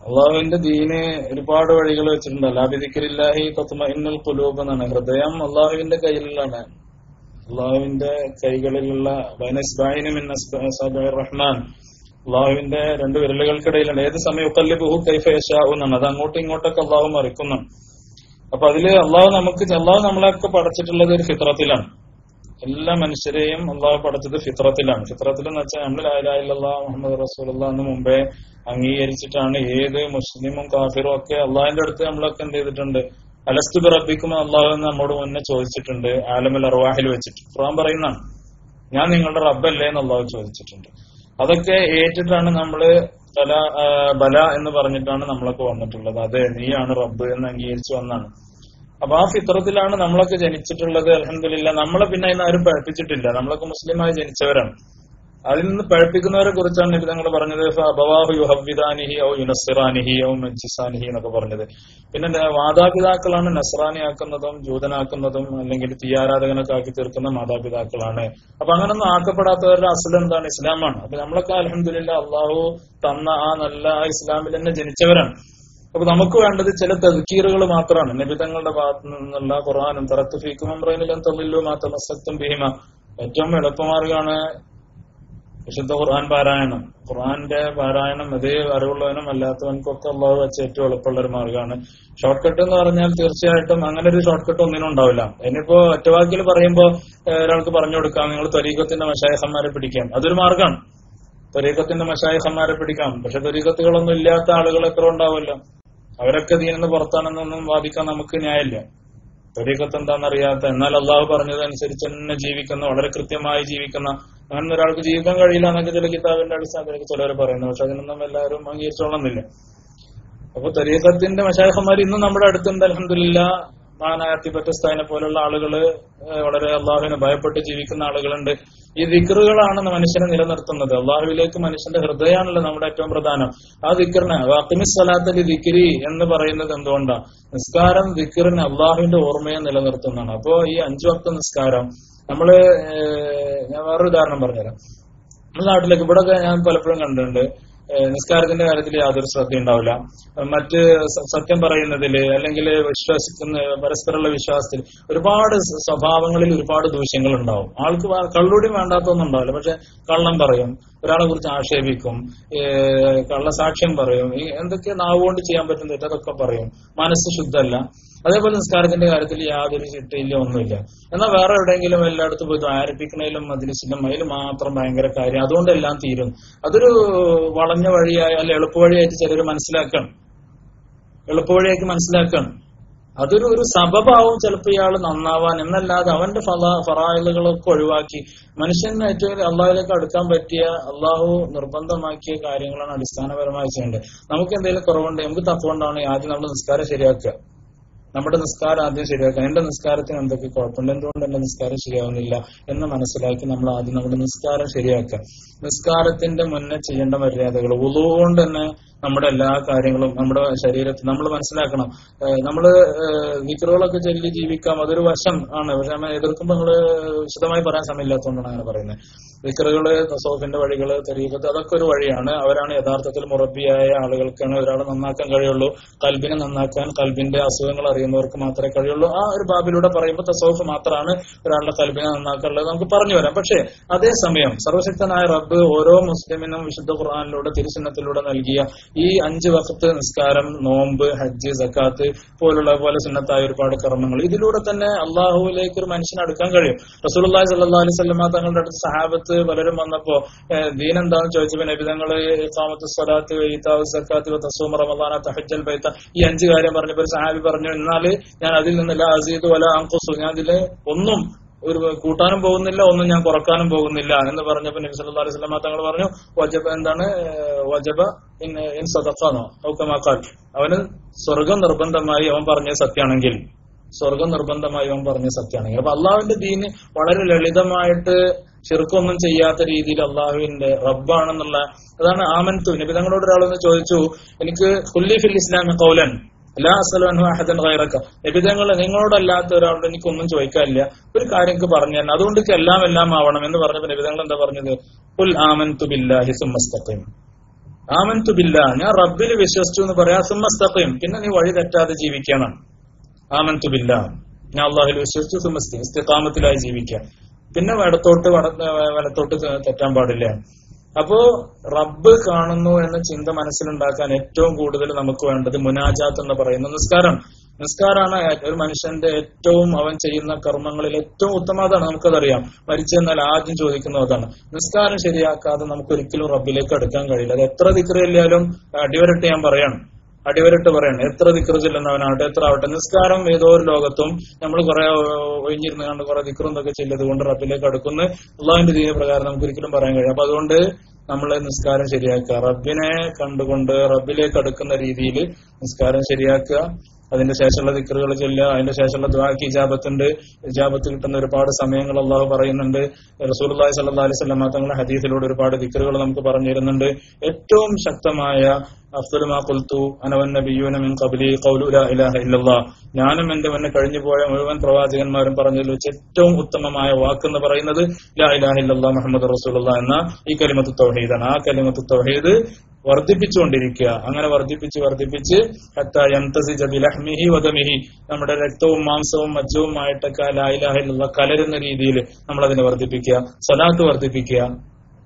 അള്ളാഹുവിന്റെ ദീന് ഒരുപാട് വഴികൾ വെച്ചിട്ടുണ്ട്. അലാ ബിദിക്രില്ലാഹി തത്മഇന്നുൽ ഖുലൂബ് എന്നാണ്. ഹൃദയം അള്ളാഹുവിന്റെ കയ്യിലാണ്, അള്ളാഹുവിന്റെ കൈകളിലുള്ള ബൈനസ്ബാഇന മിൻ അസ്ബാഇർ റഹ്മാൻ, അള്ളാഹുവിന്റെ രണ്ട് വിരലുകൾക്കിടയിലാണ്. ഏത് സമയം യുഖല്ലിബുഹു കൈഫ യശാഉ എന്നാണ്. അത് അങ്ങോട്ടും ഇങ്ങോട്ടൊക്കെ അള്ളാഹു മറിക്കുന്നു. അപ്പൊ അതില് അള്ളാഹു നമ്മളെയൊക്കെ പടച്ചിട്ടുള്ളത് ഒരു ഫിത്രത്തിലാണ്. എല്ലാ മനുഷ്യരെയും അള്ളാഹു പടച്ചത് ഫിത്രത്തിലാണ്. ഫിത്രത്തിൽ എന്ന് വെച്ചാൽ നമ്മൾ ലാ ഇലാഹ ഇല്ലല്ലാഹ് മുഹമ്മദ് റസൂലുള്ളാഹ് എന്ന് മുമ്പേ അംഗീകരിച്ചിട്ടാണ്. ഏത് മുസ്ലിമും കാഫിറും ഒക്കെ അള്ളാഹിന്റെ അടുത്ത് നമ്മളൊക്കെ എന്ത് ചെയ്തിട്ടുണ്ട്? അലസ്തു ബിറബ്ബിക്കും അള്ളാഹു എന്ന് നമ്മോട് മുന്നേ ചോദിച്ചിട്ടുണ്ട്. ആലമുൽ അർവാഹിൽ വെച്ചിട്ട് ഖുർആൻ പറയുന്നതാണ്, ഞാൻ നിങ്ങളുടെ റബ്ബല്ലേ എന്ന് അള്ളാഹു ചോദിച്ചിട്ടുണ്ട്. അതൊക്കെ ഏറ്റിട്ടാണ് നമ്മള് ബല എന്ന് പറഞ്ഞിട്ടാണ് നമ്മളൊക്കെ വന്നിട്ടുള്ളത്. അതെ, നീയാണ് റബ്ബ് എന്ന് അംഗീകരിച്ചു വന്നാണ്. അപ്പൊ ആ ഫിത്രത്തിലാണ് നമ്മളൊക്കെ ജനിച്ചിട്ടുള്ളത്. അൽഹംദുലില്ലാഹ് നമ്മളെ പിന്നെ അതിന് ആരും പഴപ്പിച്ചിട്ടില്ല. നമ്മളൊക്കെ മുസ്ലിമായി ജനിച്ചവരാണ്. അതിൽ നിന്ന് പഴപ്പിക്കുന്നവരെ കുറിച്ചാണ് നബി തങ്ങൾ പറഞ്ഞത് അബവാഹു യുഹവ്വിദാനിഹി ഔ യുനസ്സിറാനിഹി ഔ മജ്സിസാനിഹി എന്നൊക്കെ പറഞ്ഞത്. പിന്നെ മാതാപിതാക്കളാണ് നസ്രാനിയാക്കുന്നതും ജൂതനാക്കുന്നതും അല്ലെങ്കിൽ തീയാരാധകനൊക്കെ ആക്കി തീർക്കുന്ന മാതാപിതാക്കളാണ്. അപ്പൊ അങ്ങനൊന്നും ആക്കപ്പെടാത്തവരുടെ അസ്ൽ എന്താണ്? ഇസ്ലാമാണ്. അപ്പൊ നമ്മളൊക്കെ അൽഹംദുലില്ലാഹ് അള്ളാഹു തന്ന ആ നല്ല ഇസ്ലാമിൽ തന്നെ ജനിച്ചവരാണ്. അപ്പൊ നമുക്ക് വേണ്ടത് ചില തദ്കീറുകൾ മാത്രമാണ്. നബി തങ്ങളുടെ ഭാഗത്തു നിന്നുള്ള ഖുർആനും തറക്തു ഫീക്കും അംറൈനി ലൻ തളില്ലു മാ തമസ്സക്തും ബിഹിമ, ഏറ്റവും എളുപ്പമാർഗമാണ് വിശുദ്ധ ഖുർആൻ പാരായണം. ഖുർആന്റെ പാരായണം അതേ അറിവുള്ളവനും അല്ലാത്തവൻക്കൊക്കെ അള്ളാഹു വെച്ച ഏറ്റവും എളുപ്പമുള്ള ഒരു മാർഗ്ഗമാണ്. ഷോർട്ട് കട്ട് എന്ന് പറഞ്ഞാൽ തീർച്ചയായിട്ടും അങ്ങനെ ഒരു ഷോർട്ട് കട്ട് ഒന്നിനും ഉണ്ടാവില്ല. ഇനിയിപ്പോ ഒറ്റവാക്കിൽ പറയുമ്പോൾ ഒരാൾക്ക് പറഞ്ഞു കൊടുക്കാം, നിങ്ങൾ ത്വരീഖത്തിന്റെ മശായിഖന്മാരെ പിടിക്കാം, അതൊരു മാർഗ്ഗമാണ്. ത്വരീഖത്തിന്റെ മശായിഖന്മാരെ പിടിക്കാം. പക്ഷെ ത്വരീഖത്തുകളൊന്നും ഇല്ലാത്ത ആളുകൾ എത്ര ഉണ്ടാവുമല്ലോ. അവരൊക്കെ ദീനിന്ന് പുറത്താണെന്നൊന്നും വാദിക്കാൻ നമുക്ക് ന്യായമില്ല. ത്വരീഖത്ത് എന്താണെന്നറിയാത്ത, എന്നാൽ അള്ളാഹു പറഞ്ഞതനുസരിച്ച് തന്നെ ജീവിക്കുന്ന, വളരെ കൃത്യമായി ജീവിക്കുന്ന, അങ്ങനെ ഒരാൾക്ക് ജീവിക്കാൻ കഴിയില്ല എന്നൊക്കെ ചില കിതാബിന്റെ അടിസ്ഥാനത്തിലേക്ക് ചിലവർ പറയുന്നു. പക്ഷെ അതിനൊന്നും എല്ലാവരും അംഗീകരിച്ചോളുന്നില്ല. അപ്പൊ ത്വരീഖത്തിന്റെ മശായിഖന്മാർ ഇന്നും നമ്മുടെ അടുത്തുണ്ട്. അൽഹംദുലില്ലാഹ് മഹാനായ അത്തിബറ്റസ്താനെ പോലുള്ള ആളുകള് വളരെ അള്ളാഹുവിനെ ഭയപ്പെട്ട് ജീവിക്കുന്ന ആളുകളുണ്ട്. ഈ ദിക്റുകളാണ് മനുഷ്യനെ നിലനിർത്തുന്നത്. അള്ളാഹുവിലേക്ക് മനുഷ്യന്റെ ഹൃദയമാണല്ലോ നമ്മുടെ ഏറ്റവും പ്രധാനം. ആ ദിക്റിന് വാഖിമിസ് സ്വലാത്തലി ദിക്രി എന്ന് പറയുന്നത് എന്തുകൊണ്ടാണ്? നിസ്കാരം ദിക്റിന് അള്ളാഹുവിന്റെ ഓർമ്മയെ നിലനിർത്തുന്നതാണ്. അപ്പോ ഈ 5 വക്ത നിസ്കാരം നമ്മള്, ഞാൻ വേറൊരു ഉദാഹരണം പറഞ്ഞുതരാം. നമ്മുടെ നാട്ടിലേക്ക് ഇവിടെ ഞാൻ പലപ്പോഴും കണ്ടിട്ടുണ്ട്, നിസ്കാരത്തിന്റെ കാര്യത്തിൽ യാതൊരു ശ്രദ്ധ ഉണ്ടാവില്ല. മറ്റ് സത്യം പറയുന്നതില് അല്ലെങ്കിൽ വിശ്വസിക്കുന്ന പരസ്പരമുള്ള വിശ്വാസത്തിൽ ഒരുപാട് സ്വഭാവങ്ങളിൽ ഒരുപാട് ദൂഷ്യങ്ങൾ ഉണ്ടാവും. ആൾക്ക് കള്ളുകൂടി വേണ്ടാത്തൊന്നും ഉണ്ടാവില്ല, പക്ഷെ കള്ളം പറയും, ഒരാളെ കുറിച്ച് ആക്ഷേപിക്കും, കള്ളസാക്ഷ്യം പറയും, ഈ എന്തൊക്കെ നാവുകൊണ്ട് ചെയ്യാൻ പറ്റുന്ന തെറ്റതൊക്കെ പറയും, മനസ്സ് ശുദ്ധമല്ല. അതേപോലെ നിസ്കാരത്തിന്റെ കാര്യത്തിൽ യാതൊരു ചിട്ടയില്ല, ഒന്നുമില്ല. എന്നാൽ വേറെ എവിടെയെങ്കിലും എല്ലായിടത്തും പോയി ആരംഭിക്കണേലും മജ്‌ലിസിലും അതിൽ മാത്രം ഭയങ്കര കാര്യം, അതുകൊണ്ടെല്ലാം തീരും. അതൊരു വളഞ്ഞ വഴിയായി അല്ല എളുപ്പവഴിയായിട്ട് ചിലർ മനസ്സിലാക്കണം, എളുപ്പവഴിയായിട്ട് മനസ്സിലാക്കണം. അതൊരു സബബാവും ചിലപ്പോൾ ഇയാൾ നന്നാവാൻ, എന്നല്ലാതെ അവന്റെ ഫറായിലുകളൊക്കെ ഒഴിവാക്കി മനുഷ്യന് ഏറ്റവും അള്ളാഹുലേക്ക് അടുക്കാൻ പറ്റിയ അള്ളാഹു നിർബന്ധമാക്കിയ കാര്യങ്ങളാണ് അടിസ്ഥാനപരമായി ചെയ്യേണ്ടത്. നമുക്ക് എന്തെങ്കിലും കുറവുണ്ട്, നമുക്ക് തപ്പുകൊണ്ടാണ് ആദ്യം നമ്മൾ നിസ്കാരം ശരിയാക്കുക. നമ്മുടെ നിസ്കാരം ആദ്യം ശരിയാക്കുക. എന്റെ നിസ്കാരത്തിന് എന്തൊക്കെ കുഴപ്പമുണ്ട്, എന്തുകൊണ്ട് എന്റെ നിസ്കാരം ശരിയാവുന്നില്ല എന്ന് മനസ്സിലാക്കി നമ്മൾ ആദ്യം നമ്മുടെ നിസ്കാരം ശരിയാക്കുക. നിസ്കാരത്തിന്റെ മുന്നേ ചെയ്യേണ്ട മര്യാദകൾ, വുളൂ കൊണ്ട് തന്നെ നമ്മുടെ എല്ലാ കാര്യങ്ങളും നമ്മുടെ ശരീരത്തിൽ നമ്മൾ മനസ്സിലാക്കണം. നമ്മള് ദിക്റുകളൊക്കെ ചൊല്ലി ജീവിക്കാം, അതൊരു വശം ആണ്. പക്ഷെ നമ്മൾ എതിർക്കുമ്പോൾ നമ്മള് വിശദമായി പറയാൻ സമയമില്ലാത്തതുകൊണ്ടാണ് അങ്ങനെ പറയുന്നത്. ദിക്റുകള്, തസൗഫിന്റെ വഴികള്, തരീഖത്ത്, അതൊക്കെ ഒരു വഴിയാണ്. അവരാണ് യഥാർത്ഥത്തിൽ മുറബിയായ ആളുകൾക്കാണ് ഒരാളെ നന്നാക്കാൻ കഴിയുള്ളൂ. കൽബിനെ നന്നാക്കാൻ കൽബിന്റെ അസുഖങ്ങൾ അറിയുന്നവർക്ക് മാത്രമേ കഴിയുള്ളൂ. ആ ഒരു ബാബിലൂടെ പറയുമ്പോൾ തസൗഫ് മാത്രമാണ് ഒരാളുടെ കൽബിനെ നന്നാക്കാനുള്ളത് നമുക്ക് പറഞ്ഞു വരാം. പക്ഷേ അതേസമയം സർവശക്തനായ റബ്ബ് ഓരോ മുസ്ലിമിനും വിശുദ്ധ ഖുർആനിലൂടെ തിരുസുന്നത്തിലൂടെ നൽകിയ ഈ 5 വഖത്ത് നിസ്കാരം, നോമ്പ്, ഹജ്ജ്, സക്കാത്ത് പോലെ സുന്നത്തായ ഒരുപാട് കർമ്മങ്ങൾ, ഇതിലൂടെ തന്നെ അള്ളാഹുവിലേക്ക് ഒരു മനുഷ്യനെ അടുക്കാൻ കഴിയും. റസൂലുള്ളാഹി സ്വല്ലല്ലാഹു അലൈഹി വസല്ലം തങ്ങളുടെ അടുത്ത് സഹാബത്ത് പലരും വന്നപ്പോ ദീൻ എന്താണെന്ന് ചോദിച്ചപ്പോൾ നബി തങ്ങൾ ഇഖാമത്തു സ്വലാത്ത്, ഈതാഉ സക്കാത്ത്, തസൂമ റമളാന, തഹജ്ജൽ ബൈത, ഈ 5 കാര്യം പറഞ്ഞപ്പോൾ സഹാബി പറഞ്ഞു, എന്നാൽ ഞാൻ അതിൽ നിന്ന് ലാ അസീദു വലാ അൻഖുസു, ഞാൻ ഇതില് ഒന്നും ഒരു കൂട്ടാനും പോകുന്നില്ല, ഒന്നും ഞാൻ കുറക്കാനും പോകുന്നില്ല എന്ന് പറഞ്ഞപ്പോൾ നബി സല്ലല്ലാഹു അലൈഹി വസല്ലം തങ്ങൾ പറഞ്ഞു, വജബ എന്താണ്, വജബ ഇൻ സദഖാനോ ഔ കമാ ഖാൽ, അവന് സ്വർഗം നിർബന്ധമായി അവൻ പറഞ്ഞ സത്യാണെങ്കിൽ, സ്വർഗം നിർബന്ധമായി അവൻ പറഞ്ഞ സത്യാണെങ്കിൽ. അപ്പൊ അള്ളാഹുവിന്റെ ദീന് വളരെ ലളിതമായിട്ട് ശിർക്കൊന്നും ചെയ്യാത്ത രീതിയിൽ അള്ളാഹുവിന്റെ റബ്ബാണെന്നുള്ള, അതാണ് ആമൻതു. നബി തങ്ങളോട് ഒരാളൊന്ന് ചോദിച്ചു, എനിക്ക് ഖുല്ലി ഫിൽ ഇസ്ലാമി ഖൗലൻ ലാ അസ്അലു അൻഹു അഹദൻ ഗൈറക, നബി തങ്ങൾ നിങ്ങളോടല്ലാത്ത ഒരാളോട് എനിക്കൊന്നും ചോദിക്കാനില്ല, ഒരു കാര്യം എനിക്ക് പറഞ്ഞു തന്നെ, അതുകൊണ്ട് എല്ലാം ആവണം എന്ന് പറഞ്ഞപ്പോൾ നബി തങ്ങൾ എന്താ പറഞ്ഞത്? ഖുൽ ആമൻതു ബില്ലാഹി സുമ്മ ഇസ്തഖീം, ആമൻതു ബില്ലാഹ്, ഞാൻ റബ്ബിൽ വിശ്വസിച്ചു എന്ന് പറയാ, സുമ്മ ഇസ്തഖീം, പിന്നെ നീ വഴി തെറ്റാതെ ജീവിക്കണം. ആമൻതു ബില്ലാഹ്, ഞാൻ അല്ലാഹുവിൽ വിശ്വസിച്ചു, സുമ്മ ഇസ്തിഖാമത്തിലായി ജീവിക്കുക, പിന്നെ വലത്തോട്ട് തെറ്റാൻ പാടില്ല. അപ്പോ റബ്ബ് കാണുന്നു എന്ന ചിന്ത മനസ്സിലുണ്ടാക്കാൻ ഏറ്റവും കൂടുതൽ നമുക്ക് വേണ്ടത് മുനാജാത്ത് എന്ന് പറയുന്ന നിസ്കാരം. നിസ്കാരമാണ് ഒരു മനുഷ്യന്റെ ഏറ്റവും അവൻ ചെയ്യുന്ന കർമ്മങ്ങളിൽ ഏറ്റവും ഉത്തമതാണ്. നമുക്കതറിയാം. മരിച്ചെന്നാൽ ആദ്യം ചോദിക്കുന്നത് അതാണ്. നിസ്കാരം ശരിയാക്കാതെ നമുക്ക് ഒരിക്കലും റബ്ബിലേക്ക് അടുക്കാൻ കഴിയില്ല. അത് എത്ര ദിക്ർ ചൊല്ലിയാലും അടിവരട്ട് ഞാൻ പറയാണ്, അടിവരട്ട് പറയണം, എത്ര ദിക്ർ ചെല്ലുന്നവനാവട്ടെ, എത്ര ആവട്ടെ, നിസ്കാരം ഏതോ ഒരു ലോകത്തും നമ്മൾ കുറെ ഒഴിഞ്ഞിരുന്ന് കണ്ട് കുറെ ദിക്റും ഇതൊക്കെ ചെല്ലത് കൊണ്ട് റബ്ബിലേക്ക് അടുക്കുന്ന അള്ളാഹുവിന്റെ ദീന പ്രകാരം നമുക്ക് ഒരിക്കലും പറയാൻ കഴിയും. അപ്പൊ അതുകൊണ്ട് നമ്മളെ നിസ്കാരം ശരിയാക്കുക, റബ്ബിനെ കണ്ടുകൊണ്ട് റബ്ബിലേക്ക് അടുക്കുന്ന രീതിയിൽ നിസ്കാരം ശരിയാക്കുക. അതിന്റെ ശേഷമുള്ള ദിക്റുകൾ ചൊല്ലുക, അതിന്റെ ശേഷമുള്ള ദുആക്ക് ഇജാബത്തുണ്ട്. ഇജാബത്ത് കിട്ടുന്ന ഒരുപാട് സമയങ്ങൾ അള്ളാഹു പറയുന്നുണ്ട്. റസൂലുള്ളാഹി സ്വല്ലല്ലാഹു അലൈഹി വസല്ലം തങ്ങളുടെ ഹദീസിലൂടെ ഒരുപാട് ദിക്റുകൾ നമുക്ക് പറഞ്ഞു തരുന്നുണ്ട്. ഏറ്റവും ശക്തമായ അഫ്ദലു മാ ഖുൽതു അന വന്നബിയ്യൂന മിൻ ഖബ്ലി ഖൗലു ലാ ഇലാഹ ഇല്ലല്ലാഹ്, ഞാനും എന്റെ മുന്നേ കഴിഞ്ഞു പോയ മുഴുവൻ പ്രവാചകന്മാരും പറഞ്ഞതിൽ വെച്ച് ഏറ്റവും ഉത്തമമായ വാക്കെന്ന് പറയുന്നത് ലാ ഇലാഹ ഇല്ലല്ലാഹ് മുഹമ്മദുർ റസൂലുള്ളാഹ് എന്ന ഈ കലിമത്തു തൗഹീദാണ്. ആ കലിമത്തു തൗഹീദ് വർദ്ധിപ്പിച്ചുകൊണ്ടിരിക്കുക. അങ്ങനെ വർദ്ധിപ്പിച്ച് ഹത്താ യൻതസിജ ബിലഹ്മിഹി വദമിഹി, നമ്മുടെ രക്തവും മാംസവും മജ്ജവുമായിട്ടൊക്കെ ലാ ഇലാഹ ഇല്ലല്ലാഹ് കലരുന്ന രീതിയിൽ നമ്മൾ അതിനെ വർദ്ധിപ്പിക്കുക. സ്വലാത്ത് വർദ്ധിപ്പിക്കുക,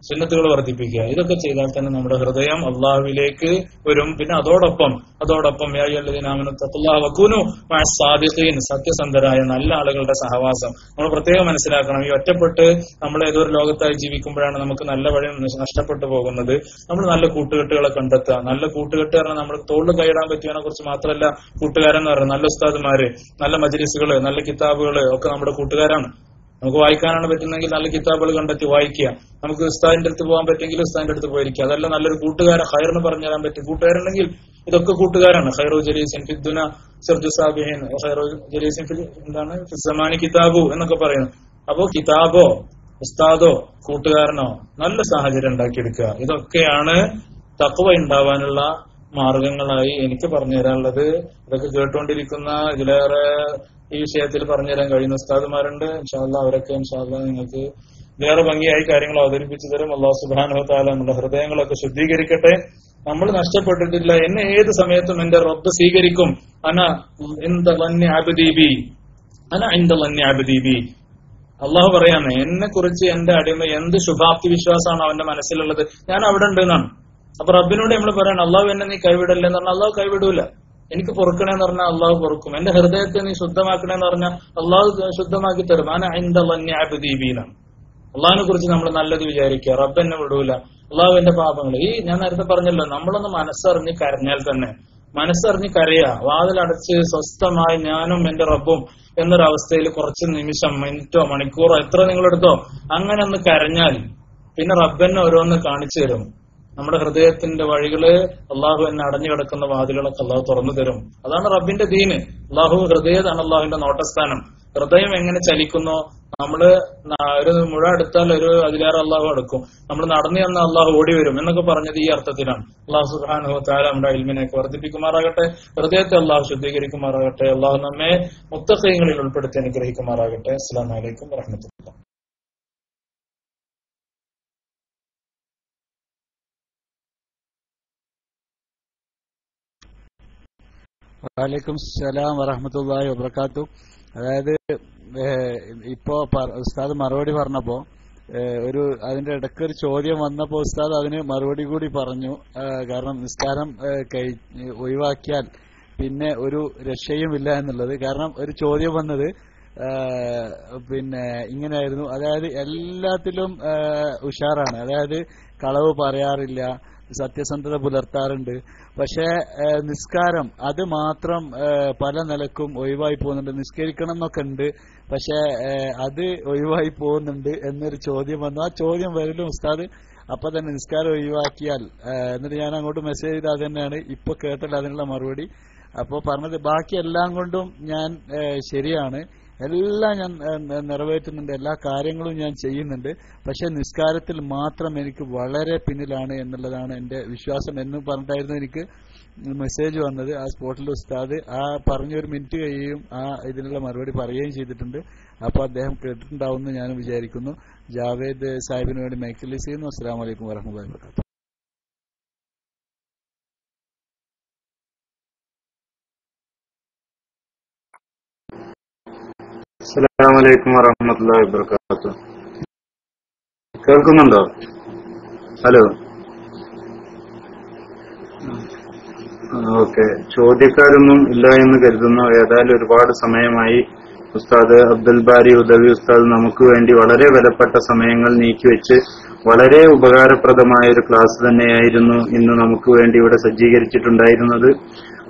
സുന്നത്തുകൾ വർദ്ധിപ്പിക്കുക. ഇതൊക്കെ ചെയ്താൽ തന്നെ നമ്മുടെ ഹൃദയം അള്ളാഹുവിലേക്ക് വരും. പിന്നെ അതോടൊപ്പം യാ അയ്യുഹല്ലദീന ആമനൂ തഖുല്ലാഹ വകൂനൂ മഅസ് സാദിഖീൻ, സത്യസന്ധരായ നല്ല ആളുകളുടെ സഹവാസം നമ്മൾ പ്രത്യേകം മനസ്സിലാക്കണം. ഈ ഒറ്റപ്പെട്ട് നമ്മൾ ഏതൊരു ലോകത്തായി ജീവിക്കുമ്പോഴാണ് നമുക്ക് നല്ല വഴി നഷ്ടപ്പെട്ടു പോകുന്നത്. നമ്മൾ നല്ല കൂട്ടുകെട്ടുകളെ കണ്ടെത്തുക. നല്ല കൂട്ടുകെട്ട് പറഞ്ഞാൽ നമ്മൾ തോളിൽ കൈയിടാൻ പറ്റിയതിനെ കുറിച്ച് മാത്രമല്ല കൂട്ടുകാരെന്ന് പറയുന്നത്. നല്ല ഉസ്താദുമാര്, നല്ല മജ്ലിസുകള്, നല്ല കിതാബുകള് ഒക്കെ നമ്മുടെ കൂട്ടുകാരാണ്. നമുക്ക് വായിക്കാനാണ് പറ്റുന്നെങ്കിൽ നല്ല കിതാബുകൾ കണ്ടെത്തി വായിക്കുക. നമുക്ക് ഉസ്താദിന്റെ അടുത്ത് പോകാൻ പറ്റുമെങ്കിൽ ഉസ്താദിന്റെ അടുത്ത് പോയിരിക്കുക. അതല്ല നല്ലൊരു കൂട്ടുകാരൻ ഖൈറിന് പറഞ്ഞു തരാൻ പറ്റും കൂട്ടുകാരുണ്ടെങ്കിൽ ഇതൊക്കെ കൂട്ടുകാരാണ്. ഖൈറു ജലീസിൻ ഫിദ്ദുന സിർജു സാബിഹീൻ, ഖൈറു ജലീസിൻ ഫിൽ എന്താണ് ഫിസ്സമാനി കിതാബു എന്നൊക്കെ പറയുന്നത്. അപ്പോ കിതാബോ ഉസ്താദോ കൂട്ടുകാരനോ നല്ല സാഹചര്യം ഉണ്ടാക്കിയെടുക്കുക. ഇതൊക്കെയാണ് തഖ്വ ഉണ്ടാവാനുള്ള മാർഗങ്ങളായി എനിക്ക് പറഞ്ഞു തരാനുള്ളത്. ഇതൊക്കെ കേട്ടുകൊണ്ടിരിക്കുന്ന ഇതിലേറെ ഈ വിഷയത്തിൽ പറഞ്ഞു തരാൻ കഴിയുന്ന ഉസ്താദുമാരുണ്ട്. ഇൻഷാ അല്ലാഹ് അവരൊക്കെ ഇൻഷാ അല്ലാഹ് നിങ്ങൾക്ക് വേറെ ഭംഗിയായി കാര്യങ്ങൾ അവതരിപ്പിച്ചു തരും. അല്ലാഹു സുബ്ഹാനഹു വ തആല നമ്മുടെ ഹൃദയങ്ങളൊക്കെ ശുദ്ധീകരിക്കട്ടെ. നമ്മൾ നഷ്ടപ്പെട്ടിട്ടില്ല. എന്നെ ഏത് സമയത്തും എന്റെ റബ്ബ് സ്വീകരിക്കും. അന ഇൻദ ലന്നി അബ്ദി ബി, അന ഇൻദ ലന്നി അബ്ദി ബി. അള്ളാഹു പറയാണ്, എന്നെ കുറിച്ച് എന്റെ അടിമ എന്ത് ശുഭാപ്തി വിശ്വാസമാണ് അവന്റെ മനസ്സിലുള്ളത്, ഞാൻ അവിടെ ഉണ്ട് എന്നാണ്. അപ്പൊ റബ്ബിനോട് നമ്മൾ പറയണം, അള്ളാഹു എന്നെ നീ കൈവിടല്ലേ എന്ന് പറഞ്ഞാൽ അള്ളാഹു കൈവിടൂല. എനിക്ക് പൊറുക്കണേന്ന് പറഞ്ഞാൽ അള്ളാഹു പൊറുക്കും. എന്റെ ഹൃദയത്തെ നീ ശുദ്ധമാക്കണേന്ന് പറഞ്ഞാൽ അള്ളാഹു ശുദ്ധമാക്കി തരും. അന ഇൻദ ലന്നി അബ്ദി ബി എന്നാണ്. അള്ളാഹിനെ കുറിച്ച് നമ്മൾ നല്ലത് വിചാരിക്കുക. റബ്ബ് എന്നെ വിടൂല. അള്ളാഹു എന്റെ പാപങ്ങൾ, ഈ ഞാൻ നേരത്തെ പറഞ്ഞല്ലോ, നമ്മളൊന്ന് മനസ്സറിഞ്ഞ് കരഞ്ഞാൽ തന്നെ, മനസ്സറിഞ്ഞ് കരയുക, വാതിലടച്ച് സ്വസ്ഥമായി ഞാനും എന്റെ റബ്ബും എന്നൊരവസ്ഥയിൽ കുറച്ച് നിമിഷം, മിനിറ്റോ മണിക്കൂറോ എത്ര നിങ്ങളെടുത്തോ അങ്ങനെ ഒന്ന് കരഞ്ഞാൽ പിന്നെ റബ്ബെന്നെ ഓരോന്ന് കാണിച്ചു തരും. നമ്മുടെ ഹൃദയത്തിന്റെ വഴികള്, അള്ളാഹു എന്നെ അടഞ്ഞു കിടക്കുന്ന വാതിലുകളൊക്കെ അള്ളാഹു തുറന്നു തരും. അതാണ് റബ്ബിന്റെ ദീന്. അള്ളാഹു ഹൃദയതാണ് അള്ളാഹുവിന്റെ നോട്ടസ്ഥാനം. ഹൃദയം എങ്ങനെ ചലിക്കുന്നോ, നമ്മള് ഒരു മുഴ എടുത്താൽ ഒരു അതിലേറെ അള്ളാഹു എടുക്കും. നമ്മൾ നടന്നു ചെന്ന അള്ളാഹു ഓടി വരും എന്നൊക്കെ പറഞ്ഞത് ഈ അർത്ഥത്തിലാണ്. അള്ളാഹു സുബ്ഹാനഹു വ തആല നമ്മുടെ ഇൽമിനെയൊക്കെ വർദ്ധിപ്പിക്കുമാറാകട്ടെ. ഹൃദയത്തെ അള്ളാഹു ശുദ്ധീകരിക്കുമാറാകട്ടെ. അള്ളാഹു നമ്മെ മുത്തഖീങ്ങളിൽ ഉൾപ്പെടുത്തി അനുഗ്രഹിക്കുമാറാകട്ടെ. അസ്സലാമു അലൈക്കും വറഹ്മത്തുള്ളാഹി. വഅലൈക്കും സലാം വറഹ്മത്തുള്ളാഹി വബറകാതുഹു. അതായത് ഇപ്പോ ഉസ്താദ് മറുപടി പറഞ്ഞപ്പോ ഒരു അതിന്റെ ഇടയ്ക്ക് ഒരു ചോദ്യം വന്നപ്പോ ഉസ്താദ് അതിന് മറുപടി കൂടി പറഞ്ഞു. കാരണം നിസ്കാരം ഒഴിവാക്കിയാൽ പിന്നെ ഒരു രക്ഷയുമില്ല എന്നുള്ളത്. കാരണം ഒരു ചോദ്യം വന്നത് പിന്നെ ഇങ്ങനെയായിരുന്നു, അതായത് എല്ലാത്തിലും ഉഷാറാണ്, അതായത് കളവ് പറയാറില്ല, സത്യസന്ധത പുലർത്താറുണ്ട്, പക്ഷേ നിസ്കാരം അത് മാത്രം പല നിലക്കും ഒഴിവായി പോകുന്നുണ്ട്. നിസ്കരിക്കണം എന്നൊക്കെ ഉണ്ട്, പക്ഷെ അത് ഒഴിവായി പോകുന്നുണ്ട് എന്നൊരു ചോദ്യം വന്നു. ആ ചോദ്യം വരലും ഉസ്താദ് അപ്പൊ തന്നെ നിസ്കാരം ഒഴിവാക്കിയാൽ, എന്നിട്ട് ഞാൻ അങ്ങോട്ട് മെസ്സേജ് ചെയ്ത് അത് തന്നെയാണ് ഇപ്പൊ കേട്ടല്ലോ അതിനുള്ള മറുപടി. അപ്പോൾ പറഞ്ഞത് ബാക്കി എല്ലാം കൊണ്ടും ഞാൻ ശരിയാണ്, എല്ലാം ഞാൻ നിറവേറ്റുന്നുണ്ട്, എല്ലാ കാര്യങ്ങളും ഞാൻ ചെയ്യുന്നുണ്ട്, പക്ഷെ നിസ്കാരത്തിൽ മാത്രം എനിക്ക് വളരെ പിന്നിലാണ് എന്നുള്ളതാണ് എന്റെ വിശ്വാസം എന്ന് പറഞ്ഞിട്ടായിരുന്നു എനിക്ക് മെസ്സേജ് വന്നത്. ആ സ്പോട്ടിൽ ഉസ്താദ് ആ പറഞ്ഞൊരു മിനിറ്റ് കഴിയും ആ ഇതിനുള്ള മറുപടി പറയുകയും ചെയ്തിട്ടുണ്ട്. അപ്പോൾ അദ്ദേഹം കേട്ടിട്ടുണ്ടാവുമെന്ന് ഞാൻ വിചാരിക്കുന്നു. ജാവേദ് സാഹിബിന് വേണ്ടി മൈക്കിൽ ചെയ്യുന്നു. അസ്സലാമു അലൈക്കും വറഹ്മത്തുള്ളാഹി വബറകാതുഹു. അസ്സലാമു അലൈക്കും വറഹ്മത്തുള്ളാഹി വബറകാതുഹു. കേൾക്കുന്നുണ്ടോ? Hello, okay. ചോദ്യക്കാരൊന്നും ഇല്ല എന്ന് കരുതുന്നു. ഏതായാലും ഒരുപാട് സമയമായി ഉസ്താദ് അബ്ദുൽ ബാരി ഉദവി ഉസ്താദ് നമുക്ക് വേണ്ടി വളരെ വിലപ്പെട്ട സമയങ്ങൾ നീക്കിവെച്ച് വളരെ ഉപകാരപ്രദമായ ഒരു ക്ലാസ് തന്നെയായിരുന്നു ഇന്ന് നമുക്ക് വേണ്ടി ഇവിടെ സജ്ജീകരിച്ചിട്ടുണ്ടായിരുന്നത്.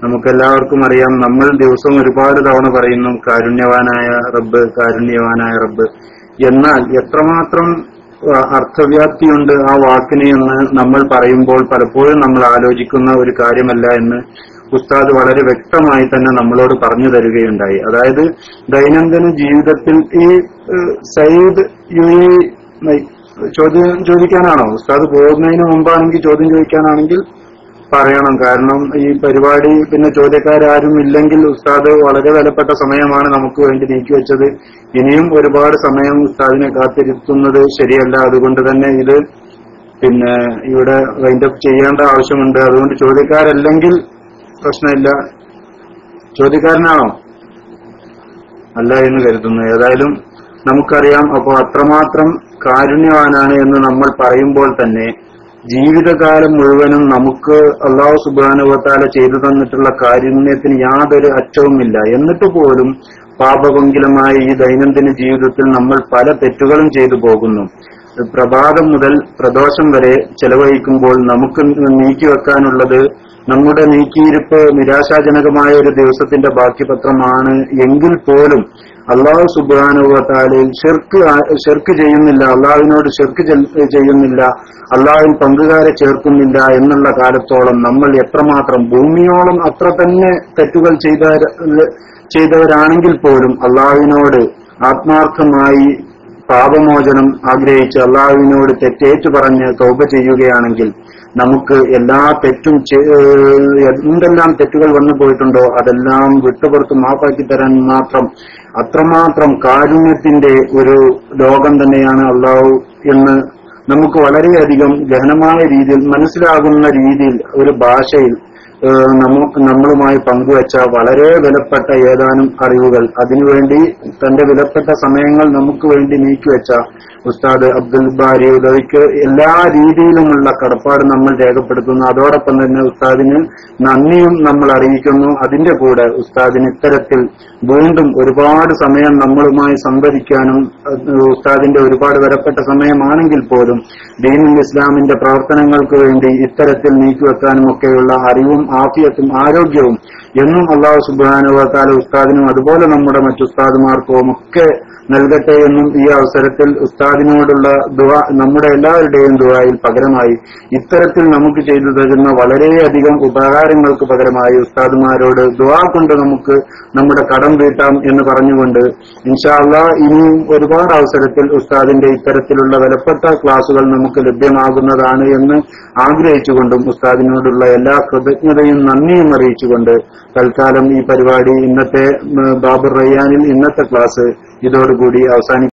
നമുക്കെല്ലാവർക്കും അറിയാം, നമ്മൾ ദിവസവും ഒരുപാട് തവണ പറയുന്നു കാരുണ്യവാനായ റബ്ബ്, കാരുണ്യവാനായ റബ്ബ്. എന്നാൽ എത്രമാത്രം അർത്ഥവ്യാപ്തിയുണ്ട് ആ വാക്കിന് എന്ന് നമ്മൾ പറയുമ്പോൾ പലപ്പോഴും നമ്മൾ ആലോചിക്കുന്ന ഒരു കാര്യമല്ല എന്ന് ഉസ്താദ് വളരെ വ്യക്തമായി തന്നെ നമ്മളോട് പറഞ്ഞു തരികയുണ്ടായി. അതായത് ദൈനംദിന ജീവിതത്തിൽ ഈ സയ്യിദ് ചോദ്യം ചോദിക്കാനാണോ ഉസ്താദ്? പോകുന്നതിന് മുമ്പാണെങ്കിൽ ചോദ്യം ചോദിക്കാനാണെങ്കിൽ പറയണം. കാരണം ഈ പരിപാടി പിന്നെ ചോദ്യക്കാരും ഇല്ലെങ്കിൽ ഉസ്താദ് വളരെ വിലപ്പെട്ട സമയമാണ് നമുക്ക് വേണ്ടി നീക്കിവെച്ചത്. ഇനിയും ഒരുപാട് സമയം ഉസ്താദിനെ കാത്തിരുത്തുന്നത് ശരിയല്ല. അതുകൊണ്ട് തന്നെ ഇത് പിന്നെ ഇവിടെ വൈൻഡപ്പ് ചെയ്യേണ്ട ആവശ്യമുണ്ട്. അതുകൊണ്ട് ചോദ്യക്കാരല്ലെങ്കിൽ പ്രശ്നമില്ല. ചോദ്യക്കാരനാണോ? അല്ല എന്ന് കരുതുന്നു. ഏതായാലും നമുക്കറിയാം, അപ്പോൾ അത്രമാത്രം കാരുണ്യവാനാണ് എന്ന് നമ്മൾ പറയുമ്പോൾ തന്നെ ജീവിതകാലം മുഴുവനും നമുക്ക് അല്ലാഹു സുബ്ഹാനഹു വ തആല ചെയ്തു തന്നിട്ടുള്ള കാരുണ്യത്തിന് യാതൊരു അറ്റവുമില്ല. എന്നിട്ട് പോലും പാപഭംഗിലമായ ഈ ദൈനംദിന ജീവിതത്തിൽ നമ്മൾ പല തെറ്റുകളും ചെയ്തു പോകുന്നു. പ്രഭാതം മുതൽ പ്രദോഷം വരെ ചെലവഴിക്കുമ്പോൾ നമുക്ക് നീക്കിവെക്കാനുള്ളത്, നമ്മുടെ നീക്കിയിരിപ്പ് നിരാശാജനകമായ ഒരു ദിവസത്തിന്റെ ബാക്കിപത്രമാണ് എങ്കിൽ പോലും അല്ലാഹു സുബ്ഹാനഹു വ തആലയിൽ ശിർക്ക് ചെയ്യുന്നില്ല, അല്ലാഹുവിനോട് ശിർക്ക് ചെയ്യുന്നില്ല, അല്ലാഹുവിൽ പങ്കുകാരെ ചേർക്കുന്നില്ല എന്നുള്ള കാലത്തോളം നമ്മൾ എത്രമാത്രം ഭൂമിയോളം അത്ര തന്നെ തെറ്റുകൾ ചെയ്തവരാണെങ്കിൽ പോലും അല്ലാഹുവിനോട് ആത്മാർത്ഥമായി പാപമോചനം ആഗ്രഹിച്ച് അള്ളാഹുവിനോട് തെറ്റേറ്റു പറഞ്ഞ് തൗബ ചെയ്യുകയാണെങ്കിൽ നമുക്ക് എല്ലാ തെറ്റും എന്തെല്ലാം തെറ്റുകൾ വന്നു പോയിട്ടുണ്ടോ അതെല്ലാം വിട്ടുപുറത്ത് മാപ്പാക്കി തരാൻ മാത്രം അത്രമാത്രം കാരുണ്യത്തിന്റെ ഒരു ലോകം തന്നെയാണ് അള്ളാഹു എന്ന് നമുക്ക് വളരെയധികം ഗഹനമായ രീതിയിൽ മനസ്സിലാകുന്ന രീതിയിൽ ഒരു ഭാഷയിൽ നമ്മളുമായി പങ്കുവച്ച വളരെ വിലപ്പെട്ട ഏതാനും അറിവുകൾ, അതിനുവേണ്ടി തന്റെ വിലപ്പെട്ട സമയങ്ങൾ നമുക്ക് വേണ്ടി നീക്കിവെച്ച ഉസ്താദ് അബ്ദുൽ ബാരി ഉദവിക്ക് എല്ലാ രീതിയിലുമുള്ള കടപ്പാട് നമ്മൾ രേഖപ്പെടുത്തുന്നു. അതോടൊപ്പം തന്നെ ഉസ്താദിന് നന്ദിയും നമ്മൾ അറിയിക്കുന്നു. അതിന്റെ കൂടെ ഉസ്താദിന് ഇത്തരത്തിൽ വീണ്ടും ഒരുപാട് സമയം നമ്മളുമായി സംവദിക്കാനും ഉസ്താദിന്റെ ഒരുപാട് വിലപ്പെട്ട സമയമാണെങ്കിൽ പോലും ദീനുൽ ഇസ്ലാമിന്റെ പ്രവർത്തനങ്ങൾക്ക് വേണ്ടി ഇത്തരത്തിൽ നീക്കിവെക്കാനും ഒക്കെയുള്ള അറിവും ആഫിയത്തും ആരോഗ്യവും എന്നും അല്ലാഹു സുബ്ഹാനഹു വ തആല ഉസ്താദിനും അതുപോലെ നമ്മുടെ മറ്റു ഉസ്താദുമാർക്കും ഒക്കെ നൽകട്ടെ എന്നും ഈ അവസരത്തിൽ ഉസ്താദിനോടുള്ള ദുആ നമ്മുടെ എല്ലാവരുടെയും ദുആയിൽ പകരമായി ഇത്തരത്തിൽ നമുക്ക് ചെയ്തു തരുന്ന വളരെയധികം ഉപകാരങ്ങൾക്ക് പകരമായി ഉസ്താദുമാരോട് ദുആ കൊണ്ട് നമുക്ക് നമ്മുടെ കടം വീട്ടാം എന്ന് പറഞ്ഞുകൊണ്ട് ഇൻഷാ അല്ലാഹ് ഇനിയും ഒരുപാട് അവസരത്തിൽ ഉസ്താദിന്റെ ഇത്തരത്തിലുള്ള വിലപ്പെട്ട ക്ലാസുകൾ നമുക്ക് ലഭ്യമാകുന്നതാണ് എന്ന് ആഗ്രഹിച്ചുകൊണ്ടും ഉസ്താദിനോടുള്ള എല്ലാ കൃതജ്ഞതയും നന്ദിയും അറിയിച്ചുകൊണ്ട് തൽക്കാലം ഈ പരിപാടി ഇന്നത്തെ ബാബുർ റയ്യാനിൽ ഇന്നത്തെ ക്ലാസ് ഇതോടുകൂടി അവസാനിക്കും.